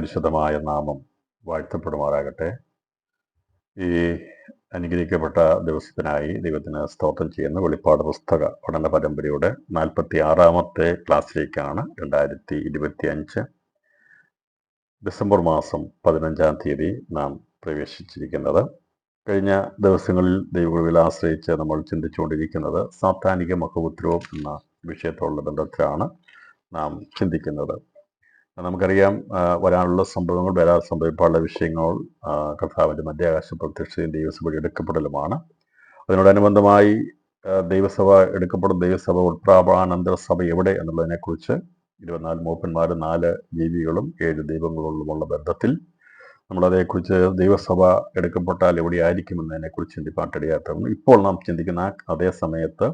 പരിശുദ്ധമായ നാമം വാഴ്ത്തപ്പെടുമാറാകട്ടെ. ഈ അനുഗ്രഹിക്കപ്പെട്ട ദിവസത്തിനായി ദൈവത്തിന് സ്തോത്രം ചെയ്യുന്ന വെളിപ്പാട് പുസ്തക പഠന പരമ്പരയുടെ 46-ാമത്തെ ക്ലാസ്സിലേക്കാണ് 2025 ഡിസംബർ മാസം 15-ാം തീയതി നാം പ്രവേശിച്ചിരിക്കുന്നത്. കഴിഞ്ഞ ദിവസങ്ങളിൽ ദൈവകൃപയിൽ ആശ്രയിച്ച് നമ്മൾ ചിന്തിച്ചുകൊണ്ടിരിക്കുന്നത് സാത്താനിക മഹോപദ്രവം എന്ന വിഷയത്തോടുള്ള ബന്ധത്തിലാണ് നാം ചിന്തിക്കുന്നത്. നമുക്കറിയാം, വരാനുള്ള സംഭവങ്ങൾ, വരാൻ സംഭവിക്കാനുള്ള വിഷയങ്ങൾ കർത്താവിൻ്റെ മധ്യാകാശ പ്രത്യക്ഷതയും ദൈവസഭ എടുക്കപ്പെടലുമാണ്. അതിനോടനുബന്ധമായി ദൈവസഭ എടുക്കപ്പെടും, ദൈവസഭ ഉൾപ്രാപണാനന്തര സഭ എവിടെ എന്നുള്ളതിനെക്കുറിച്ച് 24 മൂപ്പന്മാരും 4 ജീവികളും 7 ദൈവങ്ങളുമുള്ള ബന്ധത്തിൽ നമ്മളതേക്കുറിച്ച് ദൈവസഭ എടുക്കപ്പെട്ടാൽ എവിടെയായിരിക്കുമെന്നതിനെക്കുറിച്ച് ചിന്തിപ്പാട്ടിടയാത്തതും ഇപ്പോൾ നാം ചിന്തിക്കുന്ന അതേ സമയത്ത്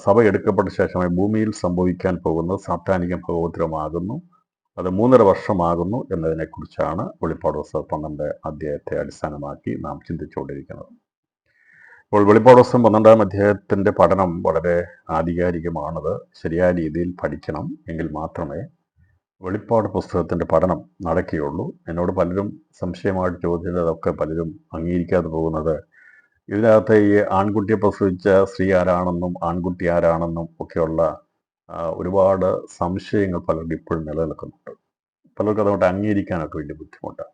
സഭ എടുക്കപ്പെട്ട ശേഷമായി ഭൂമിയിൽ സംഭവിക്കാൻ പോകുന്നത് സാത്താനിക മഹോപദ്രവമാകുന്നു, അത് 3.5 വർഷമാകുന്നു എന്നതിനെക്കുറിച്ചാണ് വെളിപ്പാട് പുസ്തകം 12 അധ്യായത്തെ അടിസ്ഥാനമാക്കി നാം ചിന്തിച്ചുകൊണ്ടിരിക്കുന്നത്. അപ്പോൾ വെളിപ്പാട് പുസ്തകം 12-ാം അധ്യായത്തിൻ്റെ പഠനം വളരെ ആധികാരികമാണത്. ശരിയായ രീതിയിൽ പഠിക്കണം, എങ്കിൽ മാത്രമേ വെളിപ്പാട് പുസ്തകത്തിൻ്റെ പഠനം നടക്കുകയുള്ളൂ. എന്നോട് പലരും സംശയമായിട്ട് ചോദിച്ചതൊക്കെ പലരും അംഗീകരിക്കാതെ പോകുന്നത്, ഇതിനകത്ത് ഈ ആൺകുട്ടിയെ പ്രസവിച്ച സ്ത്രീ ആരാണെന്നും ആൺകുട്ടി ആരാണെന്നും ഒക്കെയുള്ള ഒരുപാട് സംശയങ്ങൾ പലർക്കും ഇപ്പോഴും നിലനിൽക്കുന്നുണ്ട്. പലർക്കും അതുകൊണ്ട് അംഗീകരിക്കാനൊക്കെ വലിയ ബുദ്ധിമുട്ടാണ്.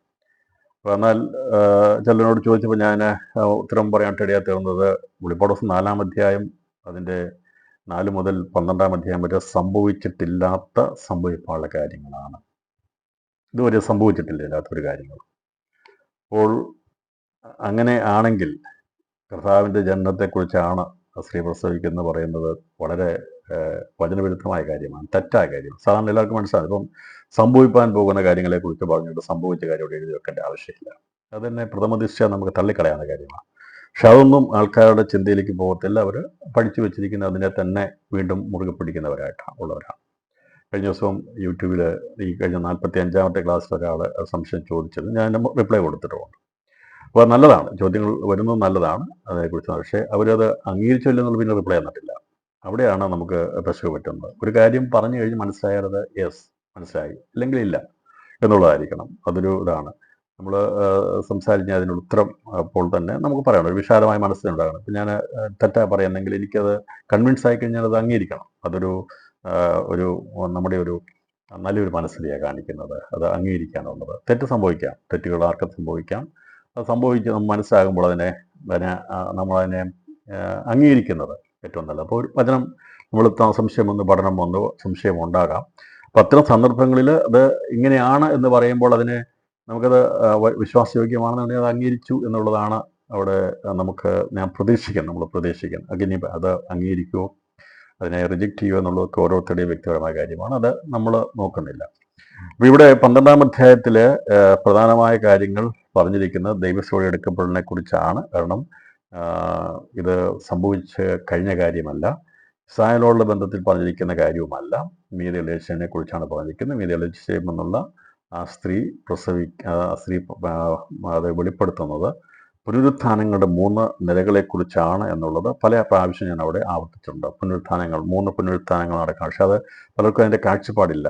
അപ്പോൾ എന്നാൽ ചിലരോട് ചോദിച്ചപ്പോൾ ഞാൻ ഉത്തരം പറയാനായിട്ട് ഇടയാത്തത് വെളിപ്പാട് പുസ്തകം 4-ാം അധ്യായം അതിൻ്റെ 4 മുതൽ 12-ാം അധ്യായം വരെ സംഭവിച്ചിട്ടില്ലാത്ത സംഭവിക്കാനുള്ള കാര്യങ്ങളാണ്. ഇതുവരെ സംഭവിച്ചിട്ടില്ല ഇല്ലാത്തൊരു കാര്യങ്ങൾ. അപ്പോൾ അങ്ങനെ ആണെങ്കിൽ കർത്താവിൻ്റെ ജനനത്തെക്കുറിച്ചാണ് സ്ത്രീ പ്രസവിക്കുന്നത് പറയുന്നത് വളരെ വചനവിരുദ്ധമായ കാര്യമാണ്, തെറ്റായ കാര്യം. സാധാരണ എല്ലാവർക്കും മനസ്സിലാകും. ഇപ്പം സംഭവിക്കാൻ പോകുന്ന കാര്യങ്ങളെക്കുറിച്ച് പറഞ്ഞിട്ട് സംഭവിച്ച കാര്യം ഇവിടെ എഴുതി വെക്കേണ്ട ആവശ്യമില്ല. അത് തന്നെ പ്രഥമദൃഷ്ട്യാ നമുക്ക് തള്ളിക്കളയാവുന്ന കാര്യമാണ്. പക്ഷെ അതൊന്നും ആൾക്കാരുടെ ചിന്തയിലേക്ക് പോകത്തില്ല. അവർ പഠിച്ചു വെച്ചിരിക്കുന്ന അതിനെ തന്നെ വീണ്ടും മുറുകെ പിടിക്കുന്നവരായിട്ടാണ് ഉള്ളവരാണ്. കഴിഞ്ഞ ദിവസം യൂട്യൂബിൽ ഈ കഴിഞ്ഞ 45-ാമത്തെ ക്ലാസ്സിൽ ഒരാൾ സംശയം ചോദിച്ചത് ഞാൻ റിപ്ലൈ കൊടുത്തിട്ടുമുണ്ട്. അപ്പോൾ നല്ലതാണ്, ചോദ്യങ്ങൾ വരുന്നത് നല്ലതാണ് അതേക്കുറിച്ച്. പക്ഷേ അവരത് അംഗീകരിച്ചില്ലെന്നുള്ള പിന്നെ റിപ്ലൈ തന്നിട്ടില്ല. അവിടെയാണ് നമുക്ക് പ്രശ്നം പറ്റുന്നത്. ഒരു കാര്യം പറഞ്ഞു കഴിഞ്ഞ് മനസ്സിലായത് യെസ് മനസ്സിലായി, അല്ലെങ്കിൽ ഇല്ല എന്നുള്ളതായിരിക്കണം. അതൊരു ഇതാണ്. നമ്മൾ സംസാരിച്ച് അതിനുള്ള ഉത്തരം അപ്പോൾ തന്നെ നമുക്ക് പറയണം, ഒരു വിശാലമായ മനസ്സിലുണ്ടാകണം. ഇപ്പം ഞാൻ തെറ്റായി പറയുന്നെങ്കിൽ എനിക്കത് കൺവിൻസ് ആയി കഴിഞ്ഞാൽ അത് അംഗീകരിക്കണം. അതൊരു നമ്മുടെ ഒരു നല്ലൊരു മനസ്സിലെയാണ് കാണിക്കുന്നത്, അത് അംഗീകരിക്കാനുള്ളത്. തെറ്റ് സംഭവിക്കാം, തെറ്റുകൾ ആർക്കും സംഭവിക്കാം. അത് സംഭവിച്ച് മനസ്സിലാകുമ്പോൾ നമ്മളതിനെ അംഗീകരിക്കുന്നത് ഏറ്റവും നല്ലത്. അപ്പോൾ ഒരു വചനം നമ്മൾ സംശയം വന്ന് പഠനം വന്ന് സംശയം ഉണ്ടാകാം. അപ്പം അത്തരം സന്ദർഭങ്ങളിൽ അത് ഇങ്ങനെയാണ് എന്ന് പറയുമ്പോൾ അതിനെ നമുക്കത് വിശ്വാസയോഗ്യമാണെന്നുണ്ടെങ്കിൽ അത് അംഗീകരിച്ചു എന്നുള്ളതാണ് അവിടെ നമ്മൾ പ്രതീക്ഷിക്കുന്നത്. അങ്ങനെ അത് അംഗീകരിക്കുമോ അതിനെ റിജക്റ്റ് ചെയ്യുമോ എന്നുള്ളതൊക്കെ ഓരോരുത്തരുടെയും വ്യക്തിപരമായ കാര്യമാണ്. അത് നമ്മൾ നോക്കുന്നില്ല. അപ്പോൾ ഇവിടെ 12-ാം അധ്യായത്തിൽ പ്രധാനമായ കാര്യങ്ങൾ പറഞ്ഞിരിക്കുന്നത് ദൈവസഭ എടുക്കപ്പെടുന്നതിനെ കുറിച്ചാണ്. കാരണം ഇത് സംഭവിച്ച് കഴിഞ്ഞ കാര്യമല്ല, ഇസ്രായേലോടുള്ള ബന്ധത്തിൽ പറഞ്ഞിരിക്കുന്ന കാര്യവുമല്ല. മീതെ എലീശയെ കുറിച്ചാണ് പറഞ്ഞിരിക്കുന്നത്. മീതെ എലീശയം എന്നുള്ള ആ സ്ത്രീ അത് വെളിപ്പെടുത്തുന്നത് പുനരുത്ഥാനങ്ങളുടെ 3 നിലകളെക്കുറിച്ചാണ് എന്നുള്ളത് പല പ്രാവശ്യം ഞാൻ അവിടെ ആവർത്തിച്ചിട്ടുണ്ട്. 3 പുനരുത്ഥാനങ്ങൾ നടക്കാം. പക്ഷെ അത് പലർക്കും അതിൻ്റെ കാഴ്ചപ്പാടില്ല.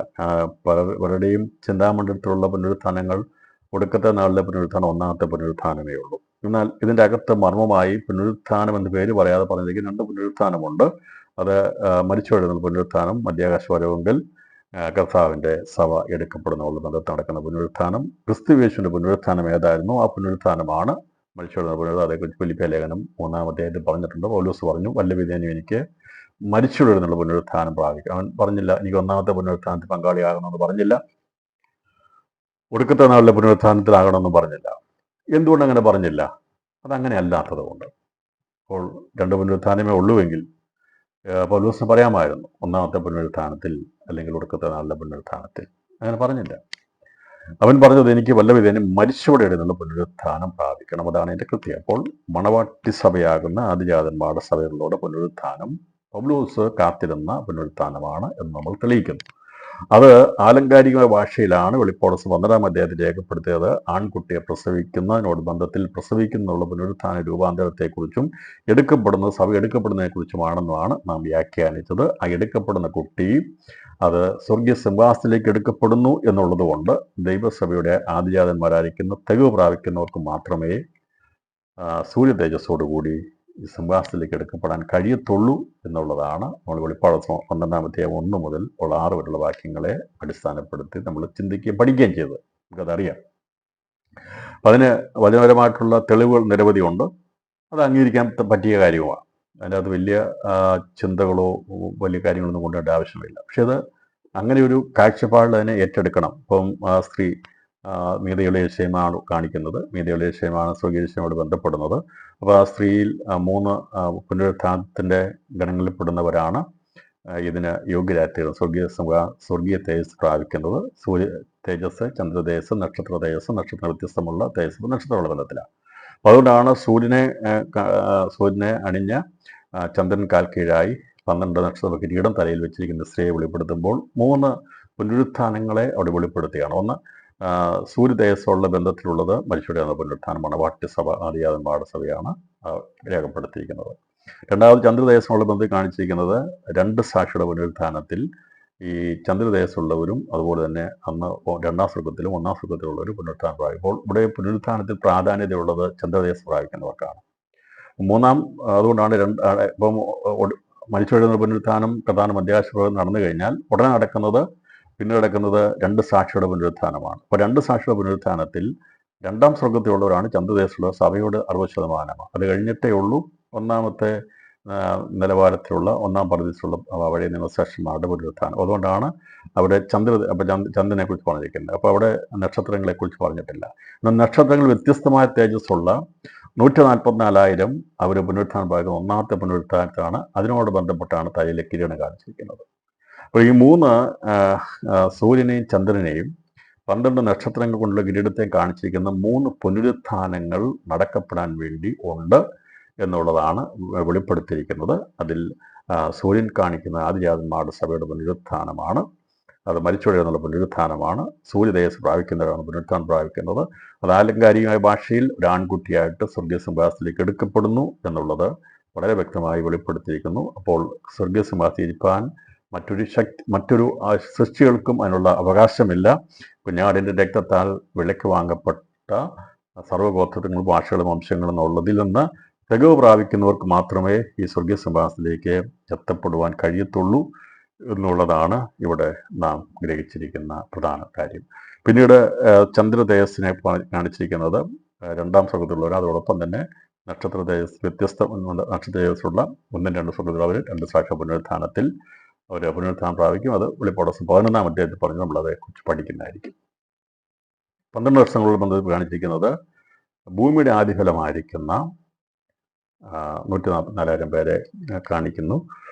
പലരുടെയും ചിന്താമണ്ഡലത്തിലുള്ള പുനരുത്ഥാനങ്ങൾ ഒടുക്കത്തെ നാളിലെ പുനരുത്ഥാനം 1-ാമത്തെ പുനരുത്ഥാനമേ ഉള്ളൂ. എന്നാൽ ഇതിൻ്റെ അകത്ത് മർമ്മമായി പുനരുത്ഥാനം എന്ന് പേര് പറയാതെ പറഞ്ഞിരിക്കുന്ന 2 പുനരുത്ഥാനമുണ്ട്. അത് മരിച്ചുവീഴുന്ന പുനരുത്ഥാനം, മധ്യാകാശവരവെങ്കിൽ കർത്താവിൻ്റെ സഭ എടുക്കപ്പെടുന്നുള്ള ബന്ധത്തിൽ നടക്കുന്ന പുനരുത്ഥാനം. ക്രിസ്തുയേശുവിൻ്റെ പുനരുത്ഥാനം ഏതായിരുന്നു? ആ പുനരുത്ഥാനമാണ് മരിച്ചുവീഴുന്ന പുനരുത്ഥാനം. അതേക്കുറിച്ച് ഫിലിപ്പിയ ലേഖനം 3-ാം അധ്യായത്തിൽ പറഞ്ഞിട്ടുണ്ട്. പൗലോസ് പറഞ്ഞു, വല്ല വിധേനയും എനിക്ക് മരിച്ചുവീഴുന്നുള്ള പുനരുത്ഥാനം പ്രാപിക്കും. അവൻ പറഞ്ഞില്ല എനിക്ക് 1-ാമത്തെ പുനരുത്ഥാനത്തിൽ പങ്കാളിയാകണമെന്ന് പറഞ്ഞില്ല, ഒടുക്കത്തെ നാളിലെ പുനരുത്ഥാനത്തിലാകണമെന്ന് പറഞ്ഞില്ല. എന്തുകൊണ്ട് അങ്ങനെ പറഞ്ഞില്ല? അതങ്ങനെ അല്ലാത്തത് കൊണ്ട്. അപ്പോൾ 2 പുനരുത്ഥാനമേ ഉള്ളുവെങ്കിൽ പൗലോസിന് പറയാമായിരുന്നു 1-ാമത്തെ പുനരുത്ഥാനത്തിൽ അല്ലെങ്കിൽ ഒടുക്കത്തെ നാളിലെ പുനരുത്ഥാനത്തിൽ. അങ്ങനെ പറഞ്ഞില്ല. അവൻ പറഞ്ഞത് എനിക്ക് വല്ല വിധേനയും മരിച്ചവരുടെ ഇടയിലുള്ള പുനരുത്ഥാനം പ്രാപിക്കണം. അതാണ് എൻ്റെ കൃത്യം. അപ്പോൾ മണവാട്ടി സഭയാകുന്ന ആദിജാതന്മാരുടെ സഭകളിലൂടെ പുനരുത്ഥാനം പൗലോസ് കാത്തിരുന്ന പുനരുത്ഥാനമാണ് എന്ന് നമ്മൾ തെളിയിക്കുന്നു. അത് ആലങ്കാരികമായ ഭാഷയിലാണ് വെളിപ്പാട് 12-ാം അധ്യായത്തിൽ രേഖപ്പെടുത്തിയത്. ആൺകുട്ടിയെ പ്രസവിക്കുന്നതിനോട് ബന്ധത്തിൽ പ്രസവിക്കുന്നുള്ള പുനരുത്ഥാന രൂപാന്തരത്തെക്കുറിച്ചും സഭ എടുക്കപ്പെടുന്നതിനെക്കുറിച്ചുമാണെന്നാണ് നാം വ്യാഖ്യാനിച്ചത്. ആ എടുക്കപ്പെടുന്ന കുട്ടി അത് സ്വർഗീയ സിംഹാസനത്തിലേക്ക് എടുക്കപ്പെടുന്നു എന്നുള്ളത് കൊണ്ട് ദൈവസഭയുടെ ആദിജാതന്മാരായിരിക്കുന്ന തെളിവ് പ്രാപിക്കുന്നവർക്ക് മാത്രമേ സൂര്യ തേജസ്സോടുകൂടി ഈ സിംഹാസനത്തിലേക്ക് എടുക്കപ്പെടാൻ കഴിയത്തുള്ളൂ എന്നുള്ളതാണ് നമ്മൾ വെളിപ്പാട് 12-ാം അധ്യായം 1 മുതൽ ഉള്ള 6 വരെയുള്ള വാക്യങ്ങളെ അടിസ്ഥാനപ്പെടുത്തി നമ്മൾ ചിന്തിക്കുകയും പഠിക്കുകയും ചെയ്തത്. നമുക്കതറിയാം. അപ്പം അതിന് വചനപരമായിട്ടുള്ള തെളിവുകൾ നിരവധിയുണ്ട്. അത് അംഗീകരിക്കാൻ പറ്റിയ കാര്യവുമാണ്. അതിനകത്ത് വലിയ ചിന്തകളോ വലിയ കാര്യങ്ങളൊന്നും കൊണ്ടുവരേണ്ട ആവശ്യമില്ല. പക്ഷെ അത് അങ്ങനെ ഒരു കാഴ്ചപ്പാടിൽ അതിനെ ഏറ്റെടുക്കണം. ഇപ്പം ആ സ്ത്രീ മീതയുള്ള യേശയമാണ് കാണിക്കുന്നത്. മീതയുള്ള യേശയമാണ് സ്വർഗീയയോട് ബന്ധപ്പെടുന്നത്. അപ്പോൾ ആ സ്ത്രീയിൽ 3 പുനരുത്ഥാനത്തിൻ്റെ ഗണങ്ങളിൽ പെടുന്നവരാണ് ഇതിന് യോഗ്യരായിത്തീരുന്നത്. സ്വർഗീയ തേജസ് പ്രാപിക്കുന്നത്. സൂര്യ തേജസ്, ചന്ദ്ര തേജസ്, നക്ഷത്ര തേജസ്, നക്ഷത്ര വ്യത്യസ്തമുള്ള തേജസ് നക്ഷത്രമുള്ള ബന്ധത്തിലാണ്. അപ്പോൾ അതുകൊണ്ടാണ് സൂര്യനെ അണിഞ്ഞ ചന്ദ്രൻ കാൽ കീഴായി 12 നക്ഷത്ര കിരീടം തലയിൽ വെച്ചിരിക്കുന്ന സ്ത്രീയെ വെളിപ്പെടുത്തുമ്പോൾ 3 പുനരുത്ഥാനങ്ങളെ അവിടെ വെളിപ്പെടുത്തുകയാണ്. ഒന്ന്, സൂര്യതേജസ്സുള്ള ബന്ധത്തിലുള്ളത് മരിച്ചവരുടെ പുനരുത്ഥാനമാണ്. വാട്യസഭ ആദിജാതന്മാരുടെ സഭയാണ് രേഖപ്പെടുത്തിയിരിക്കുന്നത്. രണ്ടാമത് ചന്ദ്രതേജസ്സുള്ള ബന്ധത്തിൽ കാണിച്ചിരിക്കുന്നത് 2 സാക്ഷിയുടെ പുനരുത്ഥാനത്തിൽ ഈ ചന്ദ്രതേജസ്സുള്ളവരും അതുപോലെ തന്നെ അന്ന് 2-ാം സ്വർഗത്തിലും 1-ാം സ്വർഗത്തിലുള്ളവരും പുനരുത്ഥാനം പ്രാപിക്കുമ്പോൾ ഇവിടെ പുനരുത്ഥാനത്തിൽ പ്രാധാന്യതയുള്ളത് ചന്ദ്രതേജസ് പ്രാപിക്കുന്നവർക്കാണ്. അതുകൊണ്ടാണ് ഇപ്പം മരിച്ചവരുടെ പുനരുത്ഥാനം പ്രധാന മധ്യാശപ്രകം നടന്നു കഴിഞ്ഞാൽ ഉടനെ നടക്കുന്നത് 2 സാക്ഷിയുടെ പുനരുത്ഥാനമാണ്. അപ്പോൾ 2 സാക്ഷിയുടെ പുനരുത്ഥാനത്തിൽ 2-ാം സ്വർഗത്തിലുള്ളവരാണ് ചന്ദ്രദേശത്തുള്ള സഭയോട് 60%. അത് കഴിഞ്ഞിട്ടേ ഉള്ളൂ 1-ാമത്തെ നിലവാരത്തിലുള്ള 1-ാം പർദീസിലുള്ള പഴയ നിയമസാക്ഷിമാരുടെ പുനരുത്ഥാനം. അതുകൊണ്ടാണ് അവിടെ ചന്ദ്രനെ കുറിച്ച് പറഞ്ഞിരിക്കുന്നത്. അപ്പോൾ അവിടെ നക്ഷത്രങ്ങളെ കുറിച്ച് പറഞ്ഞിട്ടില്ല. എന്നാൽ നക്ഷത്രങ്ങൾ വ്യത്യസ്തമായ തേജസ്സുള്ള 144,000 അവർ പുനരുത്ഥാനം പ്രാപിക്കുന്ന 1-ാമത്തെ പുനരുത്ഥാനത്താണ്. അതിനോട് ബന്ധപ്പെട്ടാണ് തലയിലെ കിരീടം കാണിച്ചിരിക്കുന്നത്. അപ്പോൾ ഈ 3 സൂര്യനെയും ചന്ദ്രനെയും 12 നക്ഷത്രങ്ങൾ കൊണ്ടുള്ള കിരീടത്തെ കാണിച്ചിരിക്കുന്ന 3 പുനരുത്ഥാനങ്ങൾ നടക്കപ്പെടാൻ വേണ്ടി ഉണ്ട് എന്നുള്ളതാണ് വെളിപ്പെടുത്തിയിരിക്കുന്നത്. അതിൽ സൂര്യൻ കാണിക്കുന്ന ആദിജാതന്മാരുടെ സഭയുടെ പുനരുത്ഥാനമാണ്. അത് മരിച്ചവരെന്നുള്ള പുനരുത്ഥാനമാണ്. സൂര്യതേജസ് പ്രാപിക്കുന്നവരാണ് പുനരുത്ഥാനം പ്രാപിക്കുന്നത്. അത് ആലങ്കാരികമായ ഭാഷയിൽ ഒരു ആൺകുട്ടിയായിട്ട് സ്വർഗീയ സിംഹാസനത്തിലേക്ക് എടുക്കപ്പെടുന്നു എന്നുള്ളത് വളരെ വ്യക്തമായി വെളിപ്പെടുത്തിയിരിക്കുന്നു. അപ്പോൾ സ്വർഗീയ സിംഹാസനത്തിൽ ഇരിക്കാൻ മറ്റൊരു സൃഷ്ടികൾക്കും അതിനുള്ള അവകാശമില്ല. കുഞ്ഞാടിൻ്റെ രക്തത്താൽ വിലയ്ക്ക് വാങ്ങപ്പെട്ട സർവ്വഗോത്രങ്ങളും ഭാഷകളും വംശങ്ങളും എന്നുള്ളതിൽ നിന്ന് തികവ് പ്രാപിക്കുന്നവർക്ക് മാത്രമേ ഈ സ്വർഗീയ സിംഹാസനത്തിലേക്ക് എത്തപ്പെടുവാൻ കഴിയത്തുള്ളൂ എന്നുള്ളതാണ് ഇവിടെ നാം ഗ്രഹിച്ചിരിക്കുന്ന പ്രധാന കാര്യം. പിന്നീട് ചന്ദ്രതേജസ്സിനെ കാണിച്ചിരിക്കുന്നത് 2-ാം സ്വർഗത്തിലുള്ളവർ, അതോടൊപ്പം തന്നെ നക്ഷത്ര തേജസ് നക്ഷത്ര തേജസ്സുള്ള 1-ഉം 2-ഉം സ്വർഗത്തിലുള്ളവർ 2 സാക്ഷ്യ പുനരുത്ഥാനത്തിൽ അവർ പുനരുത്ഥാനം പ്രാപിക്കും. അത് വെളിപ്പാട് 11-ാം അധ്യായത്തിൽ പറഞ്ഞ് നമ്മളതേക്കുറിച്ച് പഠിക്കുന്നതായിരിക്കും. 12 വർഷങ്ങളുടെ ബന്ധത്തിൽ കാണിച്ചിരിക്കുന്നത് ഭൂമിയുടെ ആദിഫലമായിരിക്കുന്ന 144,000 പേരെ കാണിക്കുന്നു.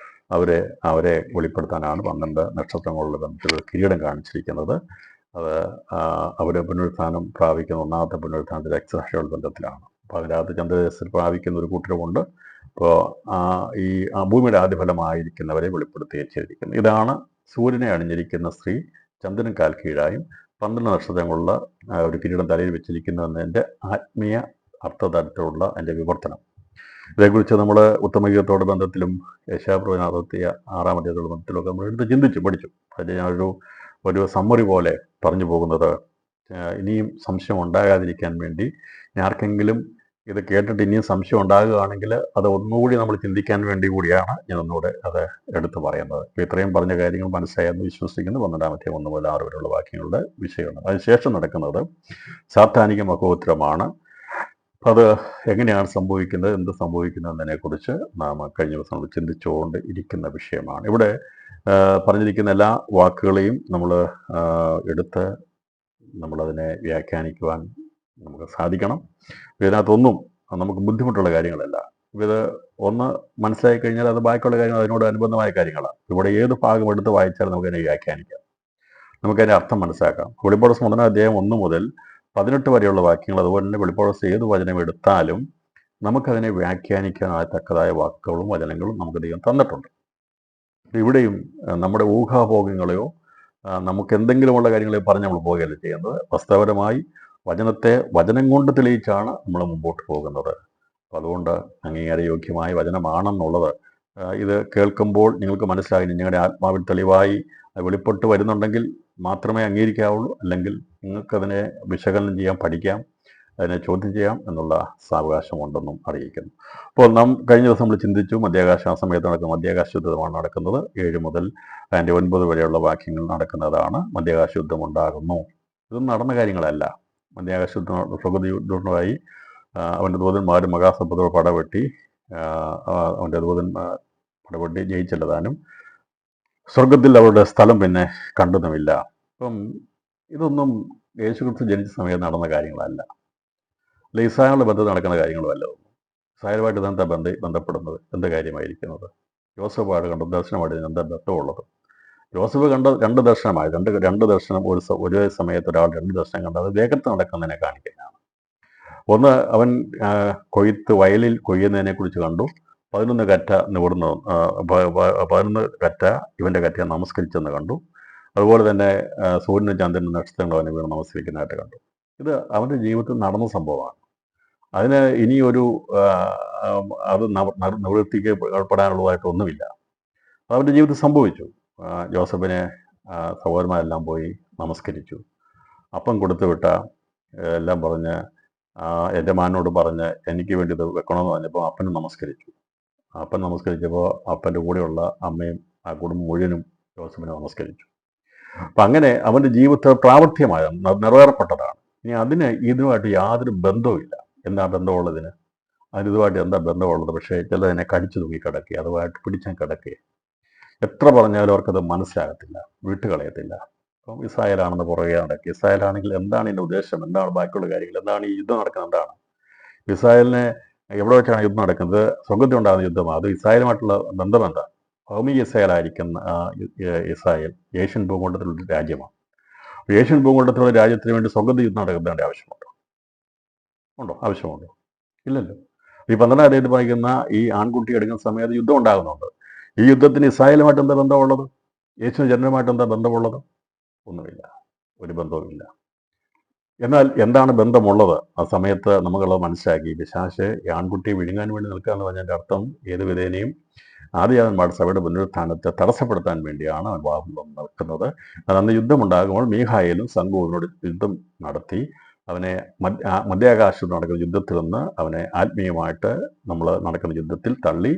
അവരെ വെളിപ്പെടുത്താനാണ് 12 നക്ഷത്രങ്ങളുടെ ബന്ധത്തിൽ കിരീടം കാണിച്ചിരിക്കുന്നത്. അത് അവരെ പുനരുത്ഥാനം പ്രാപിക്കുന്ന 1-ാമത്തെ പുനരുത്ഥാനത്തിൽ രക്തസാക്ഷികളുടെ ബന്ധത്തിലാണ്. അപ്പോൾ അതിനകത്ത് ചന്ദ്രദേശത്തിൽ പ്രാപിക്കുന്ന ഒരു കൂട്ടരുമുണ്ട്. അപ്പോൾ ഈ ഭൂമിയുടെ ആദിഫലമായിരിക്കുന്നവരെ വെളിപ്പെടുത്തുകയും ചെയ്തിരിക്കുന്നു. ഇതാണ് സൂര്യനെ അണിഞ്ഞിരിക്കുന്ന സ്ത്രീ ചന്ദ്രൻ കാൽ കീഴായും 12 നക്ഷത്രങ്ങളുള്ള ഒരു കിരീടം തലയിൽ വെച്ചിരിക്കുന്നു എന്നതിൻ്റെ ആത്മീയ അർത്ഥതലത്തിലുള്ള അതിൻ്റെ വിവർത്തനം. ഇതേക്കുറിച്ച് നമ്മൾ ഉത്തമഗീതത്തോട് ബന്ധത്തിലും യേശയ്യാപ്രവചനം 66-ാം അധ്യായത്തോട് ബന്ധത്തിലൊക്കെ നമ്മൾ എടുത്ത് പഠിച്ചു. അതിൽ ഒരു സമ്മറി പോലെ പറഞ്ഞു പോകുന്നത്, ഇനിയും സംശയം ഉണ്ടാകാതിരിക്കാൻ വേണ്ടി ആർക്കെങ്കിലും ഇത് കേട്ടിട്ട് ഇനിയും സംശയം ഉണ്ടാകുകയാണെങ്കിൽ അത് ഒന്നുകൂടി നമ്മൾ ചിന്തിക്കാൻ വേണ്ടി കൂടിയാണ് ഞാൻ ഒന്നുകൂടെ അത് എടുത്തു പറയുന്നത്. ഇപ്പോൾ ഇത്രയും പറഞ്ഞ കാര്യങ്ങൾ മനസ്സിലായെന്ന് വിശ്വസിക്കുന്നു. 12-ാം അധ്യായം 1 മുതൽ 6 വരെയുള്ള വാക്യങ്ങളുടെ വിഷയമാണ്. അതിനുശേഷം നടക്കുന്നത് സാത്താനിക മഹോത്തരമാണ്. അത് എങ്ങനെയാണ് സംഭവിക്കുന്നത്, എന്ത് സംഭവിക്കുന്നത് എന്നതിനെക്കുറിച്ച് നാം കഴിഞ്ഞ ദിവസം നമ്മൾ ചിന്തിച്ചുകൊണ്ട് ഇരിക്കുന്ന വിഷയമാണ്. ഇവിടെ പറഞ്ഞിരിക്കുന്ന എല്ലാ വാക്കുകളെയും നമ്മൾ എടുത്ത് നമ്മളതിനെ വ്യാഖ്യാനിക്കുവാൻ നമുക്ക് സാധിക്കണം. ഇതിനകത്തൊന്നും നമുക്ക് ബുദ്ധിമുട്ടുള്ള കാര്യങ്ങളല്ല. ഇത് ഒന്ന് മനസ്സിലാക്കി കഴിഞ്ഞാൽ അത് ബാക്കിയുള്ള കാര്യങ്ങൾ അതിനോട് അനുബന്ധമായ കാര്യങ്ങളാണ്. ഇവിടെ ഏത് ഭാഗം എടുത്ത് വായിച്ചാലും നമുക്കതിനെ വ്യാഖ്യാനിക്കാം, നമുക്കതിൻ്റെ അർത്ഥം മനസ്സിലാക്കാം. വെളിപ്പാട് 1-ാം അധ്യായം 1 മുതൽ 18 വരെയുള്ള വാക്യങ്ങൾ, അതുപോലെ തന്നെ വെളിപ്പാട് ഏത് വചനം എടുത്താലും നമുക്കതിനെ വ്യാഖ്യാനിക്കാനായ തക്കതായ വാക്കുകളും വചനങ്ങളും നമുക്ക് ദൈവം തന്നിട്ടുണ്ട്. ഇവിടെയും നമ്മുടെ ഊഹാഭോഗങ്ങളെയോ നമുക്ക് എന്തെങ്കിലുമുള്ള കാര്യങ്ങളെ പറഞ്ഞ് നമ്മൾ പോവുകയല്ല ചെയ്യുന്നത്. വാസ്തവപരമായി വചനം കൊണ്ട് തെളിയിച്ചാണ് നമ്മൾ മുമ്പോട്ട് പോകുന്നത്. അപ്പം അതുകൊണ്ട് അംഗീകാര യോഗ്യമായ വചനമാണെന്നുള്ളത് ഇത് കേൾക്കുമ്പോൾ നിങ്ങൾക്ക് മനസ്സിലായി, നിങ്ങളുടെ ആത്മാവിൽ തെളിവായി വെളിപ്പെട്ട് വരുന്നുണ്ടെങ്കിൽ മാത്രമേ അംഗീകരിക്കാവുള്ളൂ. അല്ലെങ്കിൽ നിങ്ങൾക്കതിനെ വിശകലനം ചെയ്യാൻ പഠിക്കാം, അതിനെ ചോദ്യം ചെയ്യാം എന്നുള്ള സാവകാശമുണ്ടെന്നും അറിയിക്കുന്നു. അപ്പോൾ കഴിഞ്ഞ ദിവസം നമ്മൾ ചിന്തിച്ചു, മധ്യാകാശ ആ സമയത്ത് നടക്കുന്ന മധ്യാകാശ യുദ്ധമാണ് നടക്കുന്നത്. 7 മുതൽ അതിൻ്റെ 9 വരെയുള്ള വാക്യങ്ങൾ നടക്കുന്നതാണ്. മധ്യാകാശ യുദ്ധം ഉണ്ടാകുന്നു. ഇതൊന്നും നടന്ന കാര്യങ്ങളല്ല. മധ്യാകാശ യുദ്ധം പ്രകൃതി യുദ്ധമായി അവൻ്റെ ദൂതന്മാരും മഹാസമുദ്രത്തോട് പടവെട്ടി, അവൻ്റെ പടവെട്ടി ജയിച്ചില്ലതാനും സ്വർഗത്തിൽ അവരുടെ സ്ഥലം പിന്നെ കണ്ടുന്നുമില്ല. അപ്പം ഇതൊന്നും യേശുക്രിസ്തു ജനിച്ച സമയത്ത് നടന്ന കാര്യങ്ങളല്ല. അല്ല ഇസ്രായേലിൻ്റെ ബന്ധത്തിൽ നടക്കുന്ന കാര്യങ്ങളുമല്ല. ഇസ്രായേലുമായിട്ട് എന്താ ബന്ധപ്പെടുന്നത്? എന്ത് കാര്യമായിരിക്കുന്നത്? യോസഫായിട്ട് കണ്ട ദർശനമായിട്ട് എന്താ ബന്ധമുള്ളത്? യോസഫ് കണ്ട 2 ദർശനമായി. രണ്ട് ദർശനം ഒരേ സമയത്ത് ഒരാൾ 2 ദർശനം കണ്ടത് വേഗത്തിൽ നടക്കുന്നതിനെ കാണിക്കുന്നതാണ്. ഒന്ന്, അവൻ വയലിൽ കൊയ്യുന്നതിനെ കുറിച്ച് കണ്ടു. 11 കറ്റ നിവർന്നു, 11 കറ്റ ഇവൻ്റെ കറ്റയെ നമസ്കരിച്ചെന്ന് കണ്ടു. അതുപോലെ തന്നെ സൂര്യനും ചന്ദ്രനും നക്ഷത്രങ്ങളും അവനെ വീണ് നമസ്കരിക്കുന്നതായിട്ട് കണ്ടു. ഇത് അവൻ്റെ ജീവിതത്തിൽ നടന്ന സംഭവമാണ്. അതിന് ഇനിയൊരു അത് നിവൃത്തിക്കപ്പെടാനുള്ളതായിട്ടൊന്നുമില്ല. അവൻ്റെ ജീവിതത്തിൽ സംഭവിച്ചു. ജോസഫിനെ സഹോദരന്മാരെല്ലാം പോയി നമസ്കരിച്ചു. അപ്പം കൊടുത്തു വിട്ട എല്ലാം പറഞ്ഞ് യജമാനോട് പറഞ്ഞ് എനിക്ക് വേണ്ടി ഇത് വെക്കണമെന്ന് പറഞ്ഞപ്പോൾ അപ്പനും നമസ്കരിച്ചു. അപ്പൻ നമസ്കരിച്ചപ്പോൾ അപ്പൻ്റെ കൂടെയുള്ള അമ്മയും ആ കുടുംബം മുഴുവനും ജോസഫിനെ നമസ്കരിച്ചു. അപ്പം അങ്ങനെ അവൻ്റെ ജീവിതത്തിൽ പ്രാവർത്തികമായ നിറവേറപ്പെട്ടതാണ്. ഇനി ഇതുമായിട്ട് യാതൊരു ബന്ധവുമില്ല. എന്താ ബന്ധമുള്ളതിന്? ഇതുമായിട്ട് എന്താ ബന്ധമുള്ളത്? പക്ഷേ ചിലതിനെ കടിച്ചു തൂങ്ങി കിടക്കുക, അതുമായിട്ട് പിടിച്ചാൽ കിടക്കുക. എത്ര പറഞ്ഞാലും അവർക്കത് മനസ്സിലാകത്തില്ല, വിട്ടുകളയത്തില്ല. അപ്പം ഇസ്രായേലാണെന്ന് പുറകെ നടക്കുക. ഇസ്രായേലാണെങ്കിൽ എന്താണ് ഇതിൻ്റെ ഉദ്ദേശം? എന്താണ് ബാക്കിയുള്ള കാര്യങ്ങൾ? എന്താണ് ഈ യുദ്ധം നടക്കുന്നത്? എന്താണ് ഇസ്രായേലിനെ എവിടെ വെച്ചാണ് യുദ്ധം നടക്കുന്നത്? സ്വർഗത്തിൽ ഉണ്ടാകുന്ന യുദ്ധമാണ്. അത് ഇസ്രായേലുമായിട്ടുള്ള ബന്ധം എന്താ? ഭൗമിക ഇസ്രായേലായിരിക്കുന്ന ഇസ്രായേൽ ഏഷ്യൻ ഭൂഖണ്ഡത്തിലുള്ള രാജ്യമാണ്. ഏഷ്യൻ ഭൂഖണ്ഡത്തിലുള്ള രാജ്യത്തിന് വേണ്ടി സ്വർഗത്തിൽ യുദ്ധം നടക്കുന്നതിൻ്റെ ആവശ്യമുണ്ടോ? ആവശ്യമുണ്ടോ? ഇല്ലല്ലോ. ഈ 12 അധ്യായത്തിൽ പറയുന്ന ഈ ആൺകുട്ടി എടുക്കുന്ന സമയത്ത് യുദ്ധം ഉണ്ടാകുന്നുണ്ട്. ഈ യുദ്ധത്തിന് ഇസ്രായേലുമായിട്ട് എന്താ ബന്ധമുള്ളത്? യേശു ജനനുമായിട്ട് എന്താ ബന്ധമുള്ളത്? ഒന്നുമില്ല, ഒരു ബന്ധവുമില്ല. എന്നാൽ എന്താണ് ബന്ധമുള്ളത്? ആ സമയത്ത് നമുക്കുള്ളത് മനസ്സിലാക്കി. പിശാച് ഈ ആൺകുട്ടിയെ വിഴുങ്ങാൻ വേണ്ടി നിൽക്കുക എന്ന് പറഞ്ഞതിൻ്റെ അർത്ഥം ഏത് വിധേനയും ആദിയാകന്മാരുടെ സഭയുടെ പുനരുത്ഥാനത്തെ തടസ്സപ്പെടുത്താൻ വേണ്ടിയാണ് അവൻ വാതിൽ നിൽക്കുന്നത്. അന്ന് യുദ്ധമുണ്ടാകുമ്പോൾ മീഖായേലും സംഘവും യുദ്ധം നടത്തി അവനെ മധ്യാകാശത്ത് നടക്കുന്ന യുദ്ധത്തിൽ നിന്ന് അവനെ ആത്മീയമായിട്ട് നമ്മൾ നടക്കുന്ന യുദ്ധത്തിൽ തള്ളി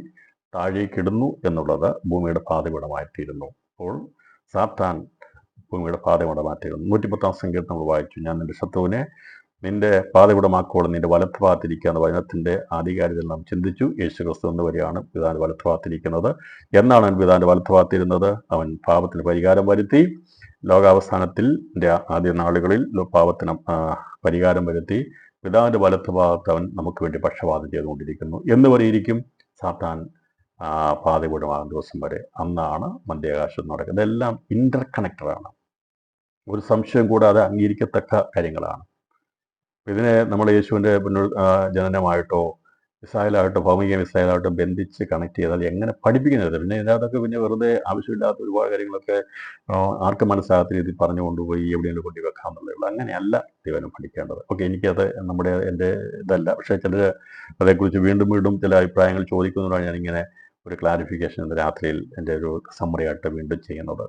താഴേക്കിടുന്നു എന്നുള്ളത് ഭൂമിയുടെ പാതയുടെ മാറ്റിയിരുന്നു. അപ്പോൾ സാത്താൻ ഭൂമിയുടെ പാതയുടെ മാറ്റിയിരുന്നു. 110 സങ്കീർത്തനം നമ്മൾ വായിച്ചു. ഞാൻ നിന്റെ ശത്രുവിനെ നിന്റെ പാതയുടമാക്കോളം നിന്റെ വലത്ത് ഭാഗത്തിരിക്കുക എന്ന വചനത്തിൻ്റെ ആധികാരികത നാം ചിന്തിച്ചു. യേശു ക്രിസ്തു എന്ന് വരെയാണ് പിതാവിൻ്റെ വലത്ത് ഭാഗത്തിരിക്കുന്നത്. എന്നാണ് അവൻ പിതാവിൻ്റെ വലത്ത് ഭാഗത്തിരുന്നത്? അവൻ പാപത്തിന് പരിഹാരം വരുത്തി. ലോകാവസാനത്തിൽ ആദ്യ നാളുകളിൽ പാപത്തിന് പരിഹാരം വരുത്തി പിതാവിൻ്റെ വലത്ത് ഭാഗത്ത് അവൻ നമുക്ക് വേണ്ടി പക്ഷപാതം ചെയ്തുകൊണ്ടിരിക്കുന്നു. എന്ന് വരെയിരിക്കും സാത്താൻ പാതകൂടമാകുന്ന ദിവസം വരെ. അന്നാണ് മധ്യാകാശം നടക്കുന്നത്. ഇതെല്ലാം ഇന്റർ കണക്റ്റഡാണ്. ഒരു സംശയം കൂടാതെ അംഗീകരിക്കത്തക്ക കാര്യങ്ങളാണ്. ഇതിനെ നമ്മൾ യേശുവിൻ്റെ ജനനമായിട്ടോ ഇസ്രായേലായിട്ടോ ഭൗമിക ഇസ്രായേലായിട്ടോ ബന്ധിച്ച് കണക്ട് ചെയ്താൽ എങ്ങനെ പഠിപ്പിക്കുന്നത്? പിന്നെ ഇതിനകത്തൊക്കെ പിന്നെ വെറുതെ ആവശ്യമില്ലാത്ത ഒരുപാട് കാര്യങ്ങളൊക്കെ ആർക്കും മനസ്സിലാകാത്ത രീതിയിൽ പറഞ്ഞു കൊണ്ടുപോയി എവിടെയെങ്കിലും കൊണ്ടു വെക്കാമെന്നുള്ളേ ഉള്ളൂ. അങ്ങനെയല്ല ദൈവം പഠിക്കേണ്ടത്. ഓക്കെ, എനിക്കത് എൻ്റെ ഇതല്ല. പക്ഷേ ചിലർ അതേക്കുറിച്ച് വീണ്ടും ചില അഭിപ്രായങ്ങൾ ചോദിക്കുന്നതുകൊണ്ടാണ് ഞാനിങ്ങനെ ഒരു ക്ലാരിഫിക്കേഷൻ ഇന്ന് രാത്രിയിൽ എൻ്റെ ഒരു സമ്മറിയായിട്ട് വീണ്ടും ചെയ്യുന്നത്.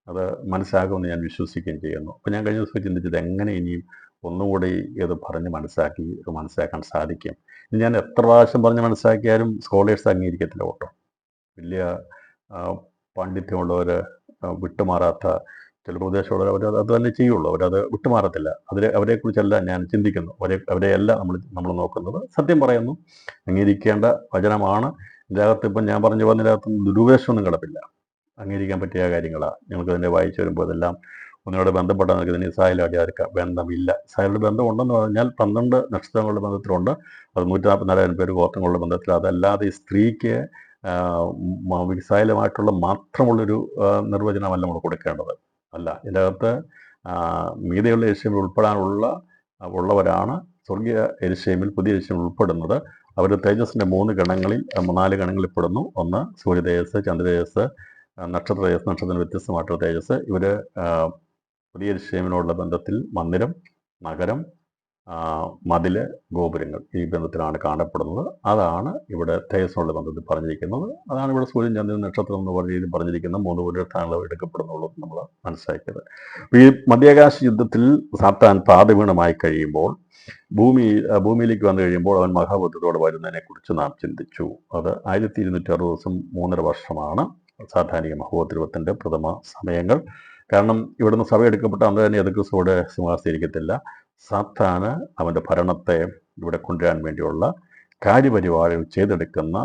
അത് മനസ്സിലാക്കുമെന്ന് ഞാൻ വിശ്വസിക്കുകയും ചെയ്യുന്നു. അപ്പോൾ ഞാൻ കഴിഞ്ഞ ദിവസം ചിന്തിച്ചത് എങ്ങനെ ഇനിയും ഒന്നുകൂടി ഇത് പറഞ്ഞ് മനസ്സിലാക്കാൻ സാധിക്കും. ഞാൻ എത്ര പ്രാവശ്യം പറഞ്ഞ് മനസ്സിലാക്കിയാലും സ്കോളേഴ്സ് അംഗീകരിക്കത്തില്ല കേട്ടോ. വലിയ പാണ്ഡിത്യമുള്ളവർ, വിട്ടുമാറാത്ത ചില പ്രദേശമുള്ളവർ അത് തന്നെ ചെയ്യുള്ളൂ. അവരത് വിട്ടുമാറത്തില്ല. അവരെക്കുറിച്ചല്ല ഞാൻ ചിന്തിക്കുന്നു. അവരെയല്ല നമ്മൾ നോക്കുന്നത്. സത്യം പറയുന്നു, അംഗീകരിക്കേണ്ട വചനമാണ്. ഇതിനകത്ത് ഇപ്പം ഞാൻ പറഞ്ഞു വന്നതിനകത്ത് ദുരുപദേശമൊന്നും കിടപ്പില്ല. അംഗീകരിക്കാൻ പറ്റിയ കാര്യങ്ങളാണ്. ഞങ്ങൾക്ക് അതിൻ്റെ വായിച്ചു വരുമ്പോൾ അതെല്ലാം ഒന്നിനോട് ബന്ധപ്പെട്ടാൽ നമുക്ക് ഇതിന് ഇസ്രായേലായിട്ട് ആർക്കും ഇസ്രായേലിൻ്റെ ബന്ധം ഉണ്ടെന്ന് പറഞ്ഞാൽ 12 നക്ഷത്രങ്ങളുടെ ബന്ധത്തിലുണ്ട്. അത് 144,000 പേര് ഗോത്രങ്ങളുടെ ബന്ധത്തിൽ. അതല്ലാതെ ഈ സ്ത്രീക്ക് ഇസ്രായേലുമായിട്ടുള്ള മാത്രമുള്ളൊരു നിർവചനമല്ല നമ്മൾ കൊടുക്കേണ്ടത്. അല്ല, ഇതിനകത്ത് മീതെയുള്ള യെരൂശലേമിൽ ഉള്ളവരാണ് സ്വർഗീയ യെരൂശലേമിൽ, പുതിയ യെരൂശലേമിൽ ഉൾപ്പെടുന്നത്. അവർ തേജസ്സിൻ്റെ 4 ഗണങ്ങളിൽ പെടുന്നു. ഒന്ന് സൂര്യതേജസ്, ചന്ദ്രതേജസ്, നക്ഷത്ര തേജസ്, നക്ഷത്രത്തിന് വ്യത്യസ്തമായിട്ടുള്ള തേജസ്. ഇവർ പുതിയ യെരൂശലേമിനോടുള്ള ബന്ധത്തിൽ മന്ദിരം, നഗരം, മതില്, ഗോപുരങ്ങൾ ഈ ബന്ധത്തിലാണ് കാണപ്പെടുന്നത്. അതാണ് ഇവിടെ തേജസ്സിനുള്ള ബന്ധത്തിൽ പറഞ്ഞിരിക്കുന്നത്. അതാണ് ഇവിടെ സൂര്യൻ, ചന്ദ്രൻ, നക്ഷത്രം എന്ന് പറഞ്ഞ രീതിയിൽ പറഞ്ഞിരിക്കുന്ന 3 പുനരുത്ഥാനങ്ങൾ എടുക്കപ്പെടുന്നുള്ളൂ നമ്മൾ മനസ്സിലാക്കിയത്. ഈ മധ്യാകാശ യുദ്ധത്തിൽ സാത്താൻ പാതവീണമായി കഴിയുമ്പോൾ ഭൂമിയിലേക്ക് വന്നു കഴിയുമ്പോൾ അവൻ മഹാബുദ്ധത്തോടെ വരുന്നതിനെ കുറിച്ച് നാം ചിന്തിച്ചു. അത് 1260 ദിവസം 3.5 വർഷമാണ് സാധാരണ മഹോത്സവത്തിൻ്റെ പ്രഥമ സമയങ്ങൾ. കാരണം ഇവിടുന്ന് സഭ എടുക്കപ്പെട്ട അന്ന് തന്നെ എതിർക്രിസ്തുവോടെ സിംഹാസനിരിക്കത്തില്ല. സാത്താന് അവൻ്റെ ഭരണത്തെ ഇവിടെ കൊണ്ടുവരാൻ വേണ്ടിയുള്ള കാര്യപരിപാടികൾ ചെയ്തെടുക്കുന്ന,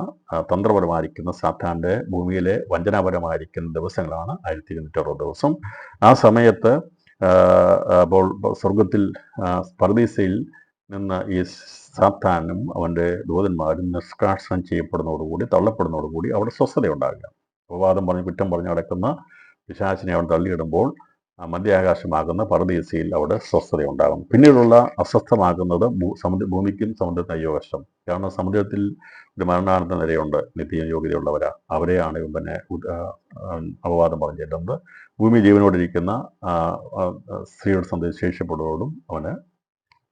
തന്ത്രപരമായിരിക്കുന്ന സാത്താൻ്റെ ഭൂമിയിലെ വഞ്ചനാപരമായിരിക്കുന്ന ദിവസങ്ങളാണ് 1260 ദിവസം. ആ സമയത്ത് അപ്പോൾ സ്വർഗത്തിൽ പർദീസയിൽ നിന്ന് ഈ സാത്താനും അവൻ്റെ ദൂതന്മാരും നിഷ്കാസനം ചെയ്യപ്പെടുന്നതോടുകൂടി, തള്ളപ്പെടുന്നതോടുകൂടി അവിടെ സ്വസ്ഥതയുണ്ടാകുക. അപവാദം പറഞ്ഞ് കുറ്റം പറഞ്ഞ് നടക്കുന്ന പിശാചിനെ അവൻ തള്ളിയിടുമ്പോൾ മധ്യാകാശമാകുന്ന പർദീസയിൽ അവിടെ സ്വസ്ഥതയുണ്ടാകും. പിന്നീടുള്ള അസ്വസ്ഥമാകുന്നത് ഭൂമിക്കും സമുദ്രത്തിന് അയ്യോവശം. കാരണം സമുദ്രത്തിൽ ഒരു മരണാനന്ത നിരയുണ്ട്, നിത്യ യോഗ്യതയുള്ളവരാ. അവരെയാണ് ഇവൻ തന്നെ അപവാദം പറഞ്ഞിട്ടുണ്ട്. ഭൂമി ജീവനോടിരിക്കുന്ന സ്ത്രീയുടെ സന്ദേശം ശേഷിപ്പെടുവോടും അവന്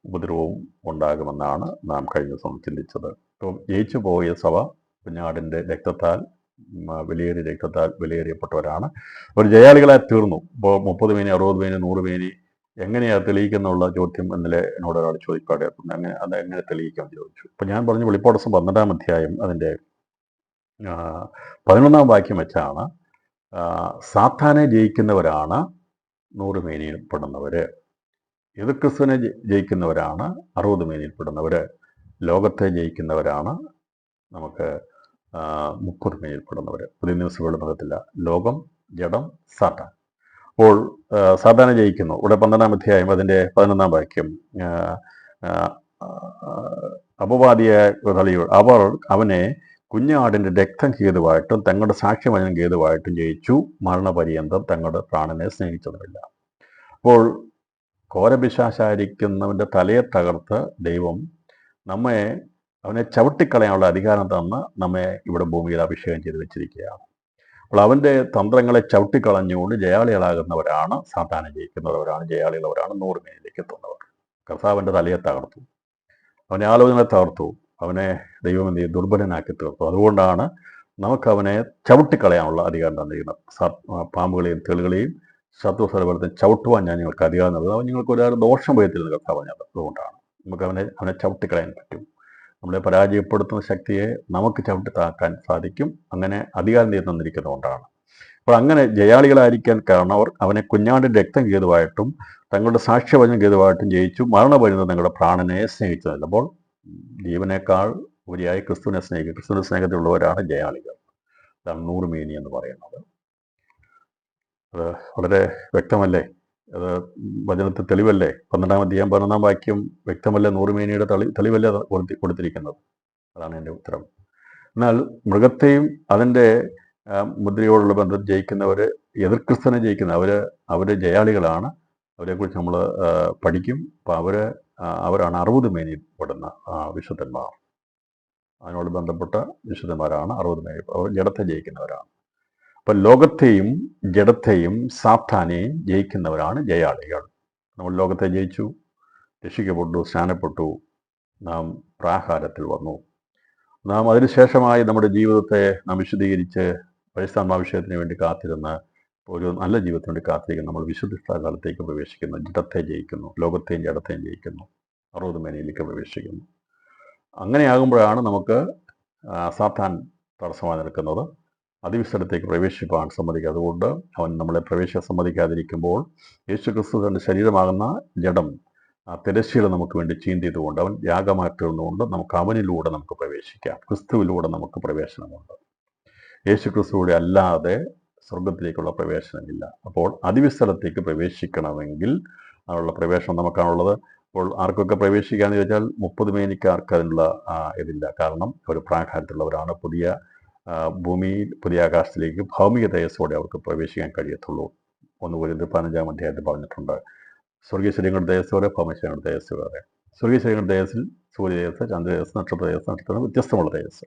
ഉപദ്രവവും ഉണ്ടാകുമെന്നാണ് നാം കഴിഞ്ഞ ദിവസം ചിന്തിച്ചത്. ഇപ്പം ജയിച്ചു പോയ സഭ കുഞ്ഞാടിൻ്റെ രക്തത്താൽ, വിലയേറിയ രക്തത്താൽ വിലയേറിയപ്പെട്ടവരാണ്. അവർ ജയാളികളായി തീർന്നു. ഇപ്പോൾ 30 മേനി, 60 മേനി, 100 മേനി എങ്ങനെയാണ് തെളിയിക്കുന്നുള്ള ചോദ്യം ഇന്നലെ എന്നോട് ഒരാൾ ചോദിക്കാതെ, അത് എങ്ങനെ തെളിയിക്കാമെന്ന് ചോദിച്ചു. അപ്പം ഞാൻ പറഞ്ഞു, വെളിപ്പാട് പുസ്തകം 12-ാം അധ്യായം അതിൻ്റെ 11-ാം വാക്യം വെച്ചാണ് സാത്താനെ ജയിക്കുന്നവരാണ് 100 മേനിയിൽ പെടുന്നവർ, എതിർക്രിസ്തുവിനെ ജയിക്കുന്നവരാണ് 60 മേനിയിൽ പെടുന്നവർ, ലോകത്തെ ജയിക്കുന്നവരാണ് നമുക്ക് 30 മേനിൽ പെടുന്നവർ. പുതിയ നിയമസഭയുടെ ബന്ധത്തില്ല. ലോകം, ജഡം, സാത്താൻ. അപ്പോൾ സാത്താനെ ജയിക്കുന്നു. ഇവിടെ 12-ാം അധ്യായം അതിൻ്റെ 11-ാം വാക്യം, അപവാദിയായ അവർ അവനെ കുഞ്ഞാടിൻ്റെ രക്തം ഹേതുവായിട്ടും തങ്ങളുടെ സാക്ഷ്യവചനം ഹേതുവായിട്ടും ജയിച്ചു, മരണപര്യന്തം തങ്ങളുടെ പ്രാണനെ സ്നേഹിച്ചതുമില്ല. അപ്പോൾ ഘോരപിശാചായിരിക്കുന്നവൻ്റെ തലയെ തകർത്ത് ദൈവം അവനെ ചവിട്ടിക്കളയാനുള്ള അധികാരം തന്ന് നമ്മെ ഇവിടെ ഭൂമിയിൽ അഭിഷേകം ചെയ്ത് വെച്ചിരിക്കുകയാണ്. അപ്പോൾ അവൻ്റെ തന്ത്രങ്ങളെ ചവിട്ടിക്കളഞ്ഞുകൊണ്ട് ജയാളികളാകുന്നവരാണ്, സാത്താനെ ജയിക്കുന്നവരാണ്, ജയാളികളവരാണ് 100 മേനിലേക്ക് എത്തുന്നവർ. കർത്താവിൻ്റെ തലയെ തകർത്തു, അവനെ ആലോചന തകർത്തു, അവനെ ദൈവം എന്ത് ചെയ്യും? ദുർബലനാക്കി തീർത്തു. അതുകൊണ്ടാണ് നമുക്കവനെ ചവിട്ടിക്കളയാനുള്ള അധികാരം തന്നിരിക്കുന്നത്. പാമ്പുകളെയും തെളുകളെയും ശത്രുസ്വരബലത്തെ ചവിട്ടുവാൻ ഞാൻ നിങ്ങൾക്ക് അധികാരം നൽകുന്നത്. അവൻ നിങ്ങൾക്ക് ഒരു ദോഷം വരത്തില്ലെന്ന് കർത്താവ് പറഞ്ഞത്. അതുകൊണ്ടാണ് നമുക്ക് അവനെ ചവിട്ടിക്കളയാൻ പറ്റും. നമ്മളെ പരാജയപ്പെടുത്തുന്ന ശക്തിയെ നമുക്ക് ചവിട്ടി താക്കാൻ സാധിക്കും. അങ്ങനെ അധികാരം തന്നിരിക്കുന്നതുകൊണ്ടാണ്. അപ്പോൾ അങ്ങനെ ജയാളികളായിരിക്കാൻ കാരണം അവർ അവനെ കുഞ്ഞാടിൻ്റെ രക്തം ഹേതുവായിട്ടും തങ്ങളുടെ സാക്ഷ്യവചനം ഹേതുവായിട്ടും ജയിച്ചു, മരണപര്യന്തം തങ്ങളുടെ പ്രാണനെ സ്നേഹിച്ചതല്ല. അപ്പോൾ ജീവനേക്കാൾ ഉപരിയായി ക്രിസ്തുവിനെ സ്നേഹിക്കും. ക്രിസ്തുവിൻ്റെ സ്നേഹത്തിലുള്ളവരാണ് ജയാളികൾ. അതാണ് 100 മേനി എന്ന് പറയുന്നത്. അത് വളരെ വ്യക്തമല്ലേ? അത് വചനത്തിൽ തെളിവല്ലേ? 12-ാം അധ്യായം 11-ാം വാക്യം വ്യക്തമല്ലേ? 100 മേനിയുടെ തെളിവല്ലേ കൊടുത്തിരിക്കുന്നത്? അതാണ് എൻ്റെ ഉത്തരം. എന്നാൽ മൃഗത്തെയും അതിൻ്റെ മുദ്രയോടുള്ള ബന്ധം ജയിക്കുന്നവർ, എതിർക്രിസ്തുവിനെ ജയിക്കുന്ന അവർ ജയാളികളാണ്. അവരെക്കുറിച്ച് നമ്മൾ പഠിക്കും. അപ്പോൾ അവരാണ് 60 മേനിയിൽ പെടുന്ന വിശുദ്ധന്മാർ. അതിനോട് ബന്ധപ്പെട്ട വിശുദ്ധന്മാരാണ് 60 മേനി. അവർ ജഡത്തെ ജയിക്കുന്നവരാണ്. അപ്പം ലോകത്തെയും ജഡത്തെയും സാത്താനെയും ജയിക്കുന്നവരാണ് ജയാളികൾ. നമ്മൾ ലോകത്തെ ജയിച്ചു, രക്ഷിക്കപ്പെട്ടു, സ്നാനപ്പെട്ടു, നാം പ്രാകാരത്തിൽ വന്നു. നാം അതിനുശേഷമായി നമ്മുടെ ജീവിതത്തെ നാം വിശുദ്ധീകരിച്ച് പരിശുദ്ധാത്മാഭിഷേകത്തിന് വേണ്ടി കാത്തിരുന്ന് ഒരു നല്ല ജീവിതത്തിന് വേണ്ടി കാത്തിരിക്കുന്നു. നമ്മൾ വിശുദ്ധിഷ്ഠാകാലത്തേക്ക് പ്രവേശിക്കുന്നു. ജഡത്തെ ജയിക്കുന്നു, ലോകത്തെയും ജഡത്തെയും ജയിക്കുന്നു, 60 മേനിയിലേക്ക് പ്രവേശിക്കുന്നു. അങ്ങനെയാകുമ്പോഴാണ് നമുക്ക് സാത്താൻ തടസ്സമായി നിൽക്കുന്നത്, അതിവിശുദ്ധത്തേക്ക് പ്രവേശിപ്പാൻ സമ്മതിക്കുക. അതുകൊണ്ട് അവൻ നമ്മളെ പ്രവേശിക്കാൻ സമ്മതിക്കാതിരിക്കുമ്പോൾ യേശുക്രിസ്തു തൻ്റെ ശരീരമാകുന്ന ജഡം തിരശ്ശീല നമുക്ക് വേണ്ടി ചീന്തിയതുകൊണ്ട് അവൻ യാഗമായി തീർന്നുകൊണ്ട് നമുക്ക് അവനിലൂടെ നമുക്ക് പ്രവേശിക്കാം. ക്രിസ്തുവിലൂടെ നമുക്ക് പ്രവേശനമുണ്ട്. യേശുക്രിസ്തുവിലൂടെ അല്ലാതെ സ്വർഗത്തിലേക്കുള്ള പ്രവേശനമില്ല. അപ്പോൾ അതിവിസ്ഥലത്തേക്ക് പ്രവേശിക്കണമെങ്കിൽ അതിനുള്ള പ്രവേശനം നമുക്കാണുള്ളത്. അപ്പോൾ ആർക്കൊക്കെ പ്രവേശിക്കാമെന്ന് ചോദിച്ചാൽ 30 മേനിക്കാർക്ക് അതിനുള്ള ഇതില്ല. കാരണം അവർ പ്രാകാരത്തിലുള്ളവരാണ്. പുതിയ ഭൂമിയിൽ പുതിയ ആകാശത്തിലേക്ക് ഭൗമിക തേജസ്സോടെ അവർക്ക് പ്രവേശിക്കാൻ കഴിയത്തുള്ളൂ. 1 കൊരിന്ത്യർ 15-ാം അധ്യായത്തിൽ പറഞ്ഞിട്ടുണ്ട്. സ്വർഗീയ ശരീരങ്ങളുടെ തേജസ് വരെ, ഭൗമിക ശരീരങ്ങളുടെ തേജസ് വരെ. സ്വർഗീയ ശരീരങ്ങളുടെ തേജസ്സിൽ സൂര്യ തേജസ്, ചന്ദ്ര തേജസ്, നക്ഷത്ര തേജസ്, നക്ഷത്രത്തിന് വ്യത്യസ്തമുള്ള തേജസ്.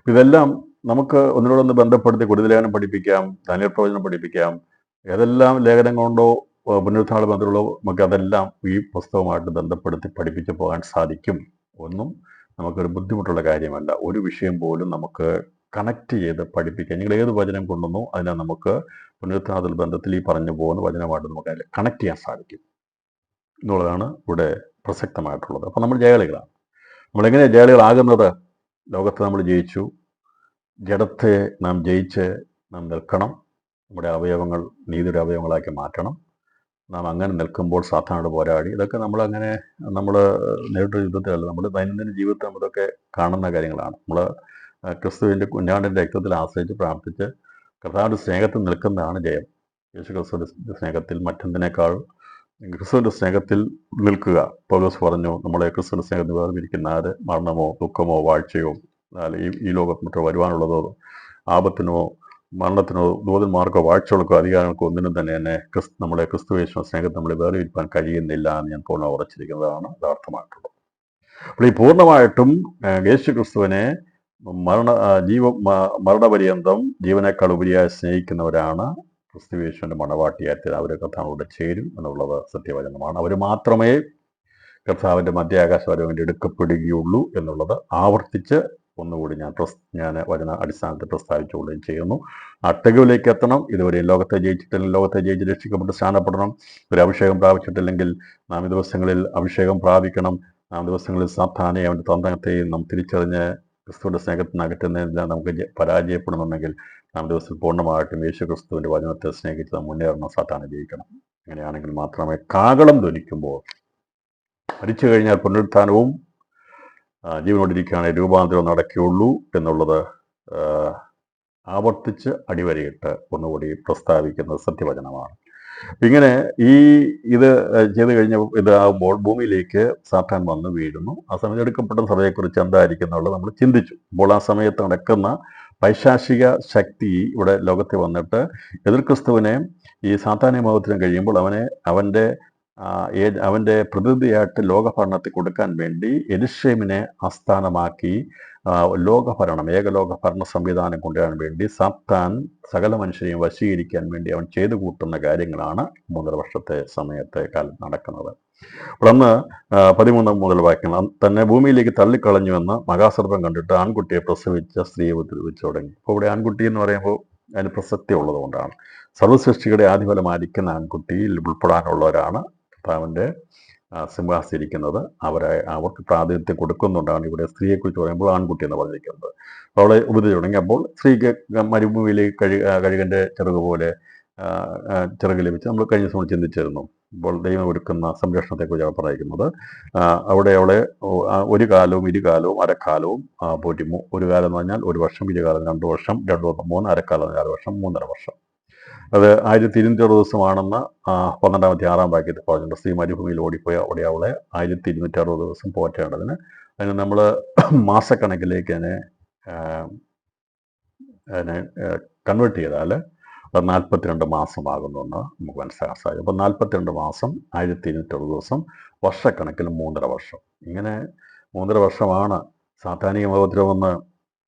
ഇതെല്ലാം നമുക്ക് ഒന്നിനോടൊന്ന് ബന്ധപ്പെടുത്തി കുടിലേഖനം പഠിപ്പിക്കാം, ദാനിയേൽ പ്രവചനം പഠിപ്പിക്കാം, ഏതെല്ലാം ലേഖനം കൊണ്ടോ പുനരുത്ഥാന ബന്ധമുള്ളോ നമുക്ക് അതെല്ലാം ഈ പുസ്തകമായിട്ട് ബന്ധപ്പെടുത്തി പഠിപ്പിച്ചു പോകാൻ സാധിക്കും. ഒന്നും നമുക്കൊരു ബുദ്ധിമുട്ടുള്ള കാര്യമല്ല. ഒരു വിഷയം പോലും നമുക്ക് കണക്ട് ചെയ്ത് പഠിപ്പിക്കാം. നിങ്ങൾ ഏത് വചനം കൊണ്ടുവന്നോ അതിനെ നമുക്ക് പുനരുത്ഥാന ബന്ധത്തിൽ ഈ പറഞ്ഞു പോകുന്ന വചനമായിട്ട് നമുക്ക് അതിൽ കണക്ട് ചെയ്യാൻ സാധിക്കും എന്നുള്ളതാണ് ഇവിടെ പ്രസക്തമായിട്ടുള്ളത്. അപ്പം നമ്മൾ ജയാളികളാണ്. നമ്മളെങ്ങനെയാണ് ജയാളികളാകുന്നത്? ലോകത്തെ നമ്മൾ ജയിച്ചു, ജഡത്തെ നാം ജയിച്ച് നാം നിൽക്കണം. നമ്മുടെ അവയവങ്ങൾ നീതിയുടെ അവയവങ്ങളാക്കി മാറ്റണം. നാം അങ്ങനെ നിൽക്കുമ്പോൾ സാത്താനോട് പോരാടി, ഇതൊക്കെ നമ്മൾ നേരിട്ട യുദ്ധത്തിലല്ല, നമ്മൾ ദൈനംദിന ജീവിതത്തിൽ നമ്മളിതൊക്കെ കാണുന്ന കാര്യങ്ങളാണ്. നമ്മൾ ക്രിസ്തുവിൻ്റെ കുഞ്ഞാടിൻ്റെ രക്തത്തിൽ ആശ്രയിച്ച് പ്രാർത്ഥിച്ച് കർത്താവിൻ്റെ സ്നേഹത്തിൽ നിൽക്കുന്നതാണ് ജയം. യേശു ക്രിസ്തുവിൻ്റെ സ്നേഹത്തിൽ മറ്റെന്തിനേക്കാൾ ക്രിസ്തുവിൻ്റെ സ്നേഹത്തിൽ നിൽക്കുക. പൗലോസ് പറഞ്ഞു, നമ്മളെ ക്രിസ്തുവിൻ്റെ സ്നേഹത്തിൽ വേർതിരിക്കുന്ന ആര് മരണമോ ദുഃഖമോ വാഴ്ചയോ ഈ ലോകത്ത് മറ്റോ വരുവാനുള്ളതോ ആപത്തിനോ മരണത്തിനോ ദൂതന്മാർക്കോ വാഴ്ചകൾക്കോ അധികാരങ്ങൾക്കോ ഒന്നിനും തന്നെ എന്നെ നമ്മളെ ക്രിസ്തുവേശുവ സ്നേഹത്തെ നമ്മളെ വേർതിരിക്കാൻ കഴിയുന്നില്ല എന്ന് ഞാൻ പൂർണ്ണ ഉറച്ചിരിക്കുന്നതാണ് യഥാർത്ഥമായിട്ടുള്ളത്. അപ്പോൾ ഈ പൂർണ്ണമായിട്ടും യേശു ക്രിസ്തുവിനെ മരണപര്യന്തം ജീവനേക്കാൾ ഉപരിയായി സ്നേഹിക്കുന്നവരാണ് ക്രിസ്തുവേശുവിൻ്റെ മണവാട്ടിയായിട്ട് അവർ കർത്താവിനോട് ചേരും എന്നുള്ളത് സത്യവചനമാണ്. അവർ മാത്രമേ കർത്താവിൻ്റെ മധ്യാകാശം വേണ്ടി എടുക്കപ്പെടുകയുള്ളൂ എന്നുള്ളത് ആവർത്തിച്ച് ഒന്നുകൂടി ഞാൻ വചന അടിസ്ഥാനത്തിൽ പ്രസ്താവിച്ചുകൊള്ളുകയും ചെയ്യുന്നു. ആ തികവിലേക്ക് എത്തണം. ഇതുവരെ ലോകത്തെ ജയിച്ചിട്ടില്ലെങ്കിൽ ലോകത്തെ ജയിച്ച് രക്ഷിക്കപ്പെട്ട് സ്ഥാനപ്പെടണം. ഒരു അഭിഷേകം പ്രാപിച്ചിട്ടില്ലെങ്കിൽ നാം ഈ ദിവസങ്ങളിൽ അഭിഷേകം പ്രാപിക്കണം. നാം ദിവസങ്ങളിൽ സാത്താനെ അവൻ്റെ തന്ത്രത്തെയും നാം തിരിച്ചറിഞ്ഞ് ക്രിസ്തുവിൻ്റെ സ്നേഹത്തിന് അകറ്റുന്നതിനെല്ലാം നമുക്ക് പരാജയപ്പെടുന്നുണ്ടെങ്കിൽ നാം ദിവസത്തിൽ പൂർണ്ണമായിട്ടും യേശു ക്രിസ്തുവിൻ്റെ വചനത്തെ സ്നേഹിച്ച് നാം മുന്നേറണം, സാത്താനെ ജയിക്കണം. അങ്ങനെയാണെങ്കിൽ മാത്രമേ കാഹളം ധ്വനിക്കുമ്പോൾ മരിച്ചു കഴിഞ്ഞാൽ പുനരുത്ഥാനവും ജീവനോടിരിക്കുകയാണെങ്കിൽ രൂപാന്തരം നടക്കുകയുള്ളൂ എന്നുള്ളത് ആവർത്തിച്ച് അടിവരയിട്ട് ഒന്നുകൂടി പ്രസ്താവിക്കുന്നത് സത്യവചനമാണ്. ഇങ്ങനെ ഇത് ചെയ്തു കഴിഞ്ഞ ഇതാകുമ്പോൾ ഭൂമിയിലേക്ക് സാത്താൻ വന്ന് വീഴുന്നു. ആ സമയത്ത് എടുക്കപ്പെട്ട സഭയെക്കുറിച്ച് എന്തായിരിക്കും എന്നുള്ളത് നമ്മൾ ചിന്തിച്ചു. അപ്പോൾ ആ സമയത്ത് നടക്കുന്ന പൈശാചിക ശക്തി ഇവിടെ ലോകത്തെ വന്നിട്ട് എതിർ ക്രിസ്തുവിനെ ഈ സാത്താന്യ മോഹത്തിനും കഴിയുമ്പോൾ അവൻ്റെ പ്രതിനിധിയായിട്ട് ലോകഭരണത്തിൽ കൊടുക്കാൻ വേണ്ടി യെരൂശലേമിനെ ആസ്ഥാനമാക്കി ഏകലോക ഭരണ സംവിധാനം കൊണ്ടുവരാൻ വേണ്ടി സാത്താൻ സകല മനുഷ്യരെയും വശീകരിക്കാൻ വേണ്ടി അവൻ ചെയ്തു കൂട്ടുന്ന കാര്യങ്ങളാണ് 3.5 വർഷത്തെ സമയത്തെ കാലം നടക്കുന്നത്. അപ്പോൾ അന്ന് 13 മുതൽ വാക്യങ്ങൾ, തന്നെ ഭൂമിയിലേക്ക് തള്ളിക്കളഞ്ഞുവെന്ന് മഹാസർപ്പം കണ്ടിട്ട് ആൺകുട്ടിയെ പ്രസവിച്ച സ്ത്രീയെ ഉപദ്രവിച്ചു തുടങ്ങി. അപ്പോൾ ഇവിടെ ആൺകുട്ടി എന്ന് പറയുമ്പോൾ അതിന് പ്രസക്തി ഉള്ളത് കൊണ്ടാണ്. സർവ്വസൃഷ്ടിയുടെ ആദിഫലമായിരിക്കുന്ന ആൺകുട്ടിയിൽ ഉൾപ്പെടാനുള്ളവരാണ് കർത്താവിൻ്റെ സിംഹാസിരിക്കുന്നത്. അവർക്ക് പ്രാതിനിധ്യം കൊടുക്കുന്നുണ്ടാണ് ഇവിടെ സ്ത്രീയെക്കുറിച്ച് പറയുമ്പോൾ ആൺകുട്ടി എന്ന് പറഞ്ഞിരിക്കുന്നത്. അവളെ ഉപദ്രവിച്ചു തുടങ്ങി. അപ്പോൾ സ്ത്രീക്ക് മരുഭൂമിയിലേക്ക് കഴുകൻ്റെ ചിറക് പോലെ ചിറക് ലഭിച്ച് നമ്മൾ കഴിഞ്ഞ ദിവസം ചിന്തിച്ചിരുന്നു. ഇപ്പോൾ ദൈവം ഒരുക്കുന്ന സംരക്ഷണത്തെക്കുറിച്ചാണ് പറയുന്നത്. അവിടെ അവളെ 1 കാലവും 2 കാലവും അരക്കാലവും പോറ്റി. 1 കാലം എന്ന് പറഞ്ഞാൽ 1 വർഷം, 2 കാലം 2 വർഷം, 2 3 അരക്കാലം 4 വർഷം, 3.5 വർഷം. അത് 1260 ദിവസമാണെന്ന് 12-6 വാക്യത്തിൽ പറഞ്ഞിട്ടുണ്ട്. സ്ത്രീ മരുഭൂമിയിൽ ഓടിപ്പോയി അവിടെ അവളെ 1260 ദിവസം പോറ്റേണ്ടതിന് അതിന് നമ്മൾ മാസക്കണക്കിലേക്ക് അതിനെ കൺവേർട്ട് ചെയ്താൽ അത് 42 മാസമാകുന്നുവെന്ന് നമുക്ക് മനസ്സിലാക്കാൻ സാധിക്കും. അപ്പോൾ 42 മാസം 1260 ദിവസം, വർഷക്കണക്കിൽ 3.5 വർഷം. ഇങ്ങനെ 3.5 വർഷമാണ് സാത്താനിക ഉപദ്രവമെന്ന്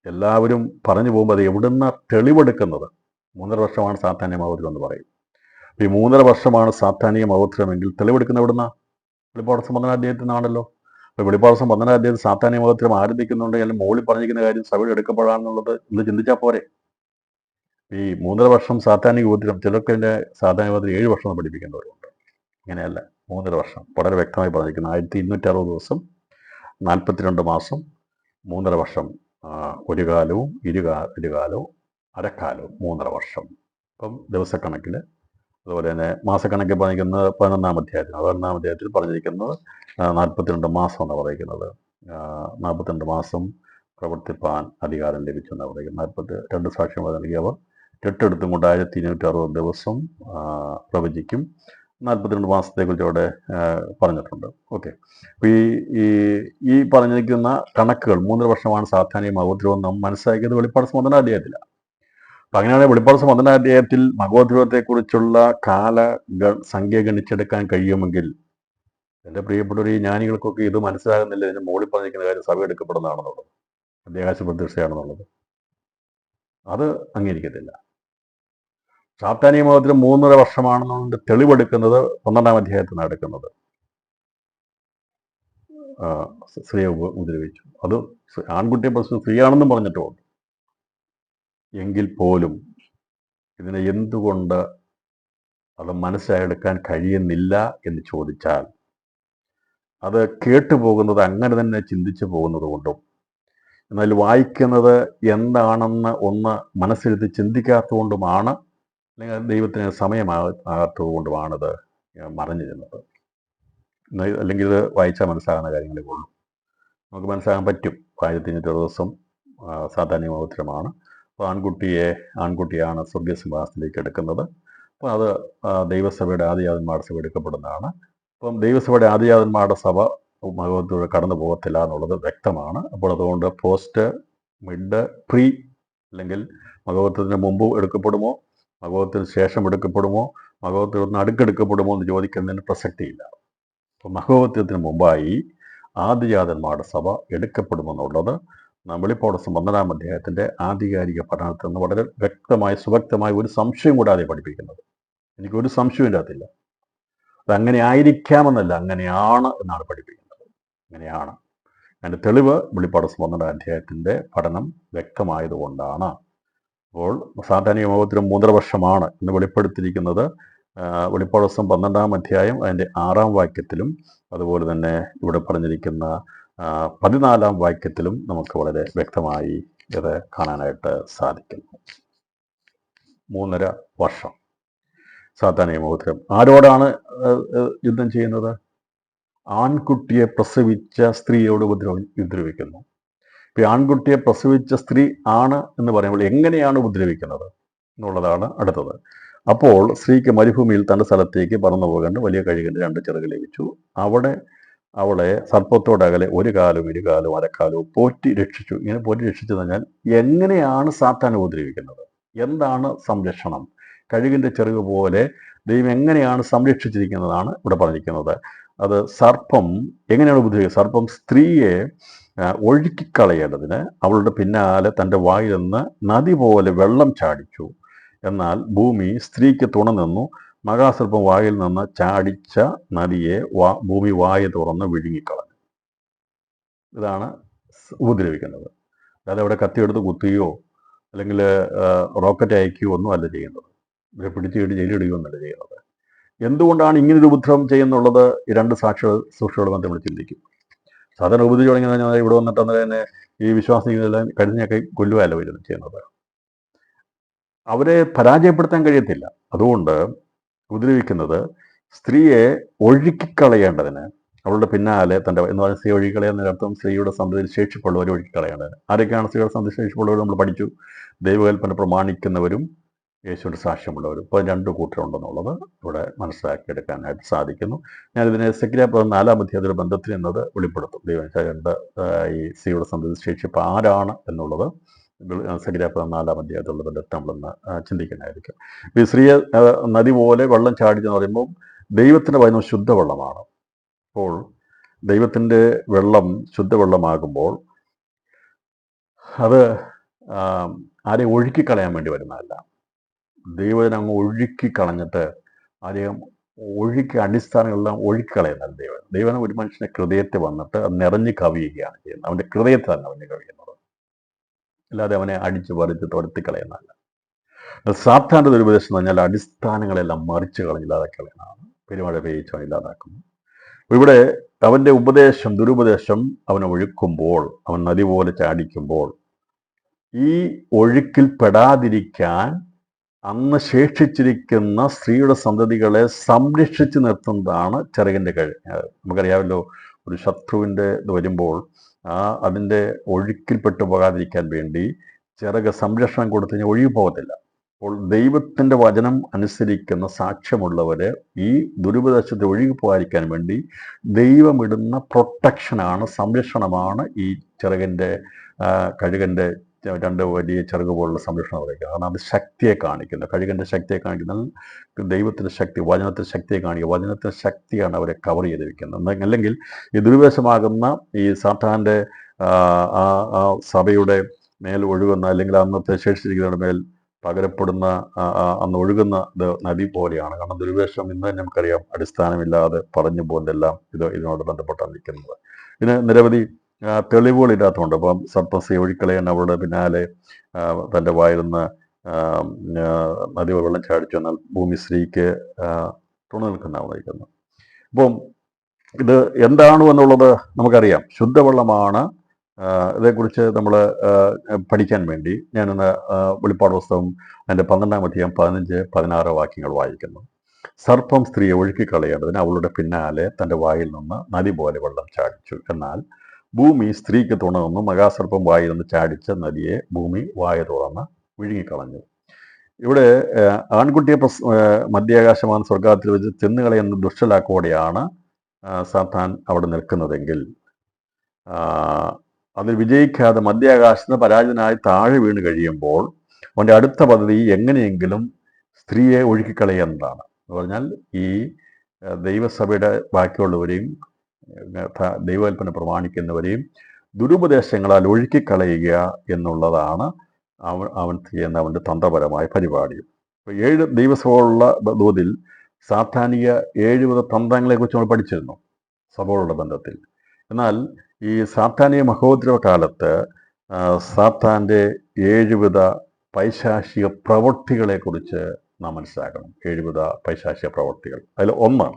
എല്ലാവരും പറഞ്ഞു പോകുമ്പോൾ അത് എവിടുന്ന തെളിവെടുക്കുന്നത്? 3.5 വർഷമാണ് സാത്താനിക മഹോത്സവം എന്ന് പറയും. ഈ 3.5 വർഷമാണ് സാത്താനിക മഹോത്സവമെങ്കിൽ തെളിവെടുക്കുന്ന എവിടുന്ന? വെളിപ്പാട് 19 അധ്യായത്തിൽ നിന്നാണല്ലോ. അപ്പോൾ വെളിപ്പാട് 19 അധ്യായത്തിൽ സാത്താനിക മഹോത്സവം ആരംഭിക്കുന്നുണ്ടെങ്കിൽ മുകളിൽ പറഞ്ഞിരിക്കുന്ന കാര്യം സഭയിൽ എടുക്കപ്പെടാന്നുള്ളത് ഒന്ന് ചിന്തിച്ചാൽ പോരെ. ഈ 3.5 വർഷം സാത്താനിക ഉപദ്രവം, ചിലർക്ക് അതിൻ്റെ സാത്താനിക ഉപദ്രവം 7 വർഷം പഠിപ്പിക്കേണ്ടവരുണ്ട്. ഇങ്ങനെയല്ല, 3.5 വർഷം വളരെ വ്യക്തമായി പറഞ്ഞിരിക്കുന്നത്. 1260 ദിവസം, 42 മാസം, 3.5 വർഷം, 1 കാലവും 2 കാലവും അരക്കാലവും, 3.5 വർഷം. അപ്പം ദിവസക്കണക്കിൽ, അതുപോലെ തന്നെ മാസക്കണക്കിൽ പറഞ്ഞിരിക്കുന്നത് 11-ാം അധ്യായത്തിൽ. 11-ാം അധ്യായത്തിൽ പറഞ്ഞിരിക്കുന്നത് 42 മാസം എന്നാണ് പറയുന്നത്. 42 മാസം പ്രവർത്തിപ്പാൻ അധികാരം ലഭിച്ചെന്നാണ് പറയുന്നത്. 42 സാക്ഷ്യം നൽകിയവർ കെട്ടെടുത്തും കൊണ്ട് 1260 ദിവസം പ്രവചിക്കും. 42 മാസത്തെക്കുറിച്ച് അവിടെ പറഞ്ഞിട്ടുണ്ട്. ഓക്കെ. അപ്പോൾ ഈ പറഞ്ഞിരിക്കുന്ന കണക്കുകൾ 3.5 വർഷമാണ് സാധാരണ മഹോത്സവം നാം മനസ്സിലാക്കിയത് വെളിപ്പാട് 19 അധ്യായത്തിലാണ്. അപ്പം അങ്ങനെയാണെങ്കിൽ വെളിപ്പാട് 19 അധ്യായത്തിൽ മഹോത്സവത്തെക്കുറിച്ചുള്ള സംഖ്യ ഗണിച്ചെടുക്കാൻ കഴിയുമെങ്കിൽ എൻ്റെ പ്രിയപ്പെട്ട ഈ ജ്ഞാനികൾക്കൊക്കെ ഇത് മനസ്സിലാകുന്നില്ല. ഇതിന് മുകളിൽ പറഞ്ഞിരിക്കുന്ന കാര്യം സഭ എടുക്കപ്പെടുന്നതാണെന്നുള്ളത്, അധ്യാകാശ പ്രതിഷ്ഠയാണെന്നുള്ളത്. അത് അംഗീകരിക്കത്തില്ല. സാത്താനിക മതത്തിൽ 3.5 വർഷമാണെന്നുകൊണ്ട് തെളിവെടുക്കുന്നത് 12-ാം അധ്യായത്തിൽ നിന്നാണ് എടുക്കുന്നത്. സ്ത്രീയെ ഉപദ്രവിച്ചു, അത് ആൺകുട്ടിയെ പ്രസവിച്ചു സ്ത്രീയാണെന്നും പറഞ്ഞിട്ടുമുണ്ട്. എങ്കിൽ പോലും ഇതിനെ എന്തുകൊണ്ട് അത് മനസ്സിലായെടുക്കാൻ കഴിയുന്നില്ല എന്ന് ചോദിച്ചാൽ, അത് കേട്ടുപോകുന്നത് അങ്ങനെ തന്നെ ചിന്തിച്ചു പോകുന്നത് കൊണ്ടും, എന്നാൽ വായിക്കുന്നത് എന്താണെന്ന് ഒന്ന് മനസ്സിരുത്തി ചിന്തിക്കാത്തതുകൊണ്ടുമാണ്, അല്ലെങ്കിൽ ദൈവത്തിന് സമയമാകാത്തത് കൊണ്ടുമാണിത് മറഞ്ഞിരുന്നത്. അല്ലെങ്കിൽ ഇത് വായിച്ചാൽ മനസ്സിലാകുന്ന കാര്യങ്ങളേ ഉള്ളൂ. നമുക്ക് മനസ്സിലാക്കാൻ പറ്റും. 1500 ദിവസം സാധാരണ മഹോത്തരമാണ്. അപ്പോൾ ആൺകുട്ടിയാണ് സ്വർഗസിംഹാസനത്തിലേക്ക് എടുക്കുന്നത്. അപ്പോൾ അത് ദൈവസഭയുടെ ആദിജാതന്മാരുടെ സഭ എടുക്കപ്പെടുന്നതാണ്. അപ്പം ദൈവസഭയുടെ ആദിജാതന്മാരുടെ സഭ മഹോത്തരത്തിലൂടെ കടന്നു പോകത്തില്ല എന്നുള്ളത് വ്യക്തമാണ്. അപ്പോൾ അതുകൊണ്ട് പോസ്റ്റ്, മിഡ്, പ്രീ, അല്ലെങ്കിൽ മഹോത്തരത്തിന് മുമ്പ് എടുക്കപ്പെടുമോ, മഹോത്തരത്തിന് ശേഷം എടുക്കപ്പെടുമോ, മഹോത്തരത്തിന് അടുക്കെടുക്കപ്പെടുമോ എന്ന് ചോദിക്കുന്നതിന് പ്രസക്തിയില്ല. അപ്പോൾ മഹോത്തരത്തിന് മുമ്പായി ആദിജാതന്മാരുടെ സഭ എടുക്കപ്പെടുമെന്നുള്ളത് വെളിപ്പാട് 12-ാം അധ്യായത്തിൻ്റെ ആധികാരിക പഠനത്തിൽ നിന്ന് വളരെ വ്യക്തമായി സുവ്യക്തമായി ഒരു സംശയം കൂടാതെ പഠിപ്പിക്കുന്നത്. എനിക്കൊരു സംശയം ഇല്ലാത്തില്ല. അതങ്ങനെ ആയിരിക്കാമെന്നല്ല, അങ്ങനെയാണ് എന്നാണ് പഠിപ്പിക്കുന്നത്. അങ്ങനെയാണ്. അതിൻ്റെ തെളിവ് വെളിപ്പാട് 12-ാം അധ്യായത്തിൻ്റെ പഠനം വ്യക്തമായതുകൊണ്ടാണ്. അപ്പോൾ സാധാരണ മഹോത്തരം 3.5 വർഷമാണ് എന്ന് വെളിപ്പെടുത്തിയിരിക്കുന്നത്. വെളിപ്പാട് 12-ാം അധ്യായം അതിൻ്റെ 6-ാം വാക്യത്തിലും അതുപോലെ തന്നെ ഇവിടെ പറഞ്ഞിരിക്കുന്ന 14-ാം വാക്യത്തിലും നമുക്ക് വളരെ വ്യക്തമായി ഇത് കാണാനായിട്ട് സാധിക്കുന്നു. 3.5 വർഷം സാത്താനിക മഹോത്തരം ആരോടാണ് യുദ്ധം ചെയ്യുന്നത്? ആൺകുട്ടിയെ പ്രസവിച്ച സ്ത്രീയോട് ഉപദ്രവിക്കുന്നു. ഇപ്പം ആൺകുട്ടിയെ പ്രസവിച്ച സ്ത്രീ ആണ് എന്ന് പറയുമ്പോൾ എങ്ങനെയാണ് ഉപദ്രവിക്കുന്നത് എന്നുള്ളതാണ് അടുത്തത്. അപ്പോൾ സ്ത്രീക്ക് മരുഭൂമിയിൽ തൻ്റെ സ്ഥലത്തേക്ക് പറന്നു പോകേണ്ട വലിയ കഴുകൻ്റെ 2 ചിറക് ലഭിച്ചു. അവിടെ അവളെ സർപ്പത്തോടകലെ 1 കാലും 2 കാലും 1/2 കാലവും പോറ്റി രക്ഷിച്ചു. ഇങ്ങനെ പോറ്റി രക്ഷിച്ചു കഴിഞ്ഞാൽ എങ്ങനെയാണ് സാത്താൻ ഉപദ്രവിക്കുന്നത്? എന്താണ് സംരക്ഷണം? കഴുകിൻ്റെ ചെറുക് പോലെ ദൈവം എങ്ങനെയാണ് സംരക്ഷിച്ചിരിക്കുന്നതാണ് ഇവിടെ പറഞ്ഞിരിക്കുന്നത്. അത് സർപ്പം എങ്ങനെയാണ് ഉപദ്രവിക്കുക? സർപ്പം സ്ത്രീയെ ഒഴുക്കിക്കളയേണ്ടതിന് അവളുടെ പിന്നാലെ തൻ്റെ വായിൽ നിന്ന് നദി പോലെ വെള്ളം ചാടിച്ചു. എന്നാൽ ഭൂമി സ്ത്രീക്ക് തുണ നിന്നു. മഹാസർപ്പം വായിൽ നിന്ന് ചാടിച്ച നദിയെ ഭൂമി വായ തുറന്ന് വിഴുങ്ങിക്കളഞ്ഞു. ഇതാണ് ഉപദ്രവിക്കുന്നത്. അതായത് അവിടെ കത്തിയെടുത്ത് കുത്തുകയോ അല്ലെങ്കിൽ റോക്കറ്റ് അയക്കുകയോ ഒന്നും അല്ല ചെയ്യുന്നത്. ഇവരെ പിടിച്ചുകേടി ജയിലിടുകയോ എന്നല്ല ചെയ്യുന്നത്. എന്തുകൊണ്ടാണ് ഇങ്ങനൊരു ഉപദ്രവം ചെയ്യുന്നുള്ളത്? ഈ 2 സൂക്ഷികളെ നമ്മൾ ചിന്തിക്കും. സാധാരണ ഉപദ്രവം തുടങ്ങി കഴിഞ്ഞാൽ ഇവിടെ വന്നിട്ട് അന്നേരം തന്നെ ഈ വിശ്വാസികളെല്ലാം കരുതിയൊക്കെ കൊല്ലുകയല്ല വരുന്നത് ചെയ്യുന്നത്. അവരെ പരാജയപ്പെടുത്താൻ കഴിയത്തില്ല. അതുകൊണ്ട് ഉപദ്രവിക്കുന്നത് സ്ത്രീയെ ഒഴുക്കിക്കളയേണ്ടതിന് അവളുടെ പിന്നാലെ തൻ്റെ എന്ന് പറയുന്ന സ്ത്രീ ഒഴുകിക്കളയുന്നതിനർത്ഥം സ്ത്രീയുടെ സന്തതിയിൽ ശേഷിപ്പുള്ളവരെ ഒഴുക്കിക്കളയേണ്ടത്. ആരൊക്കെയാണ് സ്ത്രീയുടെ സന്തതി ശേഷിപ്പുള്ളവർ? നമ്മൾ പഠിച്ചു. ദൈവകൽപ്പന പ്രമാണിക്കുന്നവരും യേശുവിൻ്റെ സാക്ഷ്യമുള്ളവരും. ഇപ്പോൾ 2 കൂട്ടരുണ്ടെന്നുള്ളത് ഇവിടെ മനസ്സിലാക്കിയെടുക്കാനായിട്ട് സാധിക്കുന്നു. ഞാനിതിനെ സെക്രിയ 4-ാം അധ്യായത്തിലെ ബന്ധത്തിൽ എന്നത് വെളിപ്പെടുത്തും. ദൈവം ഈ സ്ത്രീയുടെ സന്തതി ശേഷിപ്പ് ആരാണ് എന്നുള്ളത് സെക്രിയ 4-ാം അധ്യായത്തിലുള്ള ബന്ധത്തിൽ നമ്മളൊന്ന് ചിന്തിക്കുന്നതായിരിക്കും. ഈ സ്ത്രീയെ നദി പോലെ വെള്ളം ചാടിച്ചെന്ന് പറയുമ്പോൾ ദൈവത്തിൻ്റെ വചനം ശുദ്ധവെള്ളമാണ്. അപ്പോൾ ദൈവത്തിൻ്റെ വെള്ളം ശുദ്ധവെള്ളമാകുമ്പോൾ അത് ആരെയും ഒഴുക്കിക്കളയാൻ വേണ്ടി വരുന്നതല്ല. ദൈവത്തിനെ അങ്ങ് ഒഴുക്കിക്കളഞ്ഞിട്ട് ആരെയും അടിസ്ഥാനങ്ങളെല്ലാം ഒഴുക്കിക്കളയുന്നല്ല ദൈവം ഒരു മനുഷ്യൻ്റെ ഹൃദയത്തെ വന്നിട്ട് അത് നിറഞ്ഞു കവിയുകയാണ് ചെയ്യുന്നത്. അവൻ്റെ ഹൃദയത്തെ തന്നെ അവന് കവിയുന്നത്, അല്ലാതെ അവനെ അടിച്ച് പറിച്ച് തുരത്തിക്കളയുന്നതല്ല. സാത്താൻ്റെ ദുരുപദേശം എന്ന് പറഞ്ഞാൽ അടിസ്ഥാനങ്ങളെല്ലാം മറിച്ച് കളഞ്ഞില്ലാതാക്കി കളയുന്നതാണ്. പെരുമഴ പെയ്യിച്ചവൻ ഇല്ലാതാക്കുന്നു. ഇവിടെ അവൻ്റെ ദുരുപദേശം അവനെ ഒഴുക്കുമ്പോൾ, അവൻ നദി പോലെ ചാടിക്കുമ്പോൾ, ഈ ഒഴുക്കിൽ പെടാതിരിക്കാൻ അന്ന് ശേഷിച്ചിരിക്കുന്ന സ്ത്രീയുടെ സന്തതികളെ സംരക്ഷിച്ച് നിർത്തുന്നതാണ് ചിറകിൻ്റെ കഴിവ്. നമുക്കറിയാമല്ലോ, ഒരു ശത്രുവിൻ്റെ ഇത് വരുമ്പോൾ അതിൻ്റെ ഒഴുക്കിൽപ്പെട്ടു പോകാതിരിക്കാൻ വേണ്ടി ചിറക് സംരക്ഷണം കൊടുത്തു കഴിഞ്ഞാൽ ഒഴുകി പോകത്തില്ല. അപ്പോൾ ദൈവത്തിൻ്റെ വചനം അനുസരിക്കുന്ന സാക്ഷ്യമുള്ളവരെ ഈ ദുരുപദേശത്തെ ഒഴുകി പോകാതിരിക്കാൻ വേണ്ടി ദൈവമിടുന്ന പ്രൊട്ടക്ഷനാണ്, സംരക്ഷണമാണ് ഈ കഴുകൻ്റെ 2 വലിയ ചിറക് പോലുള്ള സംരക്ഷണം പറയുക. കാരണം അത് ശക്തിയെ കാണിക്കുന്നു. കഴുകൻ്റെ ശക്തിയെ കാണിക്കുന്നത് ദൈവത്തിൻ്റെ ശക്തി, വചനത്തിൻ്റെ ശക്തിയെ കാണിക്കുക. വചനത്തിൻ്റെ ശക്തിയാണ് അവരെ കവർ ചെയ്തിരിക്കുന്നത്. അല്ലെങ്കിൽ ഈ ദുരുപദേശമാകുന്ന ഈ സാത്താൻ്റെ സഭയുടെ മേൽ ഒഴുകുന്ന, അല്ലെങ്കിൽ അന്നത്തെ ശേഷിച്ചിരിക്കുന്നവരുടെ മേൽ പകരപ്പെടുന്ന അന്ന് ഒഴുകുന്ന നദി പോലെയാണ്. കാരണം ദുർവേഷം ഇന്ന് തന്നെ നമുക്കറിയാം അടിസ്ഥാനമില്ലാതെ പറഞ്ഞു പോകുന്നതെല്ലാം ഇതിനോട് ബന്ധപ്പെട്ടാണ് നിൽക്കുന്നത്. ഇതിന് നിരവധി തെളിവുകൾ ഇതിനകത്തുണ്ട്. അപ്പം സർപ്പം സ്ത്രീ ഒഴിക്കളയാൻ അവളുടെ പിന്നാലെ തൻ്റെ വായിൽ നിന്ന് നദി വെള്ളം ചാടിച്ചു, എന്നാൽ ഭൂമി സ്ത്രീക്ക് തുണ നിൽക്കുന്നതാണ് നയിക്കുന്നത്. അപ്പം ഇത് എന്താണ് എന്നുള്ളത് നമുക്കറിയാം. ശുദ്ധവെള്ളമാണ്. ഇതേക്കുറിച്ച് നമ്മൾ പഠിക്കാൻ വേണ്ടി ഞാനിന്ന് വെളിപ്പാട് പുസ്തകം അതിൻ്റെ 12-ാം അധ്യായം 15-16 വാക്യങ്ങൾ വായിക്കുന്നു. സർപ്പം സ്ത്രീയെ ഒഴുക്കിക്കളയേണ്ടതിന് അവളുടെ പിന്നാലെ തൻ്റെ വായിൽ നിന്ന് നദി പോലെ വെള്ളം ചാടിച്ചു. എന്നാൽ ഭൂമി സ്ത്രീക്ക് തുണ നിന്നു. മഹാസർപ്പം വായിൽ നിന്ന് ചാടിച്ച നദിയെ ഭൂമി വായ തുറന്ന് വിഴുങ്ങിക്കളഞ്ഞു. ഇവിടെ ആൺകുട്ടിയെ മധ്യാകാശമാണ് സ്വർഗത്തിൽ വെച്ച് തിന്നുകളയുന്ന ദുഷ്ടലാക്കോടെയാണ് സാത്താൻ അവിടെ നിൽക്കുന്നതെങ്കിൽ, അതിൽ വിജയിക്കാതെ മധ്യാകാശത്ത് പരാജിതനായി താഴെ വീണ് കഴിയുമ്പോൾ അവൻ്റെ അടുത്ത പദ്ധതി എങ്ങനെയെങ്കിലും സ്ത്രീയെ ഒഴുക്കിക്കളയുന്നതാണ്. എന്ന് പറഞ്ഞാൽ ഈ ദൈവസഭയുടെ ബാക്കിയുള്ളവരെയും ദൈവകൽപ്പന പ്രമാണിക്കുന്നവരെയും ദുരുപദേശങ്ങളാൽ ഒഴുക്കിക്കളയുക എന്നുള്ളതാണ് അവൻ ചെയ്യുന്ന അവൻ്റെ തന്ത്രപരമായ പരിപാടി. ഇപ്പോൾ 7 ദൈവസഭകളുള്ള തോതിൽ സാത്താനിക 7 വിധ തന്ത്രങ്ങളെക്കുറിച്ച് നമ്മൾ പഠിച്ചിരുന്നു സഭകളുടെ ബന്ധത്തിൽ. എന്നാൽ ഈ സാത്താനിക മഹോദ്രവ കാലത്ത് സാത്താൻ്റെ 7 വിധ പൈശാചിക പ്രവൃത്തികളെക്കുറിച്ച് നാം മനസ്സിലാക്കണം. 7 വിധ പൈശാചിക പ്രവൃത്തികൾ. അതിൽ ഒന്ന്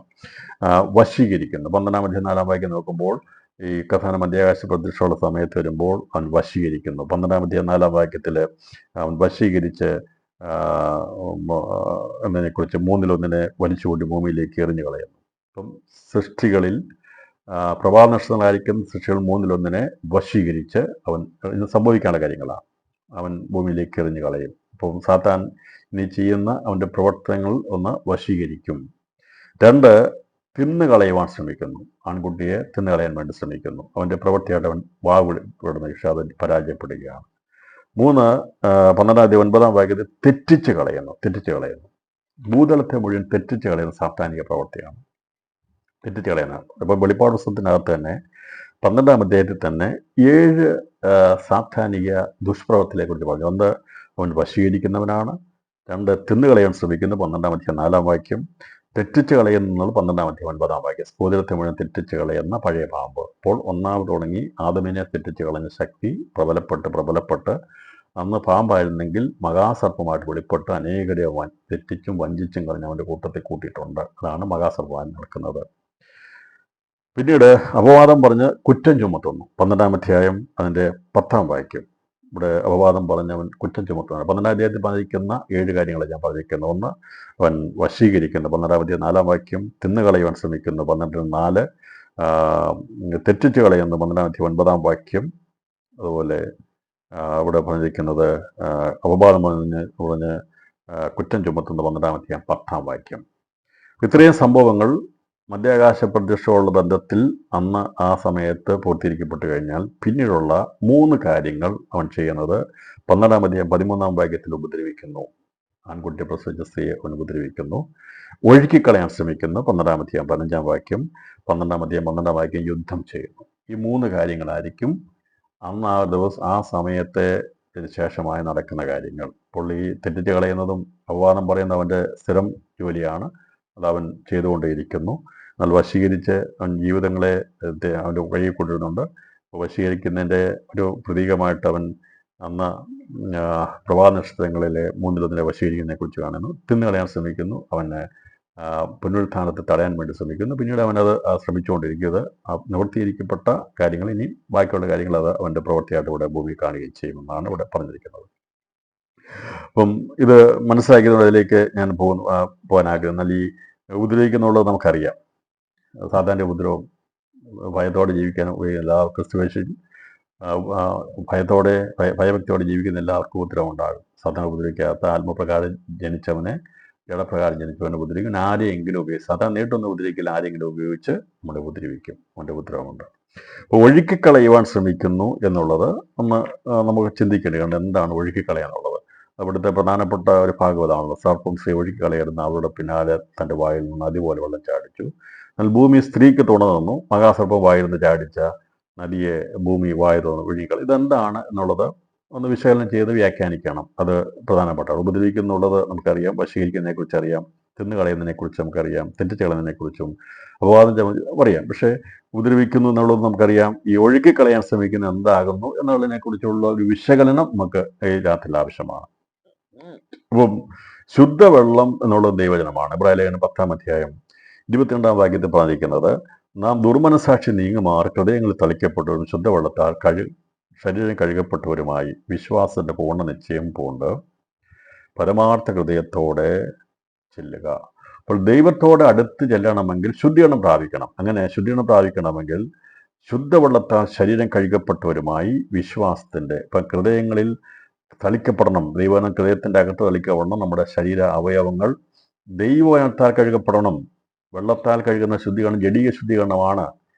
വശീകരിക്കുന്നു. 12-ാം അധ്യായം 4-ാം വാക്യം നോക്കുമ്പോൾ ഈ കഥാന മധ്യാകാശ പ്രത്യക്ഷമുള്ള സമയത്ത് വരുമ്പോൾ അവൻ വശീകരിക്കുന്നു. 12-ാം അധ്യായം 4-ാം വാക്യത്തിൽ അവൻ വശീകരിച്ച് എന്നതിനെക്കുറിച്ച് 1/3 വലിച്ചുകൂട്ടി ഭൂമിയിലേക്ക് എറിഞ്ഞു കളയുന്നു. അപ്പം സൃഷ്ടികളിൽ പ്രഭാനഷ്ടങ്ങളായിരിക്കും സൃഷ്ടികൾ 1/3 വശീകരിച്ച് അവൻ ഇത് സംഭവിക്കാനുള്ള കാര്യങ്ങളാണ്. അവൻ ഭൂമിയിലേക്ക് എറിഞ്ഞു കളയും. അപ്പം സാത്താൻ ഇനി ചെയ്യുന്ന അവൻ്റെ പ്രവർത്തനങ്ങൾ ഒന്ന് വശീകരിക്കും. 2 തിന്നുകളയുവാൻ ശ്രമിക്കുന്നു. ആൺകുട്ടിയെ തിന്നുകളയാൻ വേണ്ടി ശ്രമിക്കുന്നു. അവൻ്റെ പ്രവൃത്തിയായിട്ട് അവൻ വാവിടുന്ന പക്ഷേ അത് പരാജയപ്പെടുകയാണ്. 3 12-ാം അധ്യായം 9-ാം വാക്യത്തിൽ തെറ്റിച്ച് കളയുന്നു. ഭൂതലത്തെ മുഴുവൻ തെറ്റിച്ച് കളയുന്ന സാത്താനിക പ്രവൃത്തിയാണ് തെറ്റിച്ച് കളയുന്നത്. അപ്പോൾ വെളിപ്പാട് പുസ്തകത്തിനകത്ത് തന്നെ 12-ാം അധ്യായത്തിൽ തന്നെ 7 സാത്താനിക ദുഷ്പ്രവൃത്തികളെക്കുറിച്ച് പറഞ്ഞു. 1 അവൻ വശീകരിക്കുന്നവനാണ്. 2 തിന്നുകളയാൻ ശ്രമിക്കുന്നു, 12-ാം അധ്യായം 4-ാം വാക്യം. തെറ്റിച്ച് കളയുന്നത് 12-ാം അധ്യായം 9-ാം വാക്യം. ഭൂതലത്തെ മുഴുവൻ തെറ്റിച്ച് കളയുന്ന പഴയ പാമ്പ്. അപ്പോൾ 1 തുടങ്ങി ആദമിനെ തെറ്റിച്ച് കളഞ്ഞ ശക്തി പ്രബലപ്പെട്ട് അന്ന് പാമ്പായിരുന്നെങ്കിൽ മഹാസർപ്പമായിട്ട് വെളിപ്പെട്ട് അനേകരെ തെറ്റിച്ചും വഞ്ചിച്ചും കളഞ്ഞ് അവൻ്റെ കൂട്ടത്തിൽ കൂട്ടിയിട്ടുണ്ട്. അതാണ് മഹാസർപ്പമായി നടക്കുന്നത്. പിന്നീട് അപവാദം പറഞ്ഞ് കുറ്റം ചുമത്തുന്നു. 12-ാം അധ്യായം അതിൻ്റെ 10-ാം വാക്യം. ഇവിടെ അപവാദം പറഞ്ഞവൻ കുറ്റം ചുമത്തുന്നു. 12-ാം അധ്യായത്തിൽ പറഞ്ഞിരിക്കുന്ന 7 കാര്യങ്ങൾ ഞാൻ പറഞ്ഞിരിക്കുന്നു. 1 അവൻ വശീകരിക്കുന്നു, 12-ാം അധ്യായം 4-ാം വാക്യം. തിന്നുകളയുവാൻ ശ്രമിക്കുന്നു, 12-4. തെറ്റിച്ച് കളയുന്നു, 12-ാം അധ്യായം 9-ാം വാക്യം. അതുപോലെ ഇവിടെ പറഞ്ഞിരിക്കുന്നത് അപവാദം പറഞ്ഞ് കുറ്റം ചുമത്തുന്ന 12-ാം അധ്യായം 10-ാം വാക്യം. ഇത്രയും സംഭവങ്ങൾ മധ്യാകാശ പ്രത്യക്ഷമുള്ള ബന്ധത്തിൽ അന്ന് ആ സമയത്ത് പൂർത്തീകരിക്കപ്പെട്ട് കഴിഞ്ഞാൽ പിന്നീടുള്ള 3 കാര്യങ്ങൾ അവൻ ചെയ്യുന്നത് 12-ാം അധ്യായം 13-ാം വാക്യത്തിൽ ഉപദ്രവിക്കുന്നു. ആൺകുട്ടിയെ പ്രസവിച്ച സ്ത്രീയെ അവൻ ഉപദ്രവിക്കുന്നു. ഒഴുക്കിക്കളയാൻ ശ്രമിക്കുന്നു, 12-ാം അധ്യായം 15-ാം വാക്യം. 12-ാം അധ്യായം 12-ാം വാക്യം യുദ്ധം ചെയ്യുന്നു. ഈ 3 കാര്യങ്ങളായിരിക്കും അന്ന് ആ സമയത്തെ ശേഷമായി നടക്കുന്ന കാര്യങ്ങൾ. അപ്പോൾ ഈ തെറ്റിച്ച് കളയുന്നതും അപവാദം പറയുന്ന അവൻ്റെ സ്ഥിരം ജോലിയാണ്. അത് അവൻ ചെയ്തുകൊണ്ടേയിരിക്കുന്നു. എന്നാൽ വശീകരിച്ച് അവൻ ജീവിതങ്ങളെ അവൻ്റെ വഴി കൊണ്ടുവരുന്നുണ്ട്. വശീകരിക്കുന്നതിൻ്റെ ഒരു പ്രതീകമായിട്ട് അവൻ അന്ന് പ്രഭാത നക്ഷത്രങ്ങളിലെ 3/1 വശീകരിക്കുന്നതിനെ കുറിച്ച് കാണുന്നു. തിന്നുകളയാൻ ശ്രമിക്കുന്നു, അവനെ പുനരുത്ഥാനത്തെ തടയാൻ വേണ്ടി ശ്രമിക്കുന്നു. പിന്നീട് അവനത് ശ്രമിച്ചുകൊണ്ടിരിക്കുന്നത് നിവൃത്തിയിരിക്കപ്പെട്ട കാര്യങ്ങൾ, ഇനി ബാക്കിയുള്ള കാര്യങ്ങൾ അത് അവൻ്റെ പ്രവൃത്തിയായിട്ട് ഇവിടെ ഭൂമി കാണുകയും ചെയ്യുമെന്നാണ് ഇവിടെ പറഞ്ഞിരിക്കുന്നത്. അപ്പം ഇത് മനസ്സിലാക്കിയതിലേക്ക് ഞാൻ പോകാൻ ആഗ്രഹം. എന്നാൽ ഈ ഉപദ്രവിക്കുന്നുള്ളത് നമുക്കറിയാം. സാധാരണ ഉപദ്രവം ഭയത്തോടെ ജീവിക്കാൻ എല്ലാ ക്രിസ്തുവേശൻ ഭയഭക്തിയോടെ ജീവിക്കുന്ന എല്ലാവർക്കും ഉപദ്രവം ഉണ്ടാകും. സാധാരണ ഉപദ്രവിക്കാത്ത ആത്മപ്രകാരം ജനിച്ചവനെ ജഡപ്രകാരം ജനിച്ചവനെ ഉപദ്രവിക്കും. ആരെയെങ്കിലും ഉപയോഗിച്ച്, സാധാരണ നേരിട്ടൊന്നും ഉപദ്രവിക്കില്ല, ആരെങ്കിലും ഉപയോഗിച്ച് നമ്മളെ ഉപദ്രവിക്കും. അവൻ്റെ ഉപദ്രവമുണ്ട്. അപ്പോൾ ഒഴുക്കിക്കളയുവാൻ ശ്രമിക്കുന്നു എന്നുള്ളത് ഒന്ന് നമുക്ക് ചിന്തിക്കേണ്ടി. കാരണം എന്താണ് ഒഴുക്കിക്കളയാനുള്ളത്? അവിടുത്തെ പ്രധാനപ്പെട്ട ഒരു ഭാഗം അതാണല്ലോ. സർപ്പം സ്ത്രീ ഒഴുക്കിക്കളയായിരുന്നു, അവളുടെ പിന്നാലെ തൻ്റെ വായിൽ നിന്ന് നദി പോലെ വെള്ളം ചാടിച്ചു. എന്നാൽ ഭൂമി സ്ത്രീക്ക് തുണ നിന്നു. മഹാസർപ്പം വായിൽ നിന്ന് ചാടിച്ച നദിയെ ഭൂമി വായ തുറന്ന് ഒഴുകിക്കളയും. ഇതെന്താണ് എന്നുള്ളത് ഒന്ന് വിശകലനം ചെയ്ത് വ്യാഖ്യാനിക്കണം. അത് പ്രധാനപ്പെട്ട ഉപദ്രവിക്കുന്നുള്ളത് നമുക്കറിയാം, വശീകരിക്കുന്നതിനെ കുറിച്ച് അറിയാം, തിന്നു കളയുന്നതിനെ കുറിച്ച് നമുക്കറിയാം, തെറ്റിച്ച് കളയുന്നതിനെ കുറിച്ചും അപവാദം അറിയാം. പക്ഷേ ഉപദ്രവിക്കുന്നു എന്നുള്ളത് നമുക്കറിയാം. ഈ ഒഴുക്കിക്കളയാൻ ശ്രമിക്കുന്നത് എന്താകുന്നു എന്നുള്ളതിനെ കുറിച്ചുള്ള ഒരു വിശകലനം നമുക്ക് ഈ രാത്രിയിൽ ആവശ്യമാണ്. അപ്പം ശുദ്ധവെള്ളം എന്നുള്ളത് ദൈവജനമാണ്. ഇബ്രാഹിം 10-ാം അധ്യായം 22-ാം വാക്യത്തിൽ പറഞ്ഞിരിക്കുന്നത്, നാം ദുർമനസാക്ഷി നീങ്ങുമാർ ഹൃദയങ്ങളിൽ തളിക്കപ്പെട്ടവരും ശുദ്ധവെള്ളത്താൽ ശരീരം കഴുകപ്പെട്ടവരുമായി വിശ്വാസത്തിന്റെ പൂർണ്ണ നിശ്ചയം കൊണ്ട് പരമാർത്ഥ ഹൃദയത്തോടെ ചെല്ലുക. അപ്പോൾ ദൈവത്തോടെ അടുത്ത് ചെല്ലണമെങ്കിൽ ശുദ്ധീകരണം പ്രാപിക്കണം. അങ്ങനെ ശുദ്ധീകരണം പ്രാപിക്കണമെങ്കിൽ ശുദ്ധവെള്ളത്താൽ ശരീരം കഴുകപ്പെട്ടവരുമായി വിശ്വാസത്തിന്റെ ഹൃദയങ്ങളിൽ തളിക്കപ്പെടണം. ദൈവം ഹൃദയത്തിന്റെ അകത്ത് തളിക്കപ്പെടണം. നമ്മുടെ ശരീര അവയവങ്ങൾ ദൈവത്താൽ കഴുകപ്പെടണം. വെള്ളത്താൽ കഴുകുന്ന ശുദ്ധീകരണം ജഡീയ ശുദ്ധീകരണമാണ്.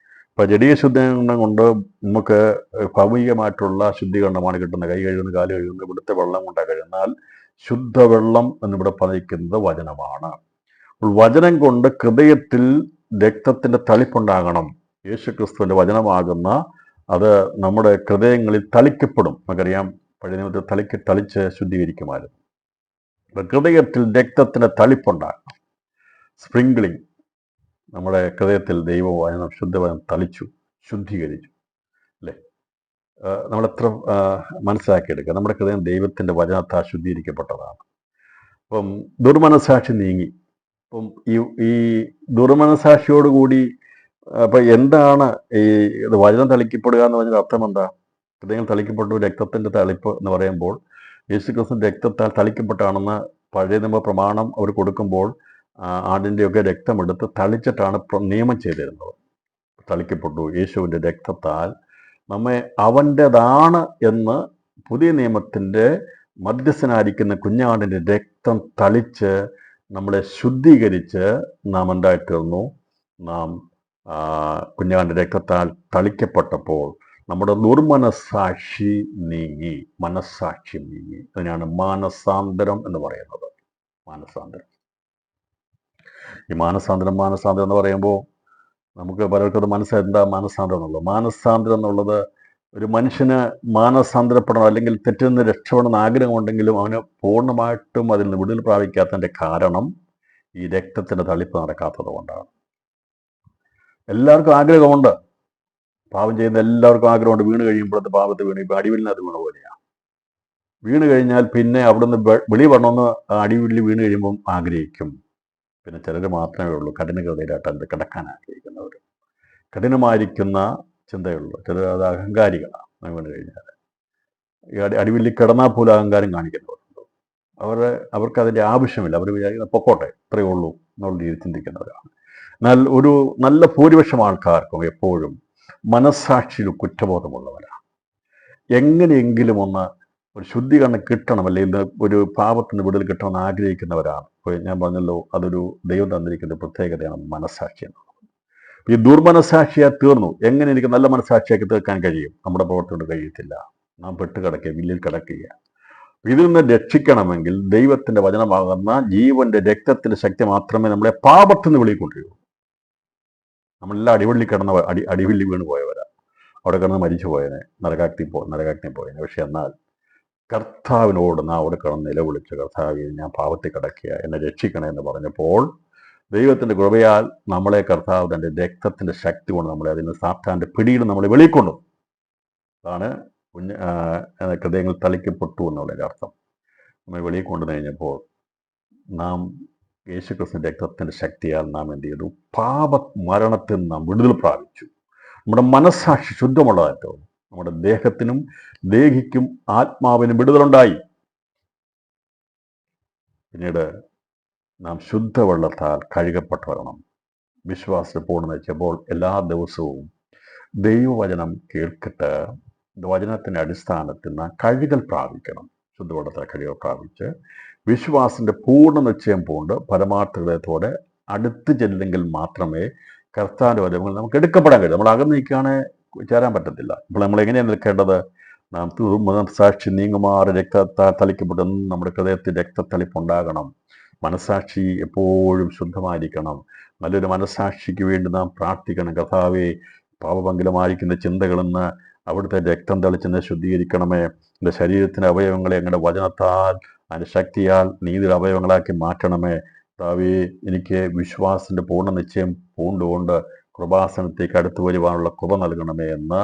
ഇപ്പൊ ജഡീയ ശുദ്ധീകരണം കൊണ്ട് നമുക്ക് ഭൗമികമായിട്ടുള്ള ശുദ്ധീകരണമാണ് കിട്ടുന്നത്. കൈ കഴുകുന്ന, കാല് കഴുകുന്ന, ഇവിടുത്തെ വെള്ളം കൊണ്ടാണ് കഴുകുന്നാൽ ശുദ്ധവെള്ളം എന്നിവിടെ പറഞ്ഞിരിക്കുന്നത് വചനമാണ്. വചനം കൊണ്ട് ഹൃദയത്തിൽ രക്തത്തിന്റെ തളിപ്പുണ്ടാകണം. യേശുക്രിസ്തുവിന്റെ വചനമാകുന്ന അത് നമ്മുടെ ഹൃദയങ്ങളിൽ തളിക്കപ്പെടും. നമുക്കറിയാം, പഴയ നിയമത്തിൽ തളിച്ച് ശുദ്ധീകരിക്കുമായിരുന്നു. ഹൃദയത്തിൽ രക്തത്തിന്റെ തളിപ്പുണ്ടാകണം. സ്പ്രിംഗ്ലിംഗ് നമ്മുടെ ഹൃദയത്തിൽ ദൈവവചനം ശുദ്ധവചനം തളിച്ചു, ശുദ്ധീകരിച്ചു. അല്ലേ? നമ്മളെത്ര മനസ്സിലാക്കിയെടുക്കുക, നമ്മുടെ ഹൃദയം ദൈവത്തിന്റെ വചനത്താൽ ശുദ്ധീകരിക്കപ്പെട്ടതാണ്. അപ്പം ദുർമനസാക്ഷി നീങ്ങി. അപ്പം ഈ ദുർമനസാക്ഷിയോടുകൂടി അപ്പൊ എന്താണ് ഈ വചനം തളിക്കപ്പെടുക എന്ന് പറഞ്ഞാൽ അർത്ഥം എന്താ? ഹൃദയം തളിക്കപ്പെട്ടു, രക്തത്തിന്റെ തളിപ്പ് എന്ന് പറയുമ്പോൾ യേശുക്രിസ്തു രക്തത്താൽ തളിക്കപ്പെട്ടാണെന്ന് പഴയ നിയമ പ്രമാണം അവർ കൊടുക്കുമ്പോൾ ആടിൻ്റെയൊക്കെ രക്തമെടുത്ത് തളിച്ചിട്ടാണ് നിയമം ചെയ്തിരുന്നത്. തളിക്കപ്പെട്ടു, യേശുവിൻ്റെ രക്തത്താൽ നമ്മെ അവൻ്റെതാണ് എന്ന് പുതിയ നിയമത്തിൻ്റെ മധ്യസ്ഥനായിരിക്കുന്ന കുഞ്ഞാടിൻ്റെ രക്തം തളിച്ച് നമ്മളെ ശുദ്ധീകരിച്ച് നാം എന്തായിത്തീർന്നു. നാം കുഞ്ഞാടിൻ്റെ രക്തത്താൽ തളിക്കപ്പെട്ടപ്പോൾ നമ്മുടെ ദുർമനസാക്ഷി നീങ്ങി, മനസ്സാക്ഷി നീങ്ങി. അതിനാണ് മാനസാന്തരം എന്ന് പറയുന്നത്. മാനസാന്തരം. ഈ മാനസാന്തരം എന്ന് പറയുമ്പോൾ നമുക്ക് പലർക്കും അത് എന്താ മാനസാന്തരം എന്നുള്ളത്. മാനസാന്തരം എന്നുള്ളത് ഒരു മനുഷ്യന് മാനസാന്തരപ്പെടണം, അല്ലെങ്കിൽ തെറ്റിൽ നിന്ന് രക്ഷപ്പെടണമെന്ന് ആഗ്രഹമുണ്ടെങ്കിലും അവന് പൂർണ്ണമായിട്ടും അതിൽ നിന്ന് വിടുതൽ പ്രാപിക്കാത്തതിൻ്റെ കാരണം ഈ രക്തത്തിൻ്റെ തളിപ്പ് നടക്കാത്തത് കൊണ്ടാണ്. എല്ലാവർക്കും ആഗ്രഹമുണ്ട്, പാപം ചെയ്യുന്ന എല്ലാവർക്കും ആഗ്രഹമുണ്ട്. വീണ് കഴിയുമ്പോഴത്തെ പാപത്തെ വീണ് ഇപ്പം അടിവിലിനകത്ത് വീണ പോലെയാണ്. വീണ് കഴിഞ്ഞാൽ പിന്നെ അവിടുന്ന് വെളി വരണമെന്ന് അടിവിൽ വീണ് കഴിയുമ്പം ആഗ്രഹിക്കും. പിന്നെ ചിലർ മാത്രമേ ഉള്ളൂ കഠിന ഹൃദയരായിട്ട് അത് കിടക്കാൻ ആഗ്രഹിക്കുന്നവർ. കഠിനമായിരിക്കുന്ന ചിന്തയുള്ളൂ. ചിലർ അത് അഹങ്കാരികളാണ്. വീണ് കഴിഞ്ഞാൽ ഈ അടിവിൽ കിടന്നാൽ പോലും അഹങ്കാരം കാണിക്കുന്നവരുണ്ട്. അവർക്ക് അതിൻ്റെ ആവശ്യമില്ല. അവർ വിചാരിക്കുന്ന പൊക്കോട്ടെ, ഇത്രയേ ഉള്ളൂ എന്നുള്ള രീതിയിൽ ചിന്തിക്കുന്നവരാണ്. എന്നാൽ ഒരു നല്ല ഭൂരിപക്ഷം ആൾക്കാർക്കും എപ്പോഴും മനസ്സാക്ഷിയിൽ കുറ്റബോധമുള്ളവരാണ്. എങ്ങനെയെങ്കിലും ഒന്ന് ഒരു ശുദ്ധീകരണം കിട്ടണം, അല്ലെങ്കിൽ ഒരു പാപത്തിന് വിടുതൽ കിട്ടണമെന്ന് ആഗ്രഹിക്കുന്നവരാണ്. ഇപ്പോൾ ഞാൻ പറഞ്ഞല്ലോ, അതൊരു ദൈവം തന്നിരിക്കുന്ന പ്രത്യേകതയാണ് മനസ്സാക്ഷി എന്നുള്ളത്. ഈ ദുർമനസാക്ഷിയായി തീർന്നു. എങ്ങനെ എനിക്ക് നല്ല മനസ്സാക്ഷിയാക്കി തീർക്കാൻ കഴിയും? നമ്മുടെ പ്രവർത്തി കൊണ്ട് കഴിയത്തില്ല. നാം പെട്ടുകിടക്കുക, വില്ലിൽ കിടക്കുക. ഇതിൽ നിന്ന് രക്ഷിക്കണമെങ്കിൽ ദൈവത്തിന്റെ വചനമാകുന്ന ജീവന്റെ രക്തത്തിന്റെ ശക്തി മാത്രമേ നമ്മളെ പാപത്തിൽ നിന്ന് വെളിക്കൊണ്ടിരിക്കൂ. നമ്മളെല്ലാം അടിവള്ളി കിടന്ന അടിവില്ലി വീണ് പോയവരാ, അവിടെ കിടന്ന് മരിച്ചു പോയനെ, നരകാഗ്നി പോയനെ. പക്ഷെ എന്നാൽ കർത്താവിനോട് നാം അവിടെ കിടന്ന് നിലവിളിച്ച്, കർത്താവേ ഞാൻ പാപത്തിൽ കിടക്കുക, എന്നെ രക്ഷിക്കണേ എന്ന് പറഞ്ഞപ്പോൾ ദൈവത്തിന്റെ കൃപയാൽ നമ്മളെ കർത്താവ് തന്റെ രക്തത്തിന്റെ ശക്തി കൊണ്ട് നമ്മളെ അതിന് സാത്താന്റെ പിടിയിൽ നമ്മളെ വെളിക്കൊണ്ടു. അതാണ് ഹൃദയങ്ങൾ തളിക്കപ്പെട്ടു എന്നുള്ളതിൻ്റെ അർത്ഥം. നമ്മൾ വെളിയിൽ കൊണ്ടു കഴിഞ്ഞപ്പോൾ നാം യേശുക്രിസ്തുവിന്റെ രക്തത്തിന്റെ ശക്തിയാൽ നാം എന്ത് ചെയ്തു? പാപ മരണത്തിൽ നാം വിടുതൽ പ്രാപിച്ചു. നമ്മുടെ മനസ്സാക്ഷി ശുദ്ധമുള്ളതായി തോന്നും. നമ്മുടെ ദേഹത്തിനും ദേഹിക്കും ആത്മാവിനും വിടുതലുണ്ടായി. പിന്നീട് നാം ശുദ്ധവെള്ളത്താൽ കഴുകപ്പെട്ടവരണം. വിശ്വാസത്തെ പൂർണ്ണ വെച്ചപ്പോൾ എല്ലാ ദിവസവും ദൈവവചനം കേൾക്കിട്ട് വചനത്തിൻ്റെ അടിസ്ഥാനത്തിൽ നാം കഴുകൽ പ്രാപിക്കണം. ശുദ്ധവെള്ളത്താൽ കഴുകൽ പ്രാപിച്ച് വിശ്വാസത്തിന്റെ പൂർണ്ണ നിശ്ചയം പൂണ്ട് പരമാർത്ഥ ഹൃദയത്തോടെ അടുത്ത് ചെല്ലെങ്കിൽ മാത്രമേ കർത്താവിന്റെ വചനങ്ങൾ നമുക്ക് എടുക്കപ്പെടാൻ കഴിയും. നമ്മൾ അകന്ന് നിൽക്കുകയാണെങ്കിൽ ചേരാൻ പറ്റത്തില്ല. ഇപ്പോൾ നമ്മൾ എങ്ങനെയാണ് നിൽക്കേണ്ടത്? നാം സാക്ഷി നീങ്ങുമാറ് രക്തത്താൽ തളിക്കപ്പെടുന്ന നമ്മുടെ ഹൃദയത്തിൽ രക്തത്തളിപ്പുണ്ടാകണം. മനസ്സാക്ഷി എപ്പോഴും ശുദ്ധമായിരിക്കണം. നല്ലൊരു മനസ്സാക്ഷിക്ക് വേണ്ടി നാം പ്രാർത്ഥിക്കണം. കർത്താവേ, പാപപങ്കിലമായിരിക്കുന്ന ചിന്തകളിൽ നിന്ന് അവിടുത്തെ രക്തം തെളിച്ചെന്നെ ശുദ്ധീകരിക്കണമേ. എൻ്റെ ശരീരത്തിൻ്റെ അവയവങ്ങളെ അങ്ങയുടെ വചനത്താൽ അതിൻ്റെ ശക്തിയാൽ നീതിയുടെ അവയവങ്ങളാക്കി മാറ്റണമേ. കർത്താവേ, എനിക്ക് വിശ്വാസത്തിൻ്റെ പൂർണ്ണ നിശ്ചയം പൂണ്ടുകൊണ്ട് കൃപാസനത്തേക്ക് അടുത്തു വരുവാനുള്ള കൃപ നൽകണമേ എന്ന്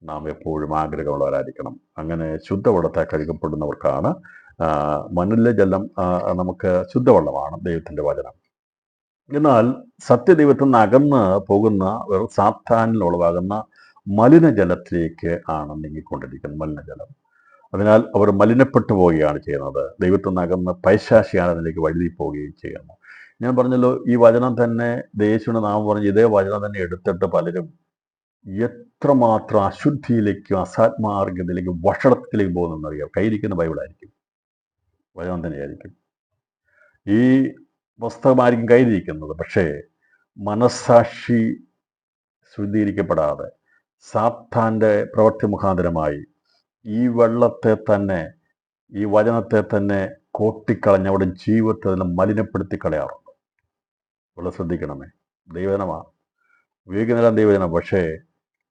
നാം എപ്പോഴും ആഗ്രഹമുള്ളവരായിരിക്കണം. അങ്ങനെ ശുദ്ധവെള്ളത്താൽ കഴുകപ്പെടുന്നവർക്കാണ് മണ്ണിലെ ജലം നമുക്ക് ശുദ്ധവെള്ളമാണ് ദൈവത്തിൻ്റെ വചനം. എന്നാൽ സത്യദൈവത്തിൽ നിന്ന് അകന്ന് പോകുന്ന സാത്താനിൽ ഉളവാകുന്ന മലിനജലത്തിലേക്ക് ആണ് നീങ്ങിക്കൊണ്ടിരിക്കുന്നത്, മലിനജലം. അതിനാൽ അവർ മലിനപ്പെട്ടു പോവുകയാണ് ചെയ്യുന്നത്. ദൈവത്തിൽ നിന്ന് അകന്ന് പൈശാചികതയിലേക്ക് വഴുതി പോവുകയും ചെയ്യുന്നു. ഞാൻ പറഞ്ഞല്ലോ, ഈ വചനം തന്നെ യേശുവിൻ്റെ നാമം പറഞ്ഞ് ഇതേ വചനം തന്നെ എടുത്തിട്ട് പലരും എത്രമാത്രം അശുദ്ധിയിലേക്കും അസാത്മാർഗത്തിലേക്കും വഷളത്തിലേക്കും പോകുന്നതെന്നറിയാം. കയ്യിരിക്കുന്ന ബൈബിളായിരിക്കും, വചനം തന്നെയായിരിക്കും, ഈ പുസ്തകമായിരിക്കും കയ്യിലിരിക്കുന്നത്. പക്ഷേ മനസ്സാക്ഷി ശുദ്ധീകരിക്കപ്പെടാതെ സാത്താൻ്റെ പ്രവൃത്തി മുഖാന്തരമായി ഈ വെള്ളത്തെ തന്നെ, ഈ വചനത്തെ തന്നെ കോട്ടിക്കളഞ്ഞ് അവിടെ ജീവിതത്തെ മലിനപ്പെടുത്തി കളയാറുണ്ട്. വളരെ ശ്രദ്ധിക്കണമേ. ദൈവജനമാണ്, ഉപയോഗിക്കുന്നില്ല ദൈവജനം, പക്ഷേ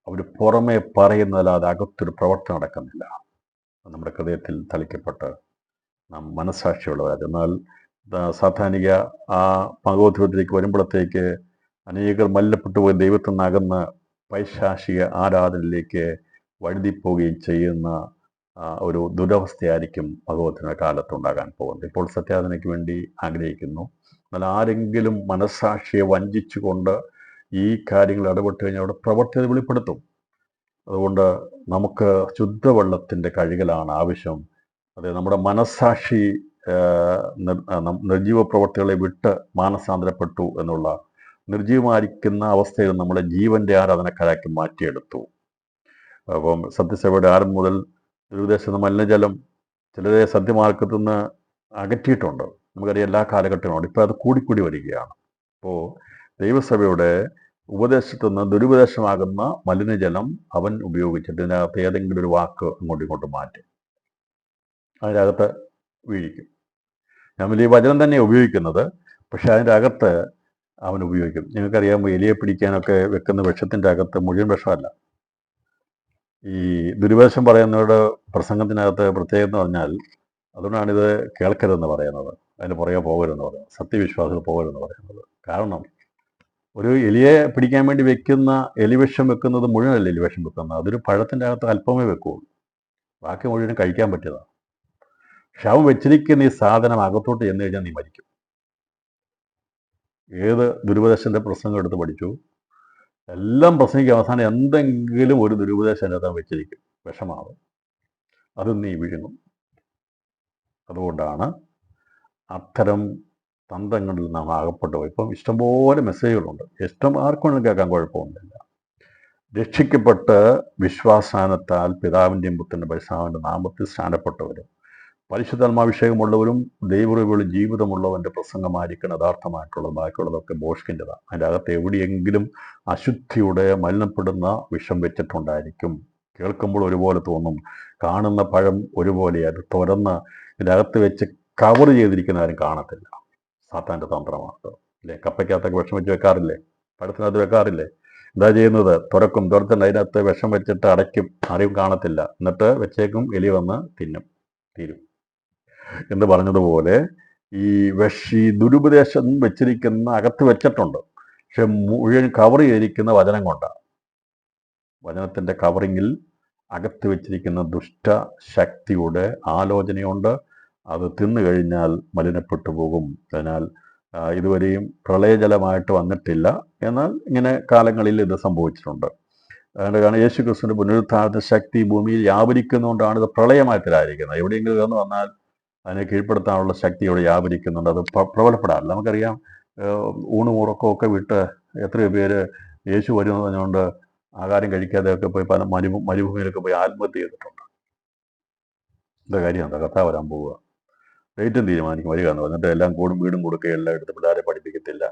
അവർ പുറമെ പറയുന്നതല്ലാതെ അകത്തൊരു പ്രവർത്തനം നടക്കുന്നില്ല. നമ്മുടെ ഹൃദയത്തിൽ തളിക്കപ്പെട്ട് നാം മനസ്സാക്ഷിയുള്ളവരാണ്. എന്നാൽ സാധാനിക ആ ഭഗവത്വത്തിലേക്ക് വരുമ്പോഴത്തേക്ക് അനേകർ മലിനപ്പെട്ടു പോയി ദൈവത്തിൽ നിന്നകന്ന് പൈശാചിക ആരാധനയിലേക്ക് വഴുതിപ്പോവുകയും ചെയ്യുന്ന ഒരു ദുരവസ്ഥയായിരിക്കും ഭഗവത്തിന്റെ കാലത്തുണ്ടാകാൻ പോകുന്നത്. ഇപ്പോൾ സത്യാധനയ്ക്ക് വേണ്ടി ആഗ്രഹിക്കുന്നു. എന്നാൽ ആരെങ്കിലും മനസ്സാക്ഷിയെ വഞ്ചിച്ചുകൊണ്ട് ഈ കാര്യങ്ങൾ ഇടപെട്ട് കഴിഞ്ഞാൽ അവിടെ പ്രവർത്തി വെളിപ്പെടുത്തും. അതുകൊണ്ട് നമുക്ക് ശുദ്ധവെള്ളത്തിൻ്റെ കഴുകലാണ് ആവശ്യം. അത് നമ്മുടെ മനസ്സാക്ഷി നിർജീവ പ്രവർത്തികളെ വിട്ട് മാനസാന്തരപ്പെട്ടു എന്നുള്ള നിർജീവമായിരിക്കുന്ന അവസ്ഥയിൽ നമ്മളെ ജീവന്റെ ആരാധനക്കാരാക്കി മാറ്റിയെടുത്തു. അപ്പം സത്യസഭയുടെ ആരംഭം മുതൽ ദുരുദ്ദേശ മലിനജലം ചിലരെ സത്യമാർഗത്തു നിന്ന് അകറ്റിയിട്ടുണ്ട്. നമുക്കറിയാം, എല്ലാ കാലഘട്ടങ്ങളുണ്ട്. ഇപ്പോൾ അത് കൂടിക്കൂടി വരികയാണ്. അപ്പോൾ ദൈവസഭയുടെ ഉപദേശത്തു നിന്ന് ദുരുപദേശമാകുന്ന മലിനജലം അവൻ ഉപയോഗിച്ചിട്ട് ഇതിനകത്ത് ഏതെങ്കിലും ഒരു വാക്ക് അങ്ങോട്ടും ഇങ്ങോട്ടും മാറ്റും, അതിനകത്ത് വീഴിക്കും. നമ്മൾ ഈ വചനം തന്നെ ഉപയോഗിക്കുന്നത്, പക്ഷെ അതിൻ്റെ അകത്ത് അവൻ ഉപയോഗിക്കും. നിങ്ങൾക്കറിയാമോ, എലിയെ പിടിക്കാനൊക്കെ വെക്കുന്ന വിഷത്തിൻ്റെ അകത്ത് മുഴുവൻ വിഷമല്ല. ഈ ദുരുപദേശം പറയുന്നവരുടെ പ്രസംഗത്തിനകത്ത് പ്രത്യേകത എന്ന് പറഞ്ഞാൽ, അതുകൊണ്ടാണിത് കേൾക്കരുതെന്ന് പറയുന്നത്, അതിന് പുറകെ പോകരുതെന്ന് പറയുന്നത്, സത്യവിശ്വാസത്തിൽ പോകരുതെന്ന് പറയുന്നത്. കാരണം ഒരു എലിയെ പിടിക്കാൻ വേണ്ടി വെക്കുന്ന എലിവിഷം വെക്കുന്നത് മുഴുവനല്ല എലിവിഷം വെക്കുന്നത്, അതൊരു പഴത്തിൻ്റെ അകത്ത് അല്പമേ വെക്കുകയുള്ളൂ, ബാക്കി മുഴുവനും കഴിക്കാൻ പറ്റിയതാണ്. പക്ഷെ അവൻ വെച്ചിരിക്കുന്ന ഈ സാധനം അകത്തോട്ട് ചെന്ന് കഴിഞ്ഞാൽ നീ മരിക്കും. ഏത് ദുരുപദേശൻ്റെ പ്രസംഗം എടുത്ത് പഠിച്ചു, എല്ലാം പ്രസംഗിക്കും, അവസാനം എന്തെങ്കിലും ഒരു ദുരുപദേശം അതിനകത്ത് വെച്ചിരിക്കും, വിഷമാവും, അത് നീ വിഴുങ്ങും. അതുകൊണ്ടാണ് അത്തരം തന്ത്രങ്ങളിൽ നാം അകപ്പെട്ടു പോയി. ഇപ്പം ഇഷ്ടംപോലെ മെസ്സേജുകളുണ്ട്, ആർക്കും കേൾക്കാൻ കുഴപ്പമൊന്നുമില്ല. രക്ഷിക്കപ്പെട്ട് വിശ്വാസാനത്താൽ പിതാവിൻ്റെയും പുത്രൻ്റെ പരിശുദ്ധാത്മാവിൻ്റെ നാമത്തിൽ സ്നാനപ്പെട്ടവരും പരിശുദ്ധാത്മാഭിഷേകമുള്ളവരും ദൈവകൃപയുള്ള ജീവിതമുള്ളവൻ്റെ പ്രസംഗമായിരിക്കണം യഥാർത്ഥമായിട്ടുള്ളത്. ബാക്കിയുള്ളതൊക്കെ ബോഷ്കിൻ്റെതാണ്. അതിൻ്റെ അകത്ത് എവിടെയെങ്കിലും അശുദ്ധിയുടെ മലിനപ്പെടുന്ന വിഷം വെച്ചിട്ടുണ്ടായിരിക്കും. കേൾക്കുമ്പോൾ ഒരുപോലെ തോന്നും, കാണുന്ന പഴം ഒരുപോലെ, അത് തുറന്ന് ഇതിൻ്റെ അകത്ത് വെച്ച് കവർ ചെയ്തിരിക്കുന്ന ആരും കാണത്തില്ല. സാത്താൻ്റെ തന്ത്രമാണ് അല്ലേ? കപ്പയ്ക്കകത്തൊക്കെ വിഷം വെച്ച് വെക്കാറില്ലേ? പഴത്തിനകത്ത് വെക്കാറില്ലേ? എന്താ ചെയ്യുന്നത്? തുറന്നിട്ട് അതിനകത്ത് വിഷം വെച്ചിട്ട് അടയ്ക്കും, ആരെയും കാണത്തില്ല, എന്നിട്ട് വെച്ചേക്കും, എലി വന്ന് തിന്നും, തീരും എന്ന് പറഞ്ഞതുപോലെ ഈ ദുരുപദേശം വെച്ചിരിക്കുന്ന അകത്ത് വെച്ചിട്ടുണ്ട്, പക്ഷെ മുഴുവൻ കവർ ചെയ്തിരിക്കുന്ന വചനം കൊണ്ടാണ്. വചനത്തിൻ്റെ കവറിങ്ങിൽ അകത്ത് വെച്ചിരിക്കുന്ന ദുഷ്ടശക്തിയുടെ ആലോചനയുണ്ട്. അത് തിന്നു കഴിഞ്ഞാൽ മലിനപ്പെട്ടു പോകും. അതിനാൽ ഇതുവരെയും പ്രളയജലമായിട്ട് വന്നിട്ടില്ല, എന്നാൽ ഇങ്ങനെ കാലങ്ങളിൽ ഇത് സംഭവിച്ചിട്ടുണ്ട്. അതുകൊണ്ട് കാരണം യേശു ക്രിസ്തുവിൻ്റെ പുനരുത്ഥാനത്തെ ശക്തി ഭൂമിയിൽ വ്യാപരിക്കുന്നതുകൊണ്ടാണ് ഇത് പ്രളയമായിട്ടിലായിരിക്കുന്നത്. എവിടെയെങ്കിലും ഇതെന്ന് വന്നാൽ അതിനെ കീഴ്പ്പെടുത്താനുള്ള ശക്തി ഇവിടെ വ്യാപരിക്കുന്നുണ്ട്. അത് പ്രബലപ്പെടാറില്ല. നമുക്കറിയാം, ഊണുമുറക്കമൊക്കെ വിട്ട് എത്രയോ പേര് യേശു വരുമെന്ന് പറഞ്ഞുകൊണ്ട് ആഹാരം കഴിക്കാതെയൊക്കെ പോയി പല മരുഭൂമിയിലൊക്കെ പോയി ആത്മഹത്യ ചെയ്തിട്ടുണ്ട്. എന്താ കാര്യം? എന്താ? കർത്താവ് വരാൻ പോവുക, ഡേറ്റും തീരുമാനിക്കും, വരിക എന്ന് പറഞ്ഞിട്ട് എല്ലാം വീടും കൊടുക്കുകയും എല്ലാം എടുത്ത് പിള്ളേരെ പഠിപ്പിക്കത്തില്ല.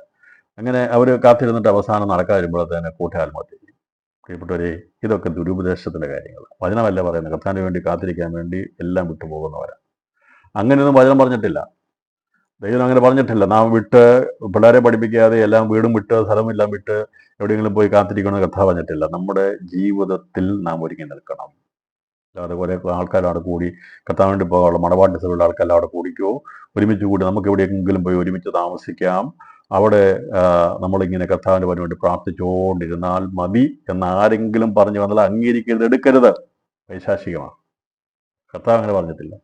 അങ്ങനെ അവർ കാത്തിരുന്നിട്ട് അവസാനം നടക്കാൻ വരുമ്പോഴത്തേനെ കൂട്ട ആത്മഹത്യ ചെയ്യും. പ്രിയപ്പെട്ടവരെ, ഇതൊക്കെ ദുരുപദേശത്തിൻ്റെ കാര്യങ്ങൾ. വചനമല്ല പറയുന്നത്. കർത്താവിന് വേണ്ടി കാത്തിരിക്കാൻ വേണ്ടി എല്ലാം വിട്ടുപോകുന്നവരാണ്. അങ്ങനെയൊന്നും വചനം പറഞ്ഞിട്ടില്ല. ദൈവം അങ്ങനെ പറഞ്ഞിട്ടില്ല. നാം വിട്ട് പിള്ളേരെ പഠിപ്പിക്കാതെ എല്ലാം വീടും വിട്ട് സ്ഥലമെല്ലാം വിട്ട് എവിടെയെങ്കിലും പോയി കാത്തിരിക്കണമെന്ന് കർത്താവ് പറഞ്ഞിട്ടില്ല. നമ്മുടെ ജീവിതത്തിൽ നാം ഒരുങ്ങി നിൽക്കണം. അല്ലാതെ കുറെ ആൾക്കാർ അവിടെ കൂടി കർത്താവിന് വേണ്ടി പോകാനുള്ള മണവാട്ടി സഭയുള്ള ആൾക്കാരെല്ലാം അവിടെ കൂടിക്കോ, ഒരുമിച്ച് കൂടി നമുക്ക് എവിടെയെങ്കിലും പോയി ഒരുമിച്ച് താമസിക്കാം, അവിടെ നമ്മളിങ്ങനെ കർത്താവിന് വേണ്ടി പ്രാർത്ഥിച്ചുകൊണ്ടിരുന്നാൽ മതി എന്ന് ആരെങ്കിലും പറഞ്ഞു വന്നാൽ അംഗീകരിക്കരുത്, എടുക്കരുത്. പൈശാചികമാണ്. കർത്താവ് അങ്ങനെ പറഞ്ഞിട്ടില്ല.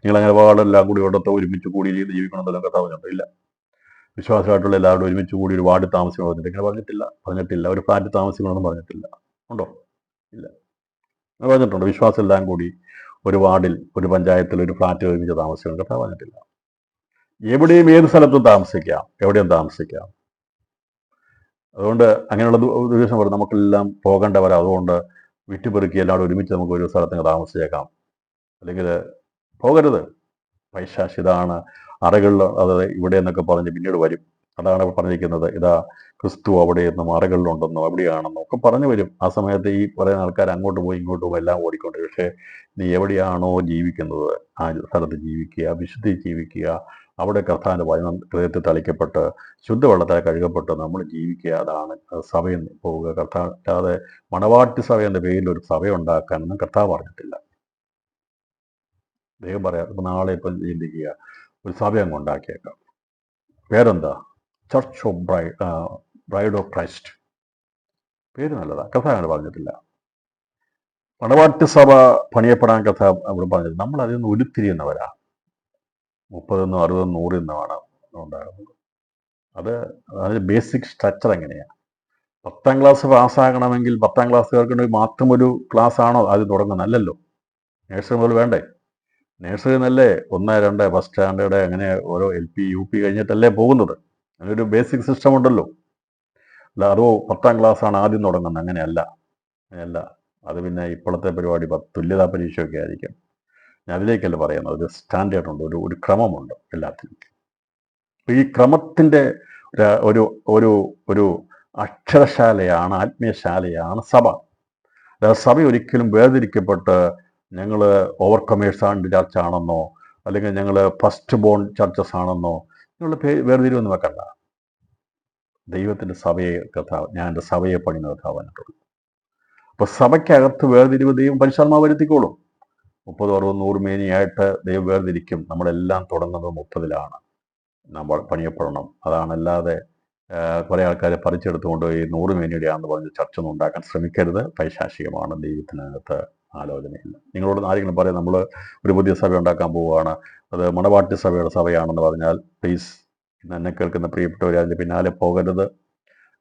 നിങ്ങളങ്ങനെ പാടെല്ലാം കൂടി ഒരിടത്ത് ഒരുമിച്ച് കൂടി ജീവിക്കണമെന്നെല്ലാം കർത്താവ് പറഞ്ഞിട്ടില്ല. വിശ്വാസമായിട്ടുള്ള എല്ലാവരും ഒരുമിച്ച് കൂടി ഒരു വാർഡിൽ താമസിക്കണം പറഞ്ഞിട്ട് ഇങ്ങനെ പറഞ്ഞിട്ടില്ല. ഒരു ഫ്ലാറ്റിൽ താമസിക്കണമെന്നും പറഞ്ഞിട്ടില്ല. ഉണ്ടോ? ഇല്ല. പറഞ്ഞിട്ടുണ്ട് വിശ്വാസം എല്ലാം കൂടി ഒരു വാർഡിൽ, ഒരു പഞ്ചായത്തിൽ, ഒരു ഫ്ലാറ്റിൽ ഒരുമിച്ച് താമസിക്കണം കർത്താവ് പറഞ്ഞിട്ടില്ല. എവിടെയും ഏത് സ്ഥലത്തും താമസിക്കാം, എവിടെയും താമസിക്കാം. അതുകൊണ്ട് അങ്ങനെയുള്ള ദിവസം പറയും നമുക്കെല്ലാം പോകേണ്ടവരാ, അതുകൊണ്ട് വിറ്റുപെറുക്കി എല്ലാവരും ഒരുമിച്ച് നമുക്ക് ഒരു സ്ഥലത്ത് താമസിച്ചേക്കാം. അല്ലെങ്കിൽ പോകരുത്. പൈശാചിതാണ് അറകളിൽ, അതായത് ഇവിടെ എന്നൊക്കെ പറഞ്ഞ് പിന്നീട് വരും. അതാണ് പറഞ്ഞിരിക്കുന്നത്, ഇതാ ക്രിസ്തു അവിടെ നിന്നും അറകളിലുണ്ടെന്നോ എവിടെയാണെന്നോ ഒക്കെ പറഞ്ഞു വരും. ആ സമയത്ത് ഈ പറയുന്ന ആൾക്കാർ അങ്ങോട്ട് പോയി ഇങ്ങോട്ട് പോയി എല്ലാം ഓടിക്കൊണ്ട്. പക്ഷേ നീ എവിടെയാണോ ജീവിക്കുന്നത് ആ സ്ഥലത്ത് ജീവിക്കുക, വിശുദ്ധി ജീവിക്കുക. അവിടെ കർത്താവിൻ്റെ വചനം ഹൃദയത്തിൽ തളിക്കപ്പെട്ട് ശുദ്ധവെള്ളത്താൽ കഴുകപ്പെട്ട് നമ്മൾ ജീവിക്കുക. അതാണ് സഭയിൽ പോവുക. കർത്താവ് അല്ലാതെ മണവാട്ടി സഭ എന്ന പേരിൽ ഒരു സഭ ഉണ്ടാക്കാനൊന്നും കർത്താവ് പറഞ്ഞിട്ടില്ല. ദൈവം പറയാം, ഇപ്പം നാളെ ഇപ്പം ചിന്തിക്കുക, ഒരു സഭ അങ്ങ് ഉണ്ടാക്കിയേക്കാം. പേരെന്താ? Church of bride of Christ. പേര് നല്ലതാ. കഥ അങ്ങനെ പറഞ്ഞിട്ടില്ല. മണവാട്ടി സഭ പണിയപ്പെടാൻ കഥ അവിടെ പറഞ്ഞില്ല. നമ്മൾ അതിൽ നിന്ന് ഉരുത്തിരിയുന്നവരാ. 30 60 100 ഉണ്ടാകുന്നത്. അതിന് ബേസിക് സ്ട്രക്ചർ എങ്ങനെയാണ്? 10ാം ക്ലാസ് പാസ്സാകണമെങ്കിൽ 10ാം ക്ലാസ്സുകാർക്ക് മാത്രം ഒരു ക്ലാസ് ആണോ ആദ്യം തുടങ്ങുന്നത്? അല്ലല്ലോ. നേഴ്സറി മുതൽ വേണ്ടേ? നേഴ്സറി എന്നല്ലേ 1, 2 ഫസ്റ്റ് സ്റ്റാൻഡേർഡ് അങ്ങനെ ഓരോ LP UP കഴിഞ്ഞിട്ടല്ലേ പോകുന്നത്. അങ്ങനൊരു ബേസിക് സിസ്റ്റം ഉണ്ടല്ലോ. അല്ല അതോ 10ാം ക്ലാസ്സാണ് ആദ്യം തുടങ്ങുന്നത്? അങ്ങനെയല്ല. അത് പിന്നെ ഇപ്പോഴത്തെ പരിപാടി തുല്യതാ പരീക്ഷയൊക്കെ ആയിരിക്കും. ഞാൻ അതിലേക്കല്ല പറയുന്നത്. ഒരു സ്റ്റാൻഡേർഡ് ഉണ്ട്, ഒരു ക്രമമുണ്ട് എല്ലാത്തിനും. ഈ ക്രമത്തിൻ്റെ ഒരു ഒരു ഒരു അക്ഷരശാലയാണ്, ആത്മീയശാലയാണ് സഭ. സഭ ഒരിക്കലും വേർതിരിക്കപ്പെട്ട് ഞങ്ങൾ ഓവർകമേഴ്സ് ആൻഡ് ചർച്ച് ആണെന്നോ അല്ലെങ്കിൽ ഞങ്ങൾ ഫസ്റ്റ് ബോൺ ചർച്ചസ് ആണെന്നോ നിങ്ങളുടെ വേർതിരിവൊന്നും വെക്കണ്ട. ദൈവത്തിൻ്റെ സഭയെ ഞാൻ എൻ്റെ സഭയെ പണിയുന്ന കഥ പറഞ്ഞിട്ടുള്ളൂ. അപ്പോൾ സഭയ്ക്കകത്ത് വേർതിരിവ് ദൈവം പരിശുദ്ധാത്മാവ് വരുത്തിക്കോളും. 30, 60, 100 മേനിയായിട്ട് ദൈവം വേർതിരിക്കും. നമ്മളെല്ലാം തുടങ്ങുന്നത് 30ലാണ്. നമ്മൾ പണിയപ്പെടണം. അല്ലാതെ കുറേ ആൾക്കാരെ പറിച്ചെടുത്തുകൊണ്ട് ഈ 100 മേനിയുടെയാണെന്ന് പറഞ്ഞ് ചർച്ചൊന്നും ഉണ്ടാക്കാൻ ശ്രമിക്കരുത്. പൈശാചികമാണ്. ദൈവത്തിനകത്ത് ആലോചനയില്ല. നിങ്ങളോട് ആരെങ്കിലും പറയാം നമ്മൾ ഒരു പുതിയ സഭ ഉണ്ടാക്കാൻ പോവുകയാണ്, അത് മണവാട്ടി സഭയുടെ സഭയാണെന്ന് പറഞ്ഞാൽ പ്ലീസ് എന്നെ കേൾക്കുന്ന പ്രിയപ്പെട്ടവരെ അതിൻ്റെ പിന്നാലെ പോകരുത്.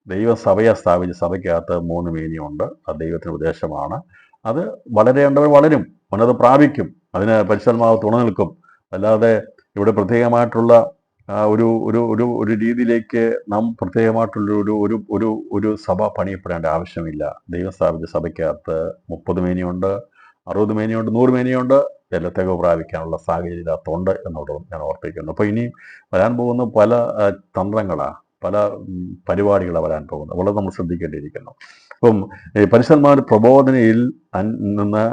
ദൈവസഭയെ സ്ഥാപിച്ച് സഭയ്ക്കകത്ത് 3 മേനിയുണ്ട്. അത് ദൈവത്തിൻ്റെ ഉദ്ദേശമാണ്. അത് വളരേണ്ടവർ വളരും, ഉന്നത പ്രാപിക്കും. അതിന് പരിശുദ്ധാത്മാവ് തുണ നിൽക്കും. അല്ലാതെ ഇവിടെ പ്രത്യേകമായിട്ടുള്ള ഒരു ഒരു ഒരു ഒരു രീതിയിലേക്ക് നാം പ്രത്യേകമായിട്ടുള്ള ഒരു സഭ പണിയപ്പെടേണ്ട ആവശ്യമില്ല. ദൈവം സ്ഥാപിച്ച സഭയ്ക്കകത്ത് 30 മേനിയുണ്ട്, 60 മേനിയുണ്ട്, 100 മേനിയുണ്ട്. എല്ലാത്തേക്കോ പ്രാപിക്കാനുള്ള സാഹചര്യം ഇതിനകത്തുണ്ട് എന്നുള്ളത് ഞാൻ ഓർപ്പിക്കുന്നു. അപ്പോൾ ഇനി വരാൻ പോകുന്ന പല തന്ത്രങ്ങളാണ്, പല പരിപാടികളാണ് വരാൻ പോകുന്നത്. വളരെ നമ്മൾ ശ്രദ്ധിക്കേണ്ടിയിരിക്കുന്നു. അപ്പം പരിശുദ്ധന്മാർ പ്രബോധനയിൽ നിന്ന്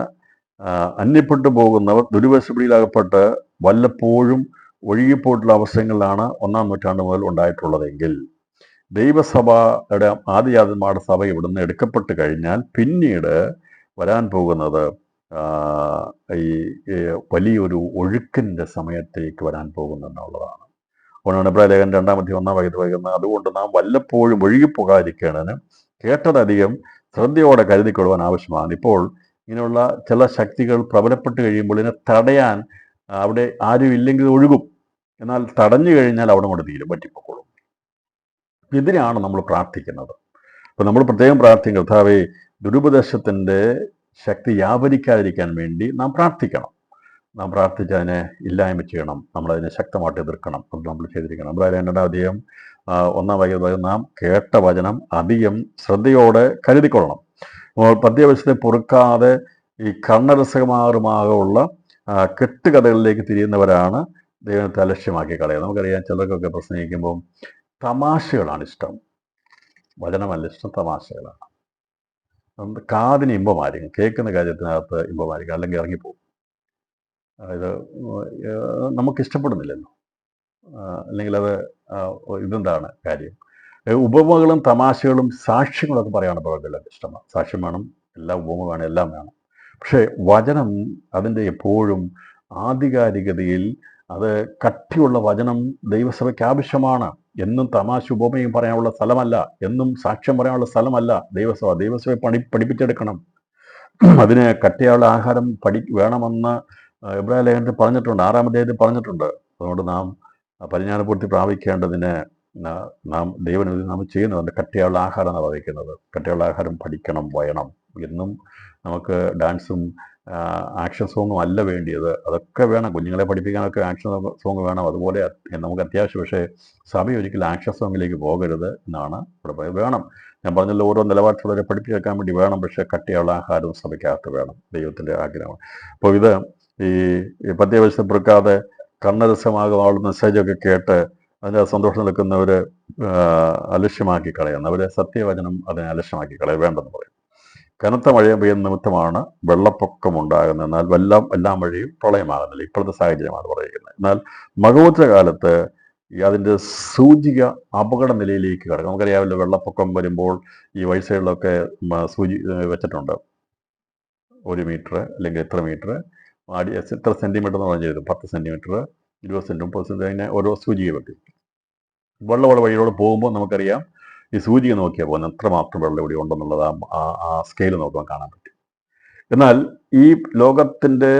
അന്യപ്പെട്ടു പോകുന്നവർ ദുരുപശപിടിയിലകപ്പെട്ട് വല്ലപ്പോഴും ഒഴുകിപ്പോയിട്ടുള്ള അവസരങ്ങളിലാണ് 1ാം നൂറ്റാണ്ട് മുതൽ ഉണ്ടായിട്ടുള്ളതെങ്കിൽ ദൈവസഭയുടെ ആദിജാതന്മാരുടെ സഭ ഇവിടുന്ന് എടുക്കപ്പെട്ട് കഴിഞ്ഞാൽ പിന്നീട് വരാൻ പോകുന്നത് ഈ വലിയൊരു ഒഴുക്കിൻ്റെ സമയത്തേക്ക് വരാൻ പോകുന്നെന്നുള്ളതാണ്. അതുകൊണ്ടാണ് എബ്രായലേഖനം 2-ാം അധ്യായം 1-ാം വാക്യത്തിൽ പറയുന്നത്, അതുകൊണ്ട് നാം വല്ലപ്പോഴും ഒഴുകിപ്പോകാതിരിക്കേണ്ടതിന് കേട്ടതധികം ശ്രദ്ധയോടെ കരുതിക്കൊള്ളുവാൻ ആവശ്യമാണ്. ഇപ്പോൾ ഇങ്ങനെയുള്ള ചില ശക്തികൾ പ്രബലപ്പെട്ട് കഴിയുമ്പോൾ ഇതിനെ തടയാൻ അവിടെ ആരും ഇല്ലെങ്കിൽ ഒഴുകും. എന്നാൽ തടഞ്ഞു കഴിഞ്ഞാൽ അവിടെ കൊണ്ട് തീരും, പറ്റിപ്പോക്കോളും. ഇതിനാണ് നമ്മൾ പ്രാർത്ഥിക്കുന്നത്. അപ്പോൾ നമ്മൾ പ്രത്യേകം പ്രാർത്ഥിക്കും, കർത്താവേ ദുരുപദേശത്തിൻ്റെ ശക്തി വ്യാപരിക്കാതിരിക്കാൻ വേണ്ടി നാം പ്രാർത്ഥിക്കണം. നാം പ്രാർത്ഥിച്ചതിനെ ഇല്ലായ്മ ചെയ്യണം. നമ്മളതിനെ ശക്തമായിട്ട് എതിർക്കണം. അത് നമ്മൾ ചെയ്തിരിക്കണം. അതായത് 2-ാം അധ്യായം 1-ാം വാക്യത്തിൽ നാം കേട്ട വചനം അധികം ശ്രദ്ധയോടെ കരുതിക്കൊള്ളണം. പദ്യവശത്തെ പൊറുക്കാതെ ഈ കർണരസമാറുമാകുള്ള കെട്ടുകഥകളിലേക്ക് തിരിയുന്നവരാണ് ദൈവത്തെ അലക്ഷ്യമാക്കി കളയുക. നമുക്കറിയാം, ചിലർക്കൊക്കെ പ്രസംഗിക്കുമ്പം തമാശകളാണ് ഇഷ്ടം, വചനമല്ല ഇഷ്ടം, തമാശകളാണ്. കാതിന് ഇമ്പമായിരിക്കും, കേൾക്കുന്ന കാര്യത്തിനകത്ത് ഇമ്പമായിരിക്കും, അല്ലെങ്കിൽ ഇറങ്ങിപ്പോകും. അതായത് നമുക്ക് ഇഷ്ടപ്പെടുന്നില്ലല്ലോ. അല്ലെങ്കിൽ അത് ഇതെന്താണ് കാര്യം? ഉപമകളും തമാശകളും സാക്ഷ്യങ്ങളൊക്കെ പറയാണ് പ്രവർത്തകർക്ക് ഇഷ്ടമാണ്. സാക്ഷ്യം വേണം, എല്ലാ ഉപമ വേണം, എല്ലാം വേണം. പക്ഷേ വചനം അതിൻ്റെ എപ്പോഴും ആധികാരികതയിൽ അത് കട്ടിയുള്ള വചനം ദൈവസഭയ്ക്ക് ആവശ്യമാണ്. എന്നും തമാശ ഉപമയും പറയാനുള്ള സ്ഥലമല്ല, എന്നും സാക്ഷ്യം പറയാനുള്ള സ്ഥലമല്ല ദൈവസഭ. ദൈവസഭയെ പഠിപ്പിച്ചെടുക്കണം. അതിന് കട്ടിയുള്ള ആഹാരം വേണമെന്ന് എബ്രായ ലേഖനത്തിൽ പറഞ്ഞിട്ടുണ്ട്, 6-ാം അധ്യായത്തിൽ പറഞ്ഞിട്ടുണ്ട്. അതുകൊണ്ട് നാം പരിജ്ഞാനപൂർത്തി പ്രാപിക്കേണ്ടതിന് നാം ദൈവന് നാം ചെയ്യുന്നത് കട്ടിയുള്ള ആഹാരം എന്നാണ് പറയുന്നത്. കട്ടിയുള്ള ആഹാരം പഠിക്കണം, വേണം. എന്നും നമുക്ക് ഡാൻസും ആക്ഷൻ സോങ്ങും അല്ല വേണ്ടിയത്. അതൊക്കെ വേണം, കുഞ്ഞുങ്ങളെ പഠിപ്പിക്കാനൊക്കെ ആക്ഷൻ സോങ് വേണം, അതുപോലെ നമുക്ക് അത്യാവശ്യം. പക്ഷേ സഭ ഒരിക്കലും ആക്ഷൻ സോങ്ങിലേക്ക് പോകരുത് എന്നാണ് ഇവിടെ വേണം. ഞാൻ പറഞ്ഞല്ലോ, ഓരോ നിലവാരത്തിലുള്ളവരെ പഠിപ്പിച്ചെടുക്കാൻ വേണ്ടി വേണം. പക്ഷേ കട്ടിയുള്ള ആഹാരവും സഭയ്ക്കകത്ത് വേണം, ദൈവത്തിൻ്റെ ആഗ്രഹമാണ്. അപ്പോൾ ഇത് ഈ 10 വയസ്സ് പെറുക്കാതെ കണ്ണരസമാകും മെസ്സേജൊക്കെ കേട്ട് അതിൻ്റെ സന്തോഷം നിൽക്കുന്നവർ അലക്ഷ്യമാക്കി കളയുന്നവരെ സത്യവചനം അതിനെ അലക്ഷ്യമാക്കി വേണ്ടെന്ന് പറയും. കനത്ത മഴ പെയ്യുന്ന നിമിത്തമാണ് വെള്ളപ്പൊക്കം ഉണ്ടാകുന്നത്, എന്നാൽ എല്ലാ മഴയും പ്രളയമാകുന്നില്ല. ഇപ്പോഴത്തെ സാഹചര്യമാണ് പറയുന്നത്. എന്നാൽ മകോത്സവ കാലത്ത് അതിൻ്റെ സൂചിക അപകട നിലയിലേക്ക് കിടക്കും. നമുക്കറിയാമല്ലോ, വെള്ളപ്പൊക്കം വരുമ്പോൾ ഈ വഴിസൈഡിലൊക്കെ സൂചി വെച്ചിട്ടുണ്ട്. 1 മീറ്റർ അല്ലെങ്കിൽ എത്ര മീറ്റർ, എത്ര സെൻറ്റിമീറ്റർ എന്ന് പറഞ്ഞു തരും. 10 സെൻറ്റിമീറ്റർ, 20 സെൻറ്റ്, 30 സെൻറ്റ്, അങ്ങനെ ഓരോ സൂചിക വെക്കും. വെള്ളമുള്ള വഴിയിലൂടെ പോകുമ്പോൾ നമുക്കറിയാം, ഈ സൂചിക നോക്കിയാൽ പോകുന്നത് എത്രമാത്രം വെള്ളം ഇവിടെ ഉണ്ടെന്നുള്ളത് ആ സ്കെയിൽ നോക്കാൻ കാണാൻ പറ്റും. എന്നാൽ ഈ ലോകത്തിൻ്റെ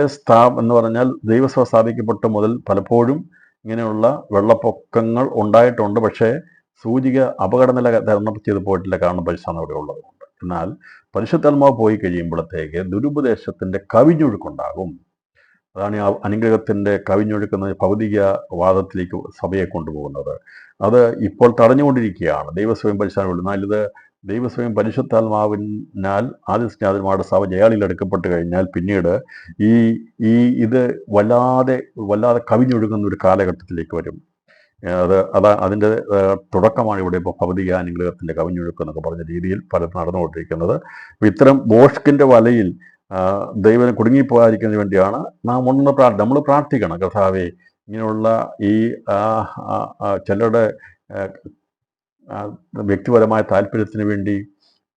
എന്ന് പറഞ്ഞാൽ ദൈവസഭ സ്ഥാപിക്കപ്പെട്ട മുതൽ പലപ്പോഴും ഇങ്ങനെയുള്ള വെള്ളപ്പൊക്കങ്ങൾ ഉണ്ടായിട്ടുണ്ട്. പക്ഷേ സൂചിക അപകടനില തരണം ചെയ്ത് പോയിട്ടില്ല, കാരണം പരിശുദ്ധാത്മാവ് ഇവിടെ ഉള്ളതുകൊണ്ട്. എന്നാൽ പരിശുദ്ധാത്മാവ് പോയി കഴിയുമ്പോഴത്തേക്ക് ദുരുപദേശത്തിൻ്റെ കവിഞ്ഞൊഴുക്കുണ്ടാകും. അതാണ് ഈ അനുഗ്രഹത്തിൻ്റെ കവിഞ്ഞൊഴുക്കുന്നത്, ഭൗതികവാദത്തിലേക്ക് സഭയെ കൊണ്ടുപോകുന്നത്. അത് ഇപ്പോൾ തടഞ്ഞുകൊണ്ടിരിക്കുകയാണ് ദൈവസ്വയം പരിശുദ്ധാത്മാവ്. എന്നാൽ ഇത് ദൈവസ്വയം പരിശുദ്ധാത്മാവിനാൽ ആദിസ്നാഥന്മാരുടെ സഭ ജയാളിയിൽ എടുക്കപ്പെട്ട് കഴിഞ്ഞാൽ പിന്നീട് ഇത് വല്ലാതെ കവിഞ്ഞൊഴുകുന്ന ഒരു കാലഘട്ടത്തിലേക്ക് വരും. അതിൻ്റെ തുടക്കമാണ് ഇവിടെ ഇപ്പോൾ ഭൗതിക അനുഗ്രഹത്തിൻ്റെ കവിഞ്ഞൊഴുക്ക് എന്നൊക്കെ പറഞ്ഞ രീതിയിൽ പലതും നടന്നുകൊണ്ടിരിക്കുന്നത്. ഇത്തരം ബോഷ്കിൻ്റെ വലയിൽ ദൈവം കുടുങ്ങിപ്പോകാതിരിക്കുന്നതിന് വേണ്ടിയാണ് നമ്മൾ പ്രാർത്ഥിക്കണം. കർത്താവേ, ഇങ്ങനെയുള്ള ഈ ചിലരുടെ വ്യക്തിപരമായ താല്പര്യത്തിന് വേണ്ടി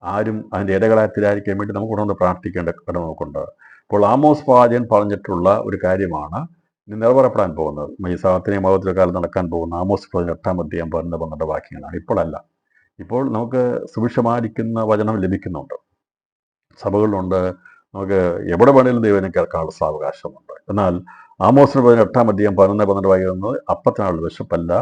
ആരും അതിൻ്റെ ഇടകളായി തീരാതിരിക്കാൻ വേണ്ടി നമുക്ക് ഉണർന്ന് പ്രാർത്ഥിക്കേണ്ട കടമ നമുക്കുണ്ട്. അപ്പോൾ ആമോസ് പ്രവാചകൻ പറഞ്ഞിട്ടുള്ള ഒരു കാര്യമാണ് ഇനി നിറവേറപ്പെടാൻ പോകുന്നത്. ഈ സാത്തിനെയും മഹോത്സവ കാലം നടക്കാൻ പോകുന്ന ആമോസ് പ്രവാചകൻ 8-ാം അധ്യായം 12 വാക്യങ്ങളാണ്. ഇപ്പോഴല്ല, ഇപ്പോൾ നമുക്ക് സുഭിക്ഷമായിരിക്കുന്ന വചനം ലഭിക്കുന്നുണ്ട്, സഭകളിലുണ്ട്, നമുക്ക് എവിടെ വേണേലും ദൈവനെ കേൾക്കാനുള്ള സാവകാശമുണ്ട്. എന്നാൽ ആമോസിന് 8-ാം അധ്യായം 11 വായിക്കുന്നത് അപ്പത്തിനായുള്ള വിശപ്പല്ല,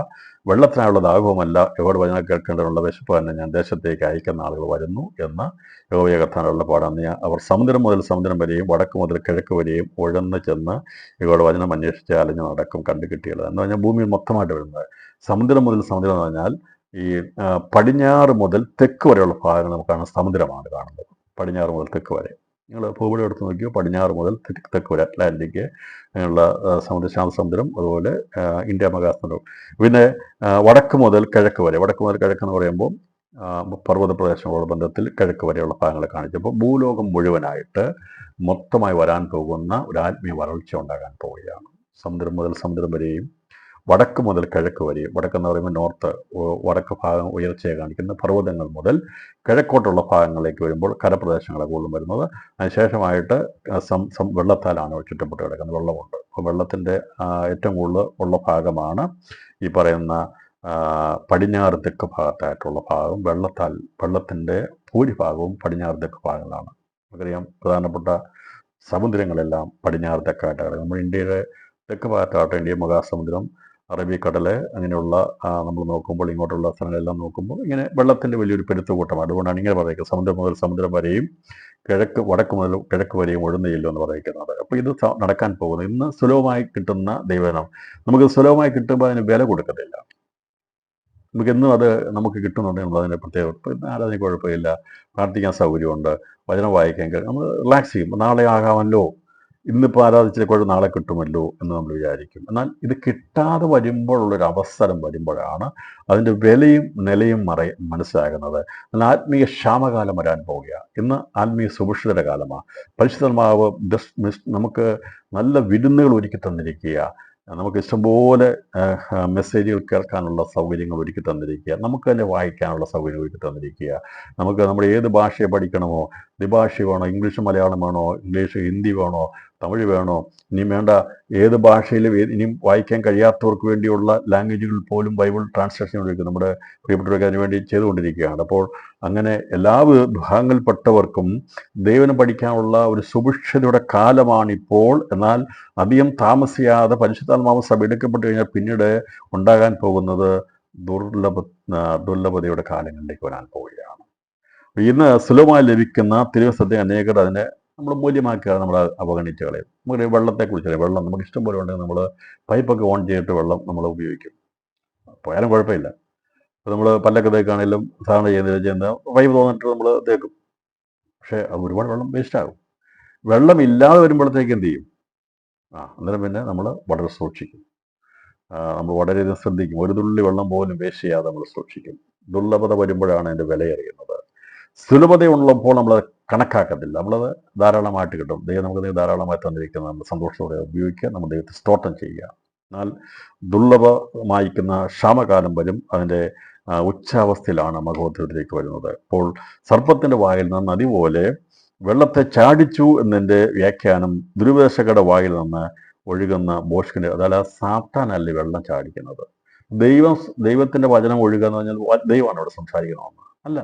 വെള്ളത്തിനായുള്ള ദാഹവുമല്ല, എവിടെ വചനം കേൾക്കേണ്ടതിനുള്ള വിശപ്പ് തന്നെ ഞാൻ ദേശത്തേക്ക് അയക്കുന്ന ആളുകൾ വരുന്നു എന്ന് യഹോവയുടെ കർത്താവിനുള്ള പാടാണ്. അവർ സമുദ്രം മുതൽ സമുദ്രം വരെയും വടക്ക് മുതൽ കിഴക്ക് വരെയും ഉഴന്ന് ചെന്ന് യഹോവയുടെ വചനം അന്വേഷിച്ച് അലഞ്ഞ് നടക്കും, കണ്ടു കിട്ടിയത് എന്ന് പറഞ്ഞാൽ ഭൂമിയിൽ മൊത്തമായിട്ട് വരുന്നത്. സമുദ്രം മുതൽ സമുദ്രം എന്ന് പറഞ്ഞാൽ ഈ പടിഞ്ഞാറ് മുതൽ തെക്ക് വരെയുള്ള ഭാഗങ്ങൾ നമുക്കാണ് സമുദ്രമാണ് കാണുന്നത്. പടിഞ്ഞാറ് മുതൽ തെക്ക് വരെ നിങ്ങൾ ഭൂപടം എടുത്ത് നോക്കിയോ, പടിഞ്ഞാറ് മുതൽ തെക്ക് വരെ അറ്റ്ലാന്റിക് അങ്ങനെയുള്ള ശാന്തസമുദ്രം, അതുപോലെ ഇന്ത്യ മഹാസമുദ്രം. പിന്നെ വടക്ക് മുതൽ കിഴക്ക് വരെ, വടക്ക് മുതൽ കിഴക്കെന്ന് പറയുമ്പോൾ പർവ്വത പ്രദേശങ്ങളുടെ ബന്ധത്തിൽ കിഴക്ക് വരെയുള്ള ഭാഗങ്ങളെ കാണിച്ചപ്പോൾ ഭൂലോകം മുഴുവനായിട്ട് മൊത്തമായി വരാൻ പോകുന്ന ഒരു ആത്മീയ വരൾച്ച ഉണ്ടാകാൻ പോവുകയാണ്. സമുദ്രം മുതൽ സമുദ്രം വരെയും വടക്ക് മുതൽ കിഴക്ക് വരെയും, വടക്കെന്ന് പറയുമ്പോൾ നോർത്ത്, വടക്ക് ഭാഗം ഉയർച്ചയെ കാണിക്കുന്ന പർവ്വതങ്ങൾ മുതൽ കിഴക്കോട്ടുള്ള ഭാഗങ്ങളിലേക്ക് വരുമ്പോൾ കരപ്രദേശങ്ങളെ കൂടുതലും വരുന്നത്. അതിനുശേഷമായിട്ട് വെള്ളത്താലാണ് ചുറ്റപ്പെട്ട് കിടക്കുന്നത്, വെള്ളമുണ്ട്. അപ്പോൾ വെള്ളത്തിൻ്റെ ഏറ്റവും കൂടുതൽ ഉള്ള ഭാഗമാണ് ഈ പറയുന്ന പടിഞ്ഞാറ് തെക്ക് ഭാഗത്തായിട്ടുള്ള ഭാഗം. വെള്ളത്തിൻ്റെ ഭൂരിഭാഗവും പടിഞ്ഞാറ് തെക്ക് ഭാഗങ്ങളാണ്. നമുക്കറിയാം, പ്രധാനപ്പെട്ട സമുദ്രങ്ങളെല്ലാം പടിഞ്ഞാറ് തെക്കായിട്ടാണ്. നമ്മൾ ഇന്ത്യയുടെ തെക്ക് ഭാഗത്തായിട്ട് ഇന്ത്യ മഹാസമുദ്രം, അറബിക്കടൽ, അങ്ങനെയുള്ള നമ്മൾ നോക്കുമ്പോൾ ഇങ്ങോട്ടുള്ള സ്ഥലങ്ങളെല്ലാം നോക്കുമ്പോൾ ഇങ്ങനെ വെള്ളത്തിൻ്റെ വലിയൊരു പെരുത്തുകൂട്ടമാണ്. അതുകൊണ്ടാണ് ഇങ്ങനെ പറയുന്നത്, സമുദ്രം മുതൽ സമുദ്രം വരെയും വടക്ക് മുതൽ കിഴക്ക് വരെയും ഒഴുന്നു ചെല്ലുമെന്ന് പറയുന്നത്. അപ്പോൾ ഇത് നടക്കാൻ പോകുന്നത് ഇന്ന് സുലഭമായി കിട്ടുന്ന ദൈവനം നമുക്ക് സുലഭമായി കിട്ടുമ്പോൾ അതിന് വില കൊടുക്കത്തില്ല. നമുക്കെന്നും അത് നമുക്ക് കിട്ടുന്നുണ്ടെങ്കിൽ അതിൻ്റെ പ്രത്യേക ആരാധന കുഴപ്പമില്ല, പ്രാർത്ഥിക്കാൻ സൗകര്യമുണ്ട്, വചനം വായിക്കാൻ നമ്മൾ റിലാക്സ് ചെയ്യും. നാളെ ആകാമല്ലോ, ഇന്നിപ്പോൾ ആരാധിച്ചിട്ട് നാളെ കിട്ടുമല്ലോ എന്ന് നമ്മൾ വിചാരിക്കും. എന്നാൽ ഇത് കിട്ടാതെ വരുമ്പോഴുള്ളൊരു അവസരം വരുമ്പോഴാണ് അതിൻ്റെ വിലയും നിലയും മനസ്സിലാകുന്നത്. എന്നാൽ ആത്മീയ ക്ഷാമകാലം വരാൻ പോവുകയാണ്. ഇന്ന് ആത്മീയ സുഭിക്ഷതയുടെ കാലമാണ്. പരിശുദ്ധാത്മാവ് നമുക്ക് നല്ല വിരുന്നുകൾ ഒരുക്കി തന്നിരിക്കുക. നമുക്ക് ഇഷ്ടംപോലെ മെസ്സേജുകൾ കേൾക്കാനുള്ള സൗകര്യങ്ങൾ ഒരുക്കി തന്നിരിക്കുക, നമുക്ക് തന്നെ വായിക്കാനുള്ള സൗകര്യം ഒരുക്കി തന്നിരിക്കുക. നമുക്ക് നമ്മൾ ഏത് ഭാഷയെ പഠിക്കണമോ, ദ്വിഭാഷ വേണോ, ഇംഗ്ലീഷ് മലയാളം വേണോ, ഇംഗ്ലീഷ് ഹിന്ദി വേണോ, തമിഴ് വേണോ, ഇനിയും വേണ്ട ഏത് ഭാഷയിലും ഇനിയും വായിക്കാൻ കഴിയാത്തവർക്ക് വേണ്ടിയുള്ള ലാംഗ്വേജുകളിൽ പോലും ബൈബിൾ ട്രാൻസ്ലേഷൻ ഉപയോഗിക്കും. നമ്മുടെ പ്രിയപ്പെട്ടവർക്ക് അതിന് വേണ്ടി ചെയ്തുകൊണ്ടിരിക്കുകയാണ്. അപ്പോൾ അങ്ങനെ എല്ലാ വിഭാഗങ്ങളിൽപ്പെട്ടവർക്കും ദൈവം പഠിക്കാനുള്ള ഒരു സുഭിക്ഷതയുടെ കാലമാണിപ്പോൾ. എന്നാൽ അധികം താമസിയാതെ പരിശുദ്ധാത്മാവ് സഭ എടുക്കപ്പെട്ട് കഴിഞ്ഞാൽ പിന്നീട് ഉണ്ടാകാൻ പോകുന്നത് ദുർലഭതയുടെ കാലങ്ങളിലേക്ക് വരാൻ പോവുകയാണ്. ഇന്ന് സുലഭമായി ലഭിക്കുന്ന തിരുവസത്തെ അനേകർ അതിനെ നമ്മൾ മൂല്യമാക്കിയാണ് നമ്മൾ അവഗണിച്ച് കളയും. നമുക്ക് വെള്ളത്തെക്കുറിച്ചറിയാം. വെള്ളം നമുക്ക് ഇഷ്ടം പോലെ ഉണ്ടെങ്കിൽ നമ്മൾ പൈപ്പൊക്കെ ഓൺ ചെയ്തിട്ട് വെള്ളം നമ്മൾ ഉപയോഗിക്കും, പോയാലും കുഴപ്പമില്ല. അപ്പോൾ നമ്മൾ പല്ലൊക്കെ തേക്കാണെങ്കിലും സാധാരണ ചെയ്യുന്ന പൈപ്പ് തോന്നിട്ട് നമ്മൾ തേക്കും. പക്ഷേ അത് ഒരുപാട് വെള്ളം വേസ്റ്റാകും. വെള്ളമില്ലാതെ വരുമ്പോഴത്തേക്ക് എന്ത് ചെയ്യും? അന്നേരം പിന്നെ നമ്മൾ വളരെ സൂക്ഷിക്കും, നമ്മൾ വളരെയധികം ശ്രദ്ധിക്കും. ഒരു തുള്ളി വെള്ളം പോലും വേസ്റ്റ് ചെയ്യാതെ നമ്മൾ സൂക്ഷിക്കും. ദുർലഭത വരുമ്പോഴാണ് അതിൻ്റെ വില അറിയുന്നത്. സുലഭതയുള്ളപ്പോൾ നമ്മളത് കണക്കാക്കത്തില്ല, നമ്മളത് ധാരാളമായിട്ട് കിട്ടും. ദൈവം നമുക്ക് ധാരാളമായി തന്നിരിക്കുന്നത് നമ്മൾ സന്തോഷത്തോടെ ഉപയോഗിക്കുക, നമ്മൾ ദൈവത്തെ സ്തോത്രം ചെയ്യുക. എന്നാൽ ദുർലഭമായിരിക്കുന്ന ക്ഷാമകാലം വരും, അതിൻ്റെ ഉച്ചാവസ്ഥയിലാണ് മഹോത്സവത്തിലേക്ക് വരുന്നത്. അപ്പോൾ സർപ്പത്തിൻ്റെ വായിൽ നിന്ന് നദി പോലെ വെള്ളത്തെ ചാടിച്ചു എന്നതിൻ്റെ വ്യാഖ്യാനം ദുരുപദേശകരുടെ വായിൽ നിന്ന് ഒഴുകുന്ന ബോഷ്കിൻ്റെ, അതായത് സാത്താനല്ലേ വെള്ളം ചാടിക്കുന്നത്. ദൈവത്തിൻ്റെ വചനം ഒഴുകുക എന്ന് പറഞ്ഞാൽ ദൈവമാണ് അവിടെ സംസാരിക്കണമെന്ന് അല്ല,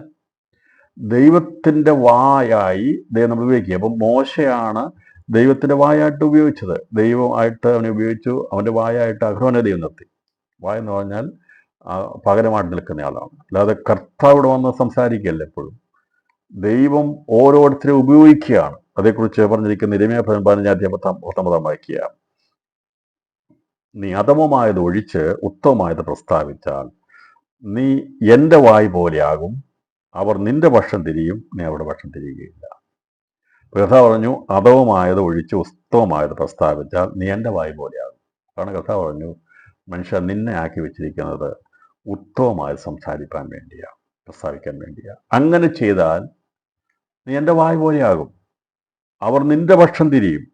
ദൈവത്തിൻ്റെ വായായി ദൈവം നമ്മൾ ഉപയോഗിക്കുക. അപ്പം മോശയാണ് ദൈവത്തിൻ്റെ വായായിട്ട് ഉപയോഗിച്ചത്. ദൈവമായിട്ട് അവനെ ഉപയോഗിച്ചു, അവൻ്റെ വായായിട്ട് അഹ്റോനെ ദൈവം നിർത്തി. വായ എന്ന് പറഞ്ഞാൽ പകരമായിട്ട് നിൽക്കുന്നയാളാണ്, അല്ലാതെ കർത്താവിടെ വന്ന് സംസാരിക്കുകയല്ല. എപ്പോഴും ദൈവം ഓരോരുത്തരെ ഉപയോഗിക്കുകയാണ്. അതേക്കുറിച്ച് പറഞ്ഞിരിക്കുന്ന ഇരമ്യാ 15:19 വായിക്കുക. നീ അധമമായത് ഒഴിച്ച് ഉത്തമമായത് പ്രസ്താവിച്ചാൽ നീ എൻ്റെ വായ് പോലെയാകും. അവർ നിന്റെ പക്ഷം തിരിയും, നീ അവരുടെ പക്ഷം തിരിയുകയില്ല. കർത്താവ് പറഞ്ഞു, അധമമായത് ഒഴിച്ച് ഉത്തമമായത് പ്രസ്താവിച്ചാൽ നീ എൻ്റെ വായ് പോലെയാകും. കാരണം കർത്താവ് പറഞ്ഞു, മനുഷ്യൻ നിന്നെ ആക്കി വെച്ചിരിക്കുന്നത് ഉത്തമമായി സംസാരിക്കാൻ വേണ്ടിയാണ്, പ്രസ്താവിക്കാൻ വേണ്ടിയാണ്. അങ്ങനെ ചെയ്താൽ നീ എൻ്റെ വായ് പോലെയാകും. അവർ നിന്റെ പക്ഷം തിരിയും,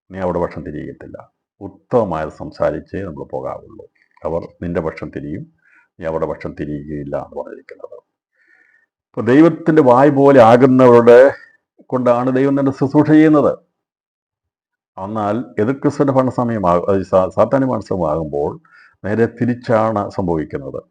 നീ അവരുടെ പക്ഷം തിരിയത്തില്ല. ഉത്തമമായത് സംസാരിച്ചേ നമ്മൾ പോകാവുള്ളൂ. അവർ നിന്റെ പക്ഷം തിരിയും, നീ അവരുടെ പക്ഷം തിരിയുകയില്ല എന്ന് പറഞ്ഞിരിക്കുന്നത്. ഇപ്പോൾ ദൈവത്തിൻ്റെ വായ് പോലെ ആകുന്നവരുടെ കൊണ്ടാണ് ദൈവം തന്നെ ശുശ്രൂഷ ചെയ്യുന്നത്. എന്നാൽ എതിർ ക്രിസ്തുവിൻ്റെ ഭരണസമയമാകും, സാത്താന്യ ഭരണസമയമാകുമ്പോൾ നേരെ തിരിച്ചാണ് സംഭവിക്കുന്നത്.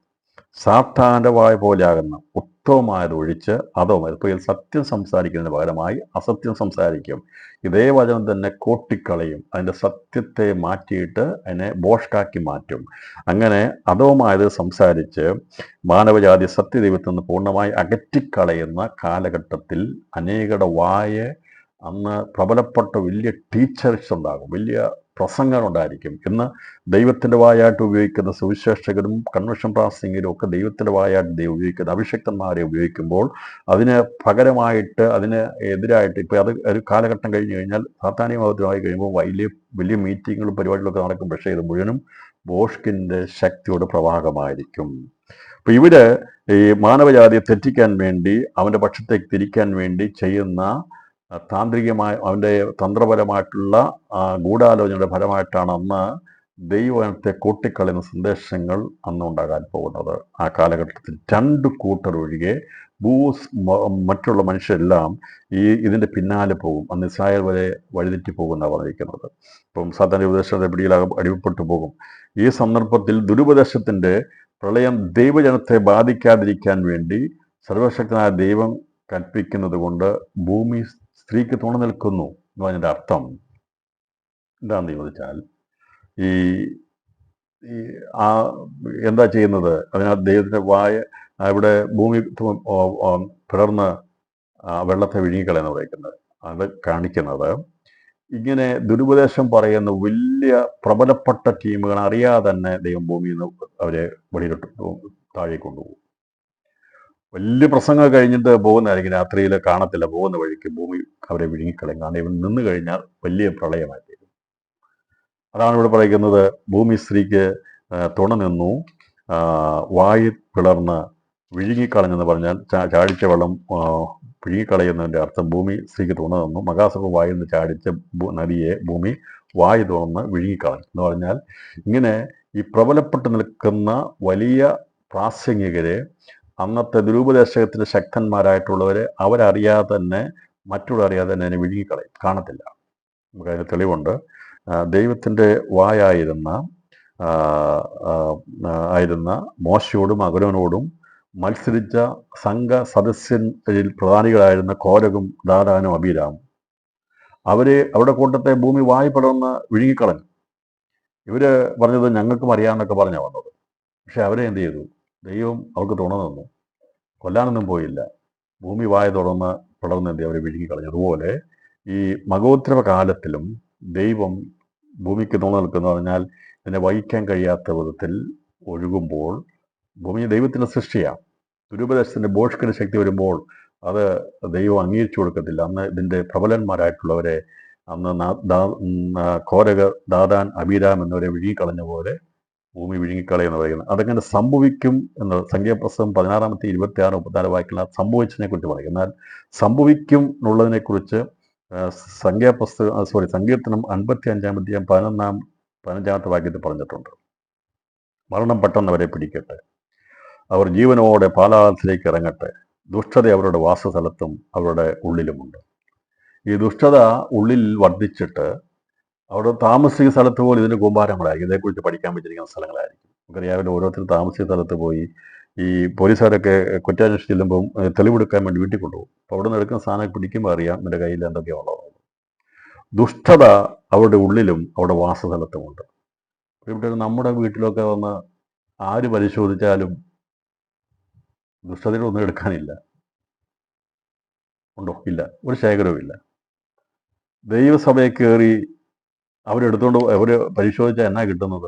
സാത്താൻ്റെ വായ് പോലെയാകുന്ന ഉത്തമമായത് ഒഴിച്ച് അധമമായത്. ഇപ്പോൾ സത്യം സംസാരിക്കുന്നതിന് പകരമായി അസത്യം സംസാരിക്കും. ഇതേ വചനം തന്നെ കോട്ടിക്കളയും, അതിൻ്റെ സത്യത്തെ മാറ്റിയിട്ട് അതിനെ ബോഷ്കാക്കി മാറ്റും. അങ്ങനെ അധമമായത് സംസാരിച്ച് മാനവജാതി സത്യദൈവത്തിൽ നിന്ന് പൂർണ്ണമായി അകറ്റിക്കളയുന്ന കാലഘട്ടത്തിൽ അനേകരുടെ വായ അന്ന് പ്രബലപ്പെട്ട വലിയ ടീച്ചേഴ്സ് ഉണ്ടാകും, വലിയ പ്രസംഗം ഉണ്ടായിരിക്കും. ഇന്ന് ദൈവത്തിൻ്റെ വായായിട്ട് ഉപയോഗിക്കുന്ന സുവിശേഷകരും കൺവെൻഷൻ പ്രാസംഗികരും ഒക്കെ ദൈവത്തിൻ്റെ വായായിട്ട് ദൈവം ഉപയോഗിക്കുന്ന അഭിഷക്തന്മാരെ ഉപയോഗിക്കുമ്പോൾ അതിന് പകരമായിട്ട് അതിന് എതിരായിട്ട് ഇപ്പോൾ അത് ഒരു കാലഘട്ടം കഴിഞ്ഞ് കഴിഞ്ഞാൽ സാത്താന്യ മതത്തിലായി കഴിയുമ്പോൾ വലിയ വലിയ മീറ്റിങ്ങുകളും പരിപാടികളൊക്കെ നടക്കും. പക്ഷേ ഇത് മുഴുവനും ബോഷ്കിൻ്റെ ശക്തിയോട് പ്രവാഹമായിരിക്കും. അപ്പോൾ ഇവര് ഈ മാനവജാതിയെ തെറ്റിക്കാൻ വേണ്ടി അവൻ്റെ പക്ഷത്തേക്ക് തിരിക്കാൻ വേണ്ടി ചെയ്യുന്ന താന്ത്രികമായ അവൻ്റെ തന്ത്രപരമായിട്ടുള്ള ഗൂഢാലോചനയുടെ ഫലമായിട്ടാണ് അന്ന് ദൈവത്തെ കൂട്ടിക്കളയുന്ന സന്ദേശങ്ങൾ അന്ന് ഉണ്ടാകാൻ പോകുന്നത്. ആ കാലഘട്ടത്തിൽ 2 കൂട്ടർ ഒഴികെ മറ്റുള്ള മനുഷ്യരെല്ലാം ഇതിൻ്റെ പിന്നാലെ പോകും. അന്ന് ഇസ്രായേൽ വരെ വഴിതെറ്റി പോകുന്ന പറഞ്ഞിരിക്കുന്നത്. ഇപ്പം സാധാരണ ഉപദേശത്തെ പിടിയിലാകും, അടിമപ്പെട്ടു പോകും. ഈ സന്ദർഭത്തിൽ ദുരുപദേശത്തിൻ്റെ പ്രളയം ദൈവജനത്തെ ബാധിക്കാതിരിക്കാൻ വേണ്ടി സർവശക്തനായ ദൈവം കൽപ്പിക്കുന്നത് കൊണ്ട് ഭൂമി സ്ത്രീക്ക് തുണ നിൽക്കുന്നു എന്ന് പറഞ്ഞതിൻ്റെ അർത്ഥം എന്താണെന്ന് ചോദിച്ചാൽ എന്താ ചെയ്യുന്നത്? അതിനകത്ത് ദൈവത്തിൻ്റെ വായ ഇവിടെ ഭൂമി പിളർന്ന് വെള്ളത്തെ വിഴുങ്ങിക്കളയെന്ന് പറയുന്നത്. അത് കാണിക്കുന്നത് ഇങ്ങനെ ദുരുപദേശം പറയുന്ന വലിയ പ്രബലപ്പെട്ട ടീമുകൾ അറിയാതെ തന്നെ ദൈവം ഭൂമിയിൽ നിന്ന് അവരെ വെളിയിലോട്ട് താഴെ കൊണ്ടുപോകും. വലിയ പ്രസംഗം കഴിഞ്ഞിട്ട് പോകുന്നതായിരിക്കും, രാത്രിയിൽ കാണത്തില്ല, പോകുന്ന വഴിക്ക് ഭൂമി അവരെ വിഴുങ്ങിക്കളയും. കാരണം ഇവൻ നിന്ന് കഴിഞ്ഞാൽ വലിയ പ്രളയമായി തീരും. അതാണ് ഇവിടെ പറയുന്നത്, ഭൂമി സ്ത്രീക്ക് തുണ നിന്നു, വായി പിളർന്ന് വിഴുങ്ങിക്കളഞ്ഞെന്ന് പറഞ്ഞാൽ ചാടിച്ച വെള്ളം വിഴുങ്ങിക്കളയുന്നതിൻ്റെ അർത്ഥം ഭൂമി സ്ത്രീക്ക് തുറന്നു. മകാസർപ്പ് വായിൽ നിന്ന് ചാടിച്ച നദിയെ ഭൂമി വായു തുറന്ന് വിഴുങ്ങിക്കളഞ്ഞു എന്ന് പറഞ്ഞാൽ, ഇങ്ങനെ ഈ പ്രബലപ്പെട്ട് നിൽക്കുന്ന വലിയ പ്രാസംഗികരെ, അന്നത്തെ ദുരുപദേശത്തിൻ്റെ ശക്തന്മാരായിട്ടുള്ളവരെ അവരറിയാതെ തന്നെ, മറ്റുള്ള അറിയാതെ തന്നെ അതിനെ വിഴുങ്ങിക്കളയും, കാണത്തില്ല. നമുക്കതിന് തെളിവുണ്ട്. ദൈവത്തിൻ്റെ വായായിരുന്ന മോശയോടും അഹരോനോടും മത്സരിച്ച സംഘ സദസ്യരിൽ പ്രധാനികളായിരുന്ന കോരകും ദാതാനും അബീരാമും അവരുടെ കൂട്ടത്തെ ഭൂമി വായു പടർന്ന് വിഴുങ്ങിക്കളഞ്ഞു. ഇവര് പറഞ്ഞത് ഞങ്ങൾക്കും അറിയാമെന്നൊക്കെ പറഞ്ഞാണ് വന്നത്. പക്ഷെ അവരെ എന്ത് ചെയ്തു? ദൈവം അവർക്ക് തുണ നിന്നു, കൊല്ലാനൊന്നും പോയില്ല. ഭൂമി വായ തുറന്ന് പടർന്ന് എന്ത് അവരെ വിഴുങ്ങിക്കളഞ്ഞു. അതുപോലെ ഈ മഹോത്സവ കാലത്തിലും ദൈവം ഭൂമിക്ക് തുണ നിൽക്കുന്നു പറഞ്ഞാൽ, ഇതിനെ വഹിക്കാൻ കഴിയാത്ത വിധത്തിൽ ഒഴുകുമ്പോൾ, ഭൂമി ദൈവത്തിൻ്റെ സൃഷ്ടിയാണ്. ദുരുപദേശത്തിൻ്റെ ബോഷ്കിന് ശക്തി വരുമ്പോൾ അത് ദൈവം അംഗീകരിച്ചു കൊടുക്കത്തില്ല. അന്ന് ഇതിൻ്റെ പ്രബലന്മാരായിട്ടുള്ളവരെ, അന്ന് കോരക, ദാതാൻ, അബീരാം എന്നിവരെ വിഴുങ്ങിക്കളഞ്ഞ പോലെ ഭൂമി വിഴുങ്ങിക്കളയെന്ന് പറയുന്നത്. അതങ്ങനെ സംഭവിക്കും എന്ന് സംഖ്യാപുസ്തകം 16, 26, 34 വായിക്കുന്ന സംഭവിച്ചതിനെ കുറിച്ച് പറയും. എന്നാൽ സംഭവിക്കും എന്നുള്ളതിനെക്കുറിച്ച് സങ്കീർത്തനം 55-ാം അധ്യായം 15-ാമത്തെ വാക്യത്തിൽ പറഞ്ഞിട്ടുണ്ട്. മരണം പെട്ടെന്നവരെ പിടിക്കട്ടെ, അവർ ജീവനോടെ പാതാളത്തിലേക്ക് ഇറങ്ങട്ടെ, ദുഷ്ടത അവരുടെ വാസസ്ഥലത്തും അവരുടെ ഉള്ളിലുമുണ്ട്. ഈ ദുഷ്ടത ഉള്ളിൽ വർദ്ധിച്ചിട്ട് അവിടെ താമസിക്കുന്ന സ്ഥലത്ത് പോലും ഇതിൻ്റെ കൂമ്പാരങ്ങളായിരിക്കും. ഇതേക്കുറിച്ച് പഠിക്കാൻ പറ്റിയിരിക്കുന്ന സ്ഥലങ്ങളായിരിക്കും. നമുക്കറിയാമല്ലോ, ഓരോരുത്തർ താമസിക്കുന്ന സ്ഥലത്ത് പോയി ഈ പോലീസുകാരൊക്കെ കുറ്റാന്വേഷിച്ച് ചെല്ലുമ്പം തെളിവെടുക്കാൻ വേണ്ടി വീട്ടിൽ കൊണ്ടുപോകും. അപ്പോൾ അവിടെ നിന്ന് എടുക്കുന്ന സാധനം പിടിക്കുമ്പോൾ അറിയാം എൻ്റെ കയ്യിൽ എന്തൊക്കെയാണ് ഉള്ളത്. ദുഷ്ടത അവരുടെ ഉള്ളിലും അവരുടെ വാസസ്ഥലത്തുമുണ്ട്. ഇവിടെ നമ്മുടെ വീട്ടിലൊക്കെ വന്ന് ആര് പരിശോധിച്ചാലും ദുഷ്ടതയുടെ ഒന്നും എടുക്കാനില്ല. ഉണ്ടോ? ഇല്ല. ഒരു ശേഖരവും ഇല്ല. ദൈവസഭയെ കയറി അവരെടുത്തുകൊണ്ട് അവർ പരിശോധിച്ചാൽ എന്നാ കിട്ടുന്നത്?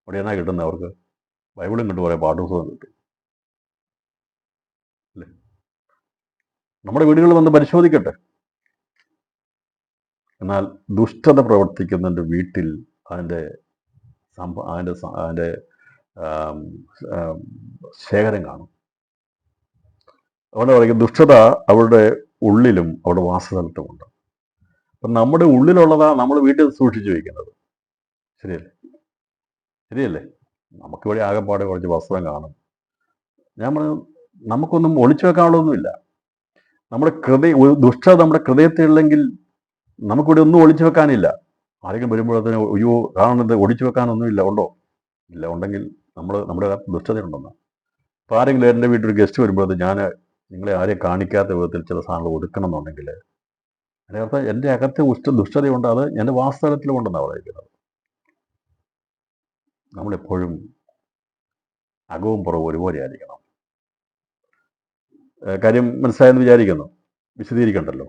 അവിടെ എന്നാ കിട്ടുന്നത്? അവർക്ക് ബൈബിളും കിട്ടും, കുറേ പാഠപുസ്തകം കിട്ടും അല്ലേ? നമ്മുടെ വീടുകളിൽ വന്ന് പരിശോധിക്കട്ടെ. എന്നാൽ ദുഷ്ടത പ്രവർത്തിക്കുന്നതിൻ്റെ വീട്ടിൽ അതിൻ്റെ ശേഖരം കാണും. അവിടെ പറയും ദുഷ്ടത അവരുടെ ഉള്ളിലും അവരുടെ വാസസ്ഥലത്തുമുണ്ട്. അപ്പം നമ്മുടെ ഉള്ളിലുള്ളതാ നമ്മൾ വീട്ടിൽ സൂക്ഷിച്ചു വയ്ക്കുന്നത്. ശരിയല്ലേ? ശരിയല്ലേ? നമുക്കിവിടെ ആകെപ്പാടെ കുറച്ച് വസ്ത്രം കാണും. ഞാൻ പറഞ്ഞു, നമുക്കൊന്നും ഒളിച്ചു വെക്കാനുള്ളതൊന്നുമില്ല. നമ്മുടെ ദുഷ്ടത നമ്മുടെ ഹൃദയത്തിലുണ്ടെങ്കിൽ നമുക്കിവിടെ ഒന്നും ഒളിച്ചു വെക്കാനില്ല. ആരെങ്കിലും വരുമ്പോഴത്തേന് അയ്യോ കാണുന്നത് ഒളിച്ചു വെക്കാനൊന്നുമില്ല. ഉണ്ടോ? ഇല്ല. ഉണ്ടെങ്കിൽ നമ്മുടെ ദുഷ്ടതയുണ്ടെന്ന്. അപ്പോൾ ആരെങ്കിലും എൻ്റെ വീട്ടിൽ ഒരു ഗസ്റ്റ് വരുമ്പോഴത്തേന് ഞാൻ നിങ്ങളെ ആരെയും കാണിക്കാത്ത വിധത്തിൽ ചില സാധനങ്ങൾ ഒതുക്കണം എന്നുണ്ടെങ്കിൽ അതിൻ്റെ അർത്ഥം എൻ്റെ അകത്ത് ദുഷ്ടതയുണ്ട്, അത് എൻ്റെ വാസ്തവത്തിലുമുണ്ടെന്നാണ് പറയുന്നത്. നമ്മളെപ്പോഴും അകവും പുറവും ഒരുപോലെ ആയിരിക്കണം. കാര്യം മനസ്സിലായെന്ന് വിചാരിക്കുന്നു. വിശദീകരിക്കണ്ടല്ലോ.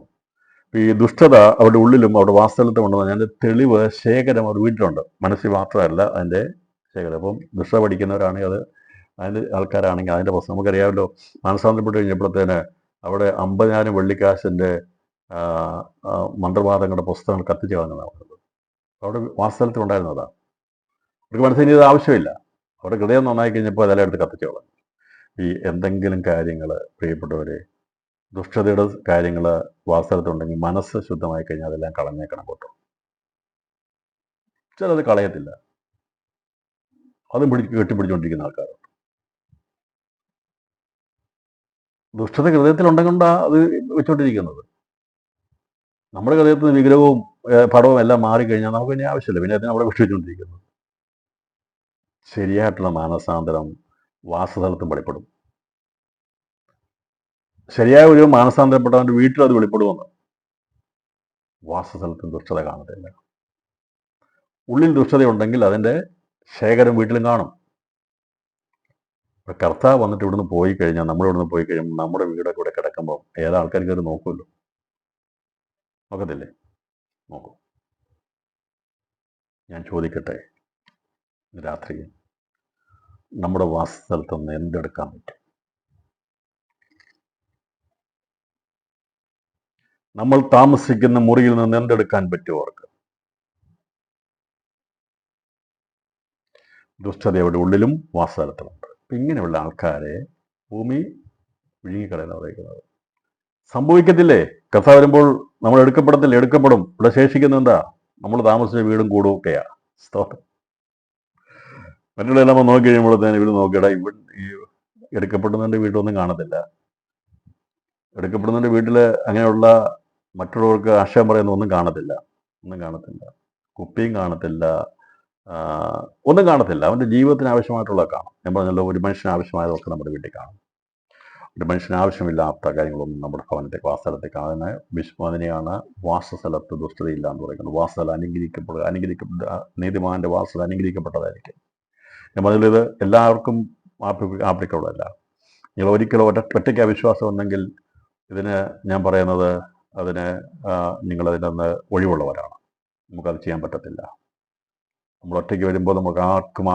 ഈ ദുഷ്ടത അവരുടെ ഉള്ളിലും അവരുടെ വാസ്തവത്തിലും ഉണ്ടെന്ന് അതിൻ്റെ തെളിവ് ശേഖരം അവർ വീട്ടിലുണ്ട്. മനസ്സിൽ മാത്രമല്ല അതിൻ്റെ ശേഖരം. അപ്പം ദുഷ്ടത പഠിക്കുന്നവരാണെങ്കിൽ അത് അതിൻ്റെ ആൾക്കാരാണെങ്കിൽ അതിൻ്റെ പുസ്തകം നമുക്കറിയാമല്ലോ. മാനസാന്തരപ്പെട്ട് കഴിഞ്ഞപ്പോഴത്തേന് അവിടെ 50,000 വെള്ളിക്കാശിൻ്റെ മന്ത്രവാദങ്ങളുടെ പുസ്തകങ്ങൾ കത്തിച്ച് കളഞ്ഞതാണ് പറഞ്ഞത്. അവിടെ വാസ്തവത്തിൽ ഉണ്ടായിരുന്നതാണ്. അവർക്ക് മനസ്സിന് ഇത് ആവശ്യമില്ല. അവരുടെ ഹൃദയം നന്നായി കഴിഞ്ഞപ്പോൾ അതെല്ലാം എടുത്ത് കത്തിച്ച് കളഞ്ഞു. ഈ എന്തെങ്കിലും കാര്യങ്ങൾ, പ്രിയപ്പെട്ടവരെ, ദുഷ്ടതയുടെ കാര്യങ്ങൾ വാസ്തവത്തിലുണ്ടെങ്കിൽ മനസ്സ് ശുദ്ധമായി കഴിഞ്ഞാൽ അതെല്ലാം കളഞ്ഞേക്കണം കേട്ടോ. ചിലത് കളയത്തില്ല, അതും കെട്ടിപ്പിടിച്ചുകൊണ്ടിരിക്കുന്ന ആൾക്കാരുണ്ട്. ദുഷ്ടത ഹൃദയത്തിലുണ്ടെങ്കിലാണ് അത് വെച്ചുകൊണ്ടിരിക്കുന്നത്. നമ്മുടെ ഹൃദയത്തിൽ നിന്ന് വിഗ്രഹവും പടവും എല്ലാം മാറിക്കഴിഞ്ഞാൽ നമുക്ക് ഇനി ആവശ്യമില്ല. പിന്നെ അതിന് അവിടെ വിട്ടുവെച്ചുകൊണ്ടിരിക്കുന്നത്. ശരിയായിട്ടുള്ള മാനസാന്തരം വാസസ്ഥലത്തും വെളിപ്പെടും. ശരിയായ ഒരു മാനസാന്തരപ്പെട്ടവൻ്റെ വീട്ടിൽ അത് വെളിപ്പെടുമെന്ന്. വാസസ്ഥലത്തും ദുഷ്ടത കാണത്തില്ല. ഉള്ളിൽ ദുഷ്ടതയുണ്ടെങ്കിൽ അതിൻ്റെ ശേഖരം വീട്ടിലും കാണും. കർത്താവ് വന്നിട്ട് ഇവിടുന്ന് പോയി കഴിഞ്ഞാൽ, നമ്മളിവിടുന്ന് പോയി കഴിയുമ്പോൾ നമ്മുടെ വീടൊക്കെ ഇവിടെ കിടക്കുമ്പോൾ ഏതാൾക്കാർ കയറി നോക്കുമല്ലോ. നോക്കത്തില്ലേ? നോക്കും. ഞാൻ ചോദിക്കട്ടെ, രാത്രി നമ്മുടെ വാസസ്ഥലത്തുനിന്ന് എന്തെടുക്കാൻ പറ്റും? നമ്മൾ താമസിക്കുന്ന മുറിയിൽ നിന്ന് എന്തെടുക്കാൻ പറ്റുമോ അവർക്ക്? ദുഷ്ടതയുടെ ഉള്ളിലും വാസസ്ഥലത്തുമുണ്ട്. അപ്പം ഇങ്ങനെയുള്ള ആൾക്കാരെ ഭൂമി വിഴുങ്ങിക്കളയുന്ന പറയുന്നത്. സംഭവിക്കത്തില്ലേ? കർത്താവ് വരുമ്പോൾ നമ്മൾ എടുക്കപ്പെടത്തില്ല, എടുക്കപ്പെടും. ഇവിടെ ശേഷിക്കുന്ന എന്താ? നമ്മൾ താമസിച്ച വീടും കൂടും ഒക്കെയാ. സ്തോത്രം. മറ്റുള്ളതെല്ലാം നോക്കി കഴിയുമ്പോഴത്തേന് ഇവർ നോക്കിയിടാ, ഈ എടുക്കപ്പെടുന്നതിൻ്റെ വീട്ടിലൊന്നും കാണത്തില്ല. എടുക്കപ്പെടുന്നതിൻ്റെ വീട്ടിൽ അങ്ങനെയുള്ള മറ്റുള്ളവർക്ക് ആശയം പറയുന്ന ഒന്നും കാണത്തില്ല. കുപ്പിയും കാണത്തില്ല, ഒന്നും കാണത്തില്ല. അവൻ്റെ ജീവിതത്തിന് ആവശ്യമായിട്ടുള്ള കാണും. ഞാൻ പറഞ്ഞല്ലോ, ഒരു മനുഷ്യന് ആവശ്യമായതൊക്കെ നമ്മുടെ വീട്ടിൽ കാണും. ഒരു മനുഷ്യന് ആവശ്യമില്ലാത്ത കാര്യങ്ങളൊന്നും നമ്മുടെ ഭവനത്തെ വാസസ്ഥലത്തെ കാണുന്ന അതിനെയാണ് വാസസ്ഥലത്ത് ദുഷ്ടതയില്ല എന്ന് പറയുന്നത്. വാസസ്ഥലം അനുഗ്രഹിക്കപ്പെടുക, നീതിമാന്റെ വാസസ്ഥലം അനുഗ്രഹിക്കപ്പെട്ടതായിരിക്കും. ഞാൻ പറഞ്ഞല്ലോ, ഇത് എല്ലാവർക്കും ആപ്ലിക്കബിളല്ല. നിങ്ങൾ ഒരിക്കലും ഒറ്റയ്ക്ക് അവിശ്വാസം ഉണ്ടെങ്കിൽ ഇതിന് ഞാൻ പറയുന്നത് നിങ്ങളതിൽ നിന്ന് ഒഴിവുള്ളവരാണ്. നമുക്കത് ചെയ്യാൻ പറ്റത്തില്ല. നമ്മൾ ഒറ്റയ്ക്ക് വരുമ്പോൾ നമുക്ക്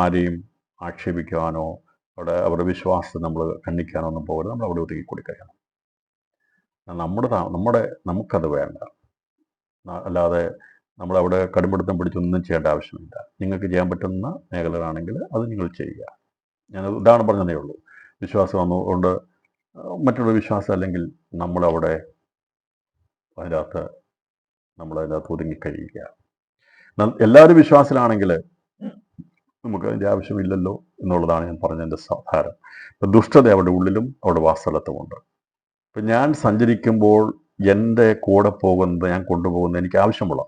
ആരെയും ആക്ഷേപിക്കാനോ അവരുടെ വിശ്വാസത്തെ നമ്മൾ ഖണ്ഡിക്കാനോ ഒന്നും പോകരുത്. നമ്മൾ അവിടെ ഒതുക്കി കൊടുക്കുകയാണ്. നമുക്കത് വേണ്ട. അല്ലാതെ നമ്മളവിടെ കടുംപിടുത്തം പിടിച്ചൊന്നും ചെയ്യേണ്ട ആവശ്യമില്ല. നിങ്ങൾക്ക് ചെയ്യാൻ പറ്റുന്ന മേഖലകളാണെങ്കിൽ അത് നിങ്ങൾ ചെയ്യുക. ഞാൻ ഉദാഹരണം പറഞ്ഞതേ ഉള്ളൂ. വിശ്വാസം വന്നുകൊണ്ട് മറ്റുള്ള വിശ്വാസം അല്ലെങ്കിൽ നമ്മളതിനകത്ത് ഒതുങ്ങിക്കഴിയുക. എല്ലാവരും വിശ്വാസത്തിലാണെങ്കിൽ നമുക്ക് അതിൻ്റെ ആവശ്യമില്ലല്ലോ എന്നുള്ളതാണ് ഞാൻ പറഞ്ഞതിൻ്റെ സാധാരം. ഇപ്പം ദുഷ്ടത അവരുടെ ഉള്ളിലും അവരുടെ വാസസ്ഥലത്തുമുണ്ട്. ഇപ്പം ഞാൻ സഞ്ചരിക്കുമ്പോൾ എൻ്റെ കൂടെ പോകുന്നത്, ഞാൻ കൊണ്ടുപോകുന്നത് എനിക്ക് ആവശ്യമുള്ള,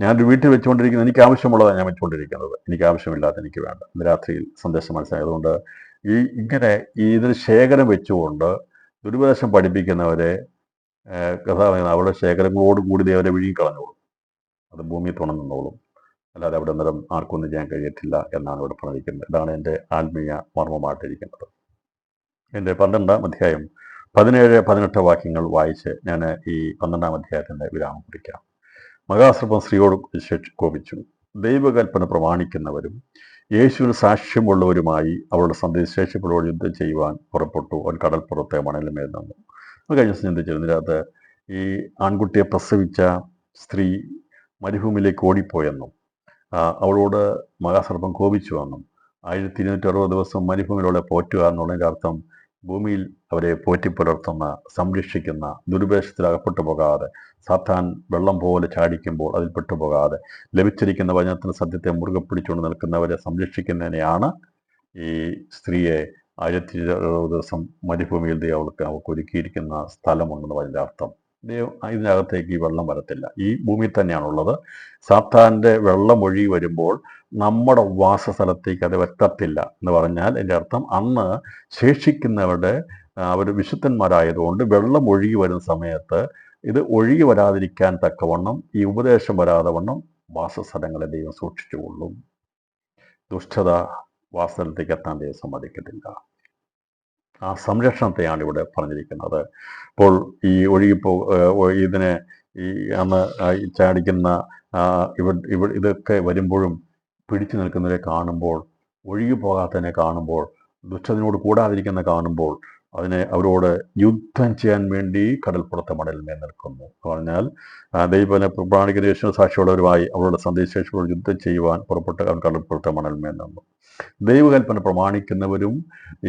ഞാനൊരു വീട്ടിൽ വെച്ചുകൊണ്ടിരിക്കുന്നത് എനിക്ക് ആവശ്യമുള്ളതാണ് ഞാൻ വെച്ചുകൊണ്ടിരിക്കുന്നത്. എനിക്ക് ആവശ്യമില്ലാത്ത എനിക്ക് വേണ്ട. ഇന്ന് രാത്രിയിൽ സന്ദേശം മനസ്സിലായതുകൊണ്ട് ഇങ്ങനെ ഇതിന് ശേഖരം വെച്ചുകൊണ്ട് ദുരുപദേശം പഠിപ്പിക്കുന്നവരെ അവരുടെ ശേഖരങ്ങളോടുകൂടി അവരെ വിഴുങ്ങിക്കളഞ്ഞോളും. അത് ഭൂമി തുണന്നോളും. അല്ലാതെ അവിടെ നിന്നും ആർക്കൊന്നും ചെയ്യാൻ കഴിയത്തില്ല എന്നാണ് ഇവിടെ പറഞ്ഞിരിക്കുന്നത്. ഇതാണ് എൻ്റെ ആത്മീയ മർമ്മമായിട്ടിരിക്കുന്നത്. എൻ്റെ 12-ാം അധ്യായം 17-18 വാക്യങ്ങൾ വായിച്ച് ഞാൻ ഈ 12-ാം അധ്യായത്തിൻ്റെ വിരാമം കുറിക്കാം. മഹാസർപ്പം സ്ത്രീയോട് കോപിച്ചു. ദൈവകൽപ്പന പ്രമാണിക്കുന്നവരും യേശുവിൽ സാക്ഷ്യമുള്ളവരുമായി അവളുടെ സന്ദേശം ശേഷിപ്പോട് യുദ്ധം ചെയ്യുവാൻ പുറപ്പെട്ടു. അവൻ കടൽപ്പുറത്തെ മണലിന്മേൽ നിന്നു. കഴിഞ്ഞ ദിവസം ചിന്തിച്ചിരുന്നതിനകത്ത് ഈ ആൺകുട്ടിയെ പ്രസവിച്ച സ്ത്രീ മരുഭൂമിയിലേക്ക് ഓടിപ്പോയെന്നും അവളോട് മഹാസർപ്പം കോപിച്ചു വന്നും 1260 ദിവസം മരുഭൂമിയിലൂടെ പോറ്റുക എന്നുള്ളതിൻ്റെ അർത്ഥം ഭൂമിയിൽ അവരെ പോറ്റിപ്പുലർത്തുന്ന, സംരക്ഷിക്കുന്ന, ദുരുപദേശത്തിൽ അകപ്പെട്ടു പോകാതെ, സാത്താൻ വെള്ളം പോലെ ചാടിക്കുമ്പോൾ അതിൽ പെട്ടുപോകാതെ ലഭിച്ചിരിക്കുന്ന വചനത്തിന് സത്യത്തെ മുറുകെ പിടിച്ചുകൊണ്ട് നിൽക്കുന്നവരെ സംരക്ഷിക്കുന്നതിനെയാണ് ഈ സ്ത്രീയെ 1260 ദിവസം മരുഭൂമിയിൽ അവൾക്ക് ഒരുക്കിയിരിക്കുന്ന സ്ഥലമുണ്ടെന്ന് അതിൻ്റെ അർത്ഥം. ഇതിനകത്തേക്ക് ഈ വെള്ളം വരത്തില്ല. ഈ ഭൂമിയിൽ തന്നെയാണുള്ളത്. സാത്താൻ്റെ വെള്ളം ഒഴുകി വരുമ്പോൾ നമ്മുടെ വാസസ്ഥലത്തേക്ക് അത് എത്തത്തില്ല എന്ന് പറഞ്ഞാൽ എൻ്റെ അർത്ഥം അന്ന് ശേഷിക്കുന്നവരുടെ അവർ വിശുദ്ധന്മാരായതുകൊണ്ട് വെള്ളം ഒഴുകി വരുന്ന സമയത്ത് ഇത് ഒഴുകി വരാതിരിക്കാൻ തക്കവണ്ണം ഈ ഉപദേശം വരാതെ വണ്ണം വാസസ്ഥലങ്ങളെ ദൈവം സൂക്ഷിച്ചുകൊള്ളും. ദുഷ്ടത വാസസ്ഥലത്തേക്ക് എത്താൻ ദൈവം സമ്മതിക്കത്തില്ല. ആ സംരക്ഷണത്തെയാണ് ഇവിടെ പറഞ്ഞിരിക്കുന്നത്. അപ്പോൾ ഈ ഇതിനെ അന്ന് ചാടിക്കുന്ന ഇതൊക്കെ വരുമ്പോഴും പിടിച്ചു നിൽക്കുന്നവരെ കാണുമ്പോൾ, ഒഴുകി പോകാത്തതിനെ കാണുമ്പോൾ, ദുഷ്ടതിനോട് കൂടാതിരിക്കുന്ന കാണുമ്പോൾ അവരോട് യുദ്ധം ചെയ്യാൻ വേണ്ടി കടൽപ്പുറത്തെ മണലിന്മേൽ നിൽക്കുന്നു. പറഞ്ഞാൽ ദൈവനെ പ്രമാണിക്കുന്ന യേശു സാക്ഷിയുള്ളവരുമായി അവരുടെ സന്ദേശേഷയോട് യുദ്ധം ചെയ്യുവാൻ പുറപ്പെട്ട് കടൽപ്പുറത്തെ മണലിന്മേൽ നിന്നു. ദൈവകൽപ്പന പ്രമാണിക്കുന്നവരും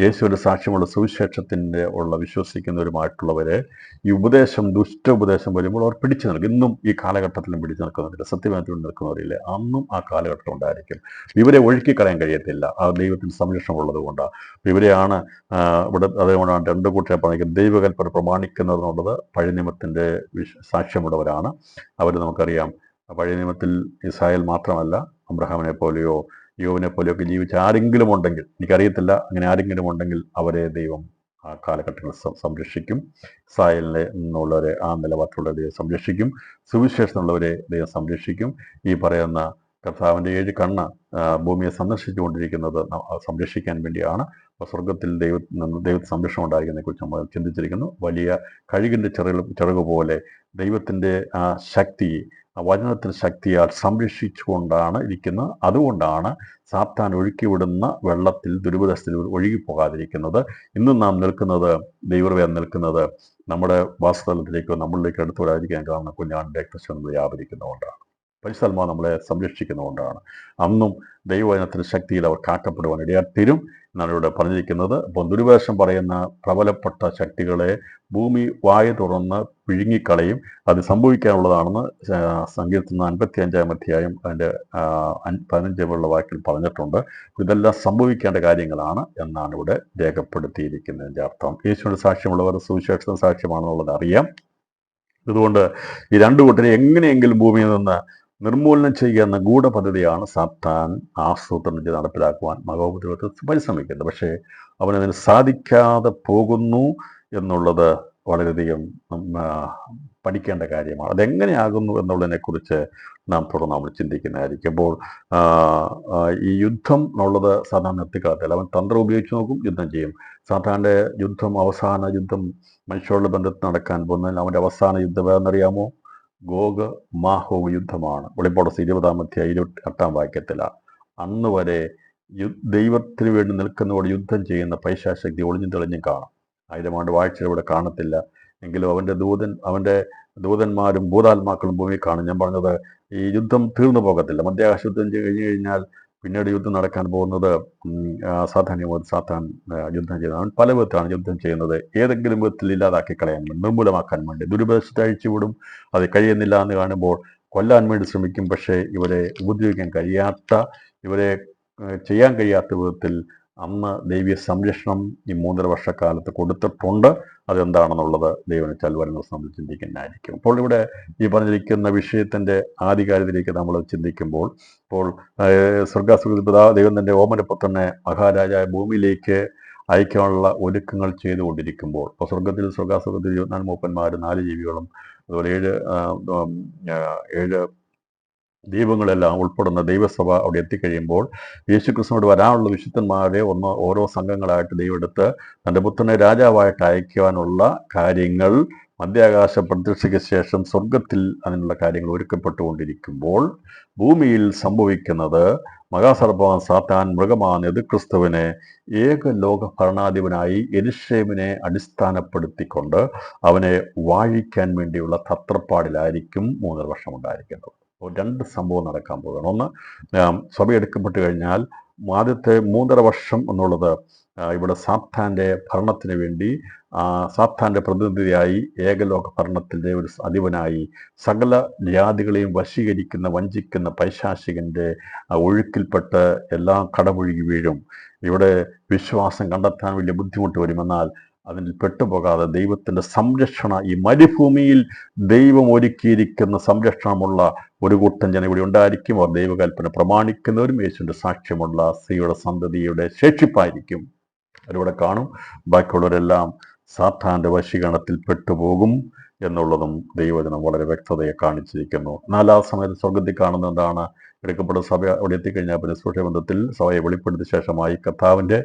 യേശുവിൻ്റെ സാക്ഷ്യമുള്ള സുവിശേഷത്തിൻ്റെ വിശ്വസിക്കുന്നവരുമായിട്ടുള്ളവരെ ഈ ദുഷ്ട ഉപദേശം വരുമ്പോൾ അവർ പിടിച്ചു നിൽക്കും. ഇന്നും ഈ കാലഘട്ടത്തിലും പിടിച്ചു നിൽക്കുന്നില്ല. സത്യമായിട്ട് നിൽക്കുന്നവരില്ലേ, അന്നും ആ കാലഘട്ടം ഉണ്ടായിരിക്കും. ഇവരെ ഒഴുക്കിക്കളയാൻ കഴിയത്തില്ല. ആ ദൈവത്തിന് സംരക്ഷണം ഉള്ളത് കൊണ്ടാണ്. ഇവരെയാണ് ഇവിടെ അതുകൊണ്ടാണ് 2 കൂട്ടരെ പറഞ്ഞിരിക്കുന്നത്. ദൈവകൽപ്പന പ്രമാണിക്കുന്നവർ എന്നുള്ളത് പഴയ നിയമത്തിൻ്റെ സാക്ഷ്യമുള്ളവരാണ്. അവർ നമുക്കറിയാം, പഴയ നിയമത്തിൽ ഇസ്രായേൽ മാത്രമല്ല, അബ്രഹാമിനെ പോലെയോ യോബിനെ പോലെയൊക്കെ ജീവിച്ച ആരെങ്കിലും ഉണ്ടെങ്കിൽ, എനിക്കറിയത്തില്ല, അങ്ങനെ ആരെങ്കിലും ഉണ്ടെങ്കിൽ അവരെ ദൈവം ആ കാലഘട്ടങ്ങളിൽ സംരക്ഷിക്കും. ഇസ്രായേലിനെ നിന്നുള്ളവരെ ആ നിലപാടുള്ള ദൈവം സംരക്ഷിക്കും. സുവിശേഷമുള്ളവരെ ദൈവം സംരക്ഷിക്കും. ഈ പറയുന്ന കർത്താവിൻ്റെ 7 കണ്ണ് ഭൂമിയെ സന്ദർശിച്ചുകൊണ്ടിരിക്കുന്നത് സംരക്ഷിക്കാൻ വേണ്ടിയാണ്. അപ്പോൾ സ്വർഗത്തിൽ ദൈവത്തിന് സംരക്ഷണം ഉണ്ടായിരിക്കുന്നതിനെ കുറിച്ച് നമ്മൾ ചിന്തിച്ചിരിക്കുന്നു. വലിയ കഴുകിൻ്റെ ചിറക് പോലെ ദൈവത്തിൻ്റെ ആ ശക്തി, വചനത്തിന് ശക്തിയാൽ സംരക്ഷിച്ചുകൊണ്ടാണ് ഇരിക്കുന്നത്. അതുകൊണ്ടാണ് സാത്താൻ ഒഴുക്കിവിടുന്ന വെള്ളത്തിൽ ദുരുപദേശത്തിൽ ഒഴുകിപ്പോകാതിരിക്കുന്നത്. ഇന്നും നാം നിൽക്കുന്നത്, ദൈവവേദം നിൽക്കുന്നത് നമ്മുടെ വാസസ്ഥലത്തിലേക്കോ നമ്മളിലേക്ക് അടുത്തു വരാതിരിക്കാൻ കാരണം കുഞ്ഞാണ്ട് രക്തസ്വം വ്യാപരിക്കുന്നതുകൊണ്ടാണ്. പരിശുദ്ധാത്മാവ് നമ്മളെ സംരക്ഷിക്കുന്നതുകൊണ്ടാണ്. അന്നും ദൈവവചനത്തിൻ്റെ ശക്തിയിൽ അവർ കാക്കപ്പെടുവാൻ ഇടയാത്തീരും എന്നാണ് ഇവിടെ പറഞ്ഞിരിക്കുന്നത്. അപ്പോൾ ദുരുപദേശം പറയുന്ന പ്രബലപ്പെട്ട ശക്തികളെ ഭൂമി വായ തുറന്ന് വിഴുങ്ങിക്കളയും. അത് സംഭവിക്കാനുള്ളതാണെന്ന് സങ്കീർത്തനം 55 അധ്യായം അതിൻ്റെ 15 വാക്കിൽ പറഞ്ഞിട്ടുണ്ട്. ഇതെല്ലാം സംഭവിക്കേണ്ട കാര്യങ്ങളാണ് എന്നാണ് ഇവിടെ രേഖപ്പെടുത്തിയിരിക്കുന്നതിൻ്റെ അർത്ഥം. യേശുവിൻ്റെ സാക്ഷ്യമുള്ളവർ സുവിശേഷ സാക്ഷ്യമാണെന്നുള്ളത് അറിയാം. അതുകൊണ്ട് ഈ രണ്ടു കൂട്ടരെ എങ്ങനെയെങ്കിലും ഭൂമിയിൽ നിന്ന് നിർമൂലനം ചെയ്യുക എന്ന ഗൂഢപദ്ധതിയാണ് സാത്താൻ ആസൂത്രണം ചെയ്ത് നടപ്പിലാക്കുവാൻ മഹോപദ്രവത്തിൽ പരിശ്രമിക്കുന്നത്. പക്ഷേ അവനതിന് സാധിക്കാതെ പോകുന്നു എന്നുള്ളത് വളരെയധികം പഠിക്കേണ്ട കാര്യമാണ്. അതെങ്ങനെയാകുന്നു എന്നുള്ളതിനെക്കുറിച്ച് നാം തുടർന്ന് നമ്മൾ ചിന്തിക്കുന്നതായിരിക്കും. അപ്പോൾ ഈ യുദ്ധം എന്നുള്ളത് സാധാരണ എത്തിക്കാത്തില്ല. അവൻ തന്ത്രം ഉപയോഗിച്ച് നോക്കും, യുദ്ധം ചെയ്യും. സാധാരണ യുദ്ധം, അവസാന യുദ്ധം മനുഷ്യരുടെ ബന്ധത്തിൽ നടക്കാൻ പോകുന്നതിൽ അവൻ്റെ അവസാന യുദ്ധം ഏതെന്നറിയാമോ? ഗോഗ് മാഹോഗ് യുദ്ധമാണ്. വെളിപ്പാട് 20-28 വാക്യത്തിലാണ്. അന്ന് വരെ ദൈവത്തിന് വേണ്ടി നിൽക്കുന്നതോട് യുദ്ധം ചെയ്യുന്ന പൈശാശക്തി ഒളിഞ്ഞും തെളിഞ്ഞും കാണും. 1000 ആണ്ട് വാഴ്ച ഇവിടെ കാണത്തില്ല എങ്കിലും അവൻ്റെ ദൂതന്മാരും ഭൂതാത്മാക്കളും ഭൂമി കാണും. ഞാൻ പറഞ്ഞത് ഈ യുദ്ധം തീർന്നു പോകത്തില്ല. മധ്യാകാശ യുദ്ധം കഴിഞ്ഞു കഴിഞ്ഞാൽ പിന്നീട് യുദ്ധം നടക്കാൻ പോകുന്നത് സാത്താൻ യുദ്ധം ചെയ്യുന്നത്. അവൻ പല വിധത്തിലാണ് യുദ്ധം ചെയ്യുന്നത്. ഏതെങ്കിലും വിധത്തിൽ ഇല്ലാതാക്കി കളയാൻ വേണ്ടി, നിർമൂലമാക്കാൻ വേണ്ടി ദുരുപദേശത്തെ അഴിച്ചുവിടും. അത് കഴിയുന്നില്ല എന്ന് കാണുമ്പോൾ കൊല്ലാൻ വേണ്ടി ശ്രമിക്കും. പക്ഷേ ഇവരെ ഉപദ്രവിക്കാൻ കഴിയാത്ത, ഇവരെ ചെയ്യാൻ കഴിയാത്ത വിധത്തിൽ അന്ന് ദൈവീയ സംരക്ഷണം ഈ 3.5 വർഷക്കാലത്ത് കൊടുത്തിട്ടുണ്ട്. അതെന്താണെന്നുള്ളത് ദൈവനിച്ചാൽ വരുന്ന ദിവസം നമ്മൾ ചിന്തിക്കുന്നതായിരിക്കും. അപ്പോൾ ഇവിടെ ഈ പറഞ്ഞിരിക്കുന്ന വിഷയത്തിൻ്റെ ആധികാരികതയിലേക്ക് നമ്മൾ ചിന്തിക്കുമ്പോൾ, ഇപ്പോൾ സ്വർഗാസുഖ ദൈവം തൻ്റെ ഓമനപുത്രനെ മഹാരാജായ ഭൂമിയിലേക്ക് അയക്കാനുള്ള ഒരുക്കങ്ങൾ ചെയ്തുകൊണ്ടിരിക്കുമ്പോൾ, ഇപ്പോൾ സ്വർഗാസുഖത്തിൽ 24 മൂപ്പന്മാർ, 4 ജീവികളും അതുപോലെ 7 ദീപങ്ങളെല്ലാം ഉൾപ്പെടുന്ന ദൈവസഭ അവിടെ എത്തിക്കഴിയുമ്പോൾ യേശുക്രിസ്തുവിനോട് വരാനുള്ള വിശുദ്ധന്മാരെ ഓരോ സംഘങ്ങളായിട്ട് ദൈവം എടുത്ത് തൻ്റെ പുത്രനെ രാജാവായിട്ട് അയക്കുവാനുള്ള കാര്യങ്ങൾ മധ്യാകാശ പ്രത്യക്ഷയ്ക്ക് ശേഷം സ്വർഗത്തിൽ അതിനുള്ള കാര്യങ്ങൾ ഒരുക്കപ്പെട്ടുകൊണ്ടിരിക്കുമ്പോൾ ഭൂമിയിൽ സംഭവിക്കുന്നത് മഹാസർപ്പവാൻ സാത്താൻ മൃഗമാണ് എതിർക്രിസ്തുവിനെ ഏകലോക ഭരണാധിപനായി യെരൂശലേമിനെ അടിസ്ഥാനപ്പെടുത്തിക്കൊണ്ട് അവനെ വാഴിക്കാൻ വേണ്ടിയുള്ള തത്രപ്പാടിലായിരിക്കും 3.5 വർഷം ഉണ്ടായിരിക്കുന്നത്. 2 സംഭവം നടക്കാൻ പോവുകയാണ്. ഒന്ന്, സഭ എടുക്കപ്പെട്ട് കഴിഞ്ഞാൽ ആദ്യത്തെ 3.5 വർഷം എന്നുള്ളത് ഇവിടെ സാത്താൻ്റെ ഭരണത്തിന് വേണ്ടി, സാത്താൻ്റെ പ്രതിനിധിയായി ഏകലോക ഭരണത്തിൻ്റെ ഒരു അധിപനായി സകല ജാതികളെയും വശീകരിക്കുന്ന, വഞ്ചിക്കുന്ന പൈശാചികൻ്റെ ഒഴുക്കിൽപ്പെട്ട് എല്ലാം കടമൊഴുകി വീഴും. ഇവിടെ വിശ്വാസം കണ്ടെത്താൻ വലിയ ബുദ്ധിമുട്ട് വരും. എന്നാൽ അതിൽ പെട്ടുപോകാതെ ദൈവത്തിൻ്റെ സംരക്ഷണ, ഈ മരുഭൂമിയിൽ ദൈവം ഒരുക്കിയിരിക്കുന്ന സംരക്ഷണമുള്ള ഒരു കൂട്ടം ജനം ഇവിടെ ഉണ്ടായിരിക്കും. അവർ ദൈവകൽപ്പന പ്രമാണിക്കുന്നവരും യേശുവിൻ്റെ സാക്ഷ്യമുള്ള സ്ത്രീയുടെ സന്തതിയുടെ ശേഷിപ്പായിരിക്കും. അവരിവിടെ കാണും. ബാക്കിയുള്ളവരെല്ലാം സാത്താൻ്റെ വശീകരണത്തിൽ പെട്ടുപോകും എന്നുള്ളതും ദൈവവചനം വളരെ വ്യക്തതയെ കാണിച്ചിരിക്കുന്നു. 4ാം സമയത്ത് സ്വർഗത്തിൽ കാണുന്ന എന്താണ്? എടുക്കപ്പെടുന്ന സഭ അവിടെ എത്തിക്കഴിഞ്ഞാൽ പിന്നെ സുഷബന്ധത്തിൽ സഭയെ വെളിപ്പെടുത്തിയ ശേഷമായി കർത്താവിൻ്റെ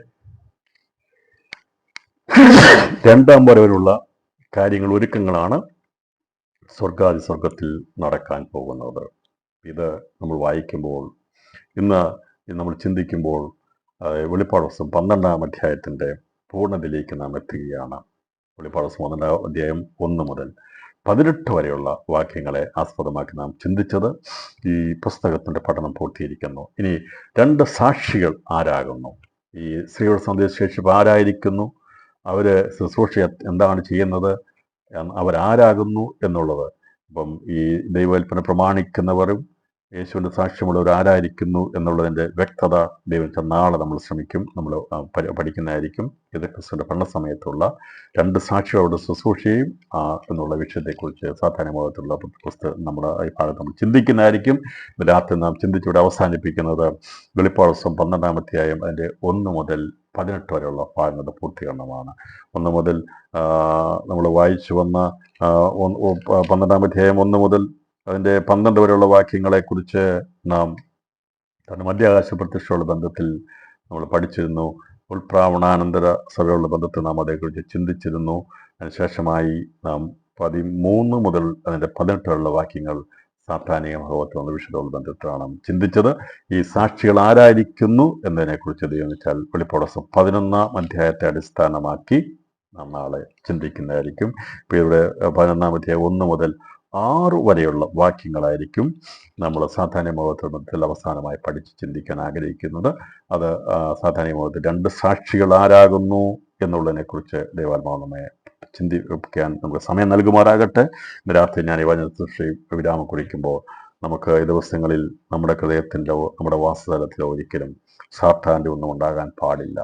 2ാം വരവിലുള്ള കാര്യങ്ങൾ, ഒരുക്കങ്ങളാണ് സ്വർഗത്തിൽ നടക്കാൻ പോകുന്നത്. ഇത് നമ്മൾ വായിക്കുമ്പോൾ, ഇന്ന് നമ്മൾ ചിന്തിക്കുമ്പോൾ വെളിപ്പാട് പുസ്തകം 12-ാം അധ്യായത്തിൻ്റെ പൂർണ്ണതയിലേക്ക് നാം എത്തുകയാണ്. വെളിപ്പാട് പുസ്തകം 12-ാം അധ്യായം 1 മുതൽ 18 വരെയുള്ള വാക്യങ്ങളെ ആസ്പദമാക്കി നാം ചിന്തിച്ചത്. ഈ പുസ്തകത്തിൻ്റെ പഠനം പൂർത്തീകരിക്കുന്നു. ഇനി 2 സാക്ഷികൾ ആരാകുന്നു? ഈ സ്ത്രീയുടെ സന്ദേശശേഷിപ്പ് ആരായിരിക്കുന്നു? അവർ ശുശ്രൂഷ എന്താണ് ചെയ്യുന്നത്? അവരാരാകുന്നു എന്നുള്ളത്, ഇപ്പം ഈ ദൈവകൽപ്പന പ്രമാണിക്കുന്നവരും യേശുവിൻ്റെ സാക്ഷ്യമുള്ളവർ ആരായിരിക്കുന്നു എന്നുള്ളതിൻ്റെ വ്യക്തത ദൈവം നാളെ നമ്മൾ പഠിക്കുന്നതായിരിക്കും. ഇത് ക്രിസ്തുവിൻ്റെ ഭരണസമയത്തുള്ള 2 സാക്ഷികളുടെ ശുശ്രൂഷയും എന്നുള്ള വിഷയത്തെക്കുറിച്ച് സാധാരണമായിട്ടുള്ള പുസ്തകം നമ്മുടെ ഈ ഭാഗത്ത് നമ്മൾ ചിന്തിക്കുന്നതായിരിക്കും. രാത്രി നാം ചിന്തിച്ചിവിടെ അവസാനിപ്പിക്കുന്നത് വെളിപ്പാട് പുസ്തകം 12-ാം അധ്യായം അതിൻ്റെ 1 മുതൽ 18 വരെയുള്ള ഭാഗങ്ങളുടെ പൂർത്തീകരണമാണ്. 1 മുതൽ നമ്മൾ വായിച്ചു വന്ന 12-ാം അധ്യായം 1 മുതൽ അതിൻ്റെ 12 വരെയുള്ള വാക്യങ്ങളെക്കുറിച്ച് നാം മധ്യാകാശ പ്രത്യക്ഷയുള്ള ബന്ധത്തിൽ നമ്മൾ പഠിച്ചിരുന്നു. ഉൾപ്രാവണാനന്തര സഭയുള്ള ബന്ധത്തിൽ നാം അതേക്കുറിച്ച് ചിന്തിച്ചിരുന്നു. അതിനുശേഷമായി നാം 13 മുതൽ അതിൻ്റെ 18 വരെയുള്ള വാക്യങ്ങൾ സാത്താനിക ഭാവത്തിലുള്ള വിശുദ്ധമുള്ള ബന്ധത്തിലാണ് ചിന്തിച്ചത്. ഈ സാക്ഷികൾ ആരായിരിക്കുന്നു എന്നതിനെക്കുറിച്ച് ദൈവം വെച്ചാൽ വെളിപ്പാട് 11-ാം അധ്യായത്തെ അടിസ്ഥാനമാക്കി നാം നാളെ ചിന്തിക്കുന്നതായിരിക്കും. ഇപ്പോൾ ഇവിടെ 11-ാം അധ്യായം 1 മുതൽ 6 വരെയുള്ള വാക്യങ്ങളായിരിക്കും നമ്മൾ സാധാരണ മഹത്വത്തിൽ അവസാനമായി പഠിച്ച് ചിന്തിക്കാൻ ആഗ്രഹിക്കുന്നത്. അത് സാധാരണ മഹത്വത്തിൽ 2 സാക്ഷികൾ ആരാകുന്നു എന്നുള്ളതിനെക്കുറിച്ച് ദൈവാത്മാവ് നമ്മെ ചിന്തിക്കാൻ നമുക്ക് സമയം നൽകുമാറാകട്ടെ. ഇന്ന് രാത്രി ഞാൻ ഈ വചനത്തിൽ വിരാമം കുറിക്കുമ്പോൾ നമുക്ക് ഈ ദിവസങ്ങളിൽ നമ്മുടെ ഹൃദയത്തിലോ നമ്മുടെ വാസസ്ഥലത്തിലോ ഒരിക്കലും സാത്താൻ്റെ ഒന്നും ഉണ്ടാകാൻ പാടില്ല.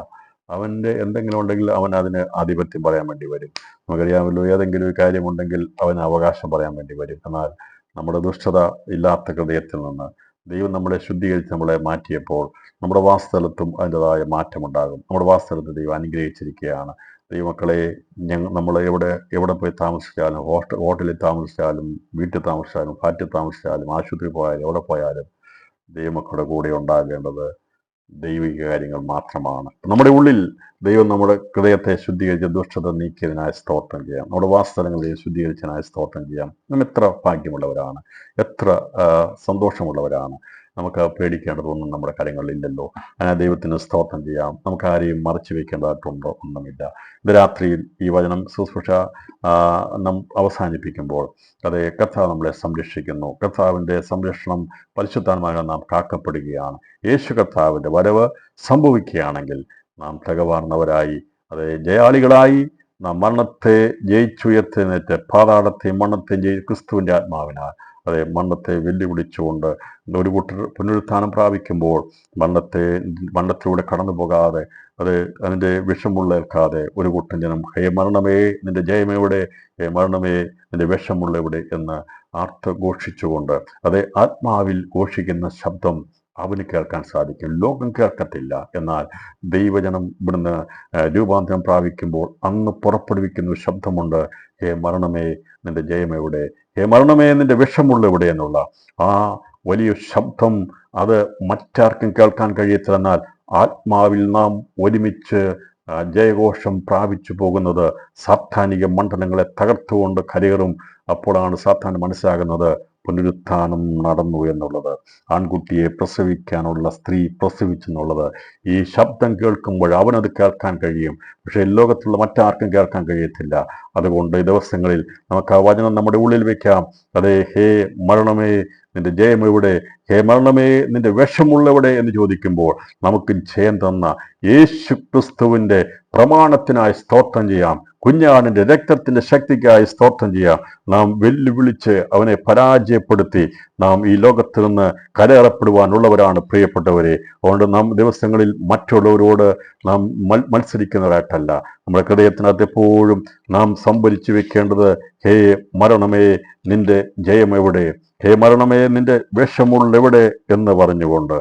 അവൻ്റെ എന്തെങ്കിലും ഉണ്ടെങ്കിൽ അവൻ അതിന് ആധിപത്യം പറയാൻ വേണ്ടി വരും. നമുക്കറിയാമല്ലോ, ഏതെങ്കിലും ഒരു കാര്യമുണ്ടെങ്കിൽ അവന് അവകാശം പറയാൻ വേണ്ടി വരും. എന്നാൽ നമ്മുടെ ദുഷ്ടത ഇല്ലാത്ത ഹൃദയത്തിൽ നിന്ന് ദൈവം നമ്മളെ ശുദ്ധീകരിച്ച് നമ്മളെ മാറ്റിയപ്പോൾ നമ്മുടെ വാസസ്ഥലത്തും അതിൻ്റെതായ മാറ്റമുണ്ടാകും. നമ്മുടെ വാസസ്ഥലത്ത് ദൈവം അനുഗ്രഹിച്ചിരിക്കുകയാണ്. ദൈവമക്കളെ, നമ്മൾ എവിടെ പോയി താമസിച്ചാലും, ഹോട്ടലിൽ താമസിച്ചാലും, വീട്ടിൽ താമസിച്ചാലും, ഫ്ലാറ്റിൽ താമസിച്ചാലും, ആശുപത്രി പോയാലും, എവിടെ പോയാലും ദൈവമക്കളുടെ കൂടെ ഉണ്ടാകേണ്ടത് ദൈവിക കാര്യങ്ങൾ മാത്രമാണ്. നമ്മുടെ ഉള്ളിൽ ദൈവം നമ്മുടെ ഹൃദയത്തെ ശുദ്ധീകരിച്ച് ദുഷ്ടത നീക്കിയതിനായി സ്തോത്രം ചെയ്യാം. നമ്മുടെ വാസസ്ഥലങ്ങളെ ശുദ്ധീകരിച്ചതിനായി സ്തോത്രം ചെയ്യാം. നാം എത്ര ഭാഗ്യമുള്ളവരാണ്, എത്ര സന്തോഷമുള്ളവരാണ്. നമുക്ക് പേടിക്കേണ്ടതൊന്നും നമ്മുടെ കാര്യങ്ങളിലില്ലല്ലോ. അങ്ങനെ ദൈവത്തിന് സ്തോത്രം ചെയ്യാം. നമുക്ക് ആരെയും മറച്ചു വെക്കേണ്ടതായിട്ടുണ്ടോ? ഒന്നുമില്ല. ഇത് രാത്രിയിൽ ഈ വചനം ശുശ്രൂഷ നാം അവസാനിപ്പിക്കുമ്പോൾ അതേ കർത്താവ് നമ്മളെ സംരക്ഷിക്കുന്നു. കർത്താവിൻ്റെ സംരക്ഷണം പരിശുദ്ധാത്മാവിനാൽ നാം കാക്കപ്പെടുകയാണ്. യേശു കർത്താവിൻ്റെ വരവ് സംഭവിക്കുകയാണെങ്കിൽ നാം തികവാർന്നവരായി, അതേ ജയാളികളായി, നാം മരണത്തെ ജയിച്ചുയർത്തേറ്റ് പാതാളത്തെയും മരണത്തെയും ക്രിസ്തുവിൻ്റെ ആത്മാവിനാൽ അതെ മരണത്തെ വെല്ലുവിളിച്ചുകൊണ്ട് ഒരു കൂട്ടർ പുനരുത്ഥാനം പ്രാപിക്കുമ്പോൾ മരണത്തിലൂടെ കടന്നു പോകാതെ അതിൻ്റെ വിഷമുള്ളേൽക്കാതെ ഒരു കൂട്ടം ജനം ഹേ മരണമേ നിന്റെ ജയമെവിടെ, ഹേ മരണമേ നിന്റെ വിഷമുള്ളെവിടെ എന്ന് ആർത്തഘോഷിച്ചുകൊണ്ട് ആത്മാവിൽ ഘോഷിക്കുന്ന ശബ്ദം അവന് കേൾക്കാൻ സാധിക്കും. ലോകം കേൾക്കത്തില്ല. എന്നാൽ ദൈവജനം ഇവിടുന്ന് രൂപാന്തരം പ്രാപിക്കുമ്പോൾ അന്ന് പുറപ്പെടുവിക്കുന്ന ശബ്ദമുണ്ട്, ഹേ മരണമേ നിന്റെ ജയമെവിടെ, ഹേ മരണമേ നിന്റെ വിഷമുള്ള എവിടെ എന്നുള്ള ആ വലിയ ശബ്ദം അത് മറ്റാർക്കും കേൾക്കാൻ കഴിയത്തില്ല. എന്നാൽ ആത്മാവിൽ നാം ഒരുമിച്ച് ജയഘോഷം പ്രാപിച്ചു പോകുന്നത് സാത്താനിക മണ്ഡലങ്ങളെ തകർത്തുകൊണ്ട് കരയേറും. അപ്പോഴാണ് സാത്താൻ മനസ്സിലാകുന്നത് പുനരുത്ഥാനം നടന്നു എന്നുള്ളത്. ആൺകുട്ടിയെ പ്രസവിക്കാനുള്ള സ്ത്രീ പ്രസവിച്ചെന്നുള്ളത് ഈ ശബ്ദം കേൾക്കുമ്പോൾ അവനത് കേൾക്കാൻ കഴിയും. പക്ഷേ ലോകത്തുള്ള മറ്റാർക്കും കേൾക്കാൻ കഴിയത്തില്ല. അതുകൊണ്ട് ഈ ദിവസങ്ങളിൽ നമുക്ക് ആ വചനം നമ്മുടെ ഉള്ളിൽ വെക്കാം. ഹേ മരണമേ നിന്റെ ജയം എവിടെ, ഹേ മരണമേ നിന്റെ വിഷമുള്ളെവിടെ എന്ന് ചോദിക്കുമ്പോൾ നമുക്ക് ജയം തന്ന യേശു ക്രിസ്തുവിൻ്റെ പ്രമാണത്തിനായി സ്തോത്രം ചെയ്യാം. കുഞ്ഞാടിൻ്റെ രക്തത്തിൻ്റെ ശക്തിക്കായി സ്തോത്രം ചെയ്യാം. നാം വെല്ലുവിളിച്ച് അവനെ പരാജയപ്പെടുത്തി നാം ഈ ലോകത്തിൽ നിന്ന് കരകയറപ്പെടുവാനുള്ളവരാണ് പ്രിയപ്പെട്ടവരെ. അതുകൊണ്ട് നാം ദിവസങ്ങളിൽ മറ്റുള്ളവരോട് നാം മത്സരിക്കുന്നവരായിട്ടല്ല. നമ്മുടെ ഹൃദയത്തിനകത്ത് എപ്പോഴും നാം സംഭരിച്ചു വെക്കേണ്ടത് ഹേ മരണമേ നിന്റെ ജയം എവിടെ, ഹേ മരണമേ നിന്റെ വിഷമുള്ളെവിടെ എന്ന് പറഞ്ഞുകൊണ്ട്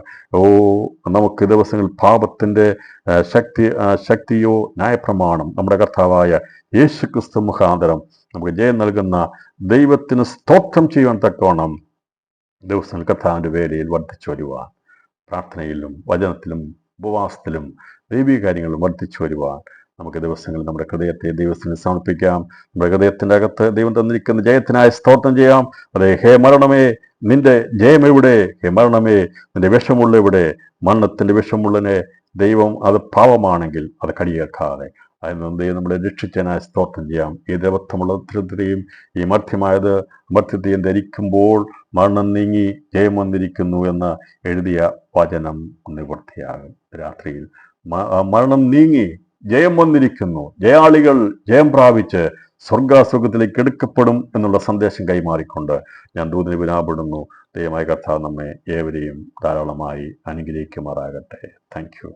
നമുക്ക് ദിവസങ്ങളിൽ പാപത്തിൻ്റെ ശക്തിയോ ന്യായപ്രമാണം നമ്മുടെ കർത്താവായ യേശു ക്രിസ്തു മുഖാന്തരം നമുക്ക് ജയം നൽകുന്ന ദൈവത്തിന് സ്തോത്രം ചെയ്യുവാൻ തക്കവണ്ണം ദിവസങ്ങൾ കർത്താവിൻ്റെ വേലയിൽ വർദ്ധിച്ചു വരുവാൻ, പ്രാർത്ഥനയിലും വചനത്തിലും ഉപവാസത്തിലും ദൈവിക കാര്യങ്ങളിലും വർദ്ധിച്ചു വരുവാൻ നമുക്ക് ദിവസങ്ങളിൽ നമ്മുടെ ഹൃദയത്തെ ദൈവത്തിന് സമർപ്പിക്കാം. നമ്മുടെ ഹൃദയത്തിൻ്റെ അകത്ത് ദൈവം തന്നിരിക്കുന്ന ജയത്തിനായി സ്തോത്രം ചെയ്യാം. ഹേ മരണമേ നിന്റെ ജയം എവിടെ, ഹേ മരണമേ നിന്റെ വിഷമുള്ള എവിടെ. മരണത്തിൻ്റെ വിഷമുള്ളനെ ദൈവം അത് പാവമാണെങ്കിൽ അത് കടിയേൽക്കാതെ അതിൽ ദൈവം നമ്മളെ രക്ഷിച്ചതിനായി സ്തോത്രം ചെയ്യാം. ഈ ദേവത്വമുള്ള ഉത്തരത്തെയും ഈ മർത്യത്തെയും ധരിക്കുമ്പോൾ മരണം നീങ്ങി ജയം വന്നിരിക്കുന്നു എന്ന് എഴുതിയ വചനം നിവൃത്തിയാകും. രാത്രിയിൽ മരണം നീങ്ങി ജയം വന്നിരിക്കുന്നു, ജയാളികൾ ജയം പ്രാപിച്ച് സ്വർഗാസുഖത്തിലേക്ക് എടുക്കപ്പെടും എന്നുള്ള സന്ദേശം കൈമാറിക്കൊണ്ട് ഞാൻ ദൂതന് വിനാപ്പെടുന്നു. ദൈവമായ കർത്താവ് നമ്മെ ഏവരെയും ധാരാളമായി അനുഗ്രഹിക്കുമാറാകട്ടെ. Thank you.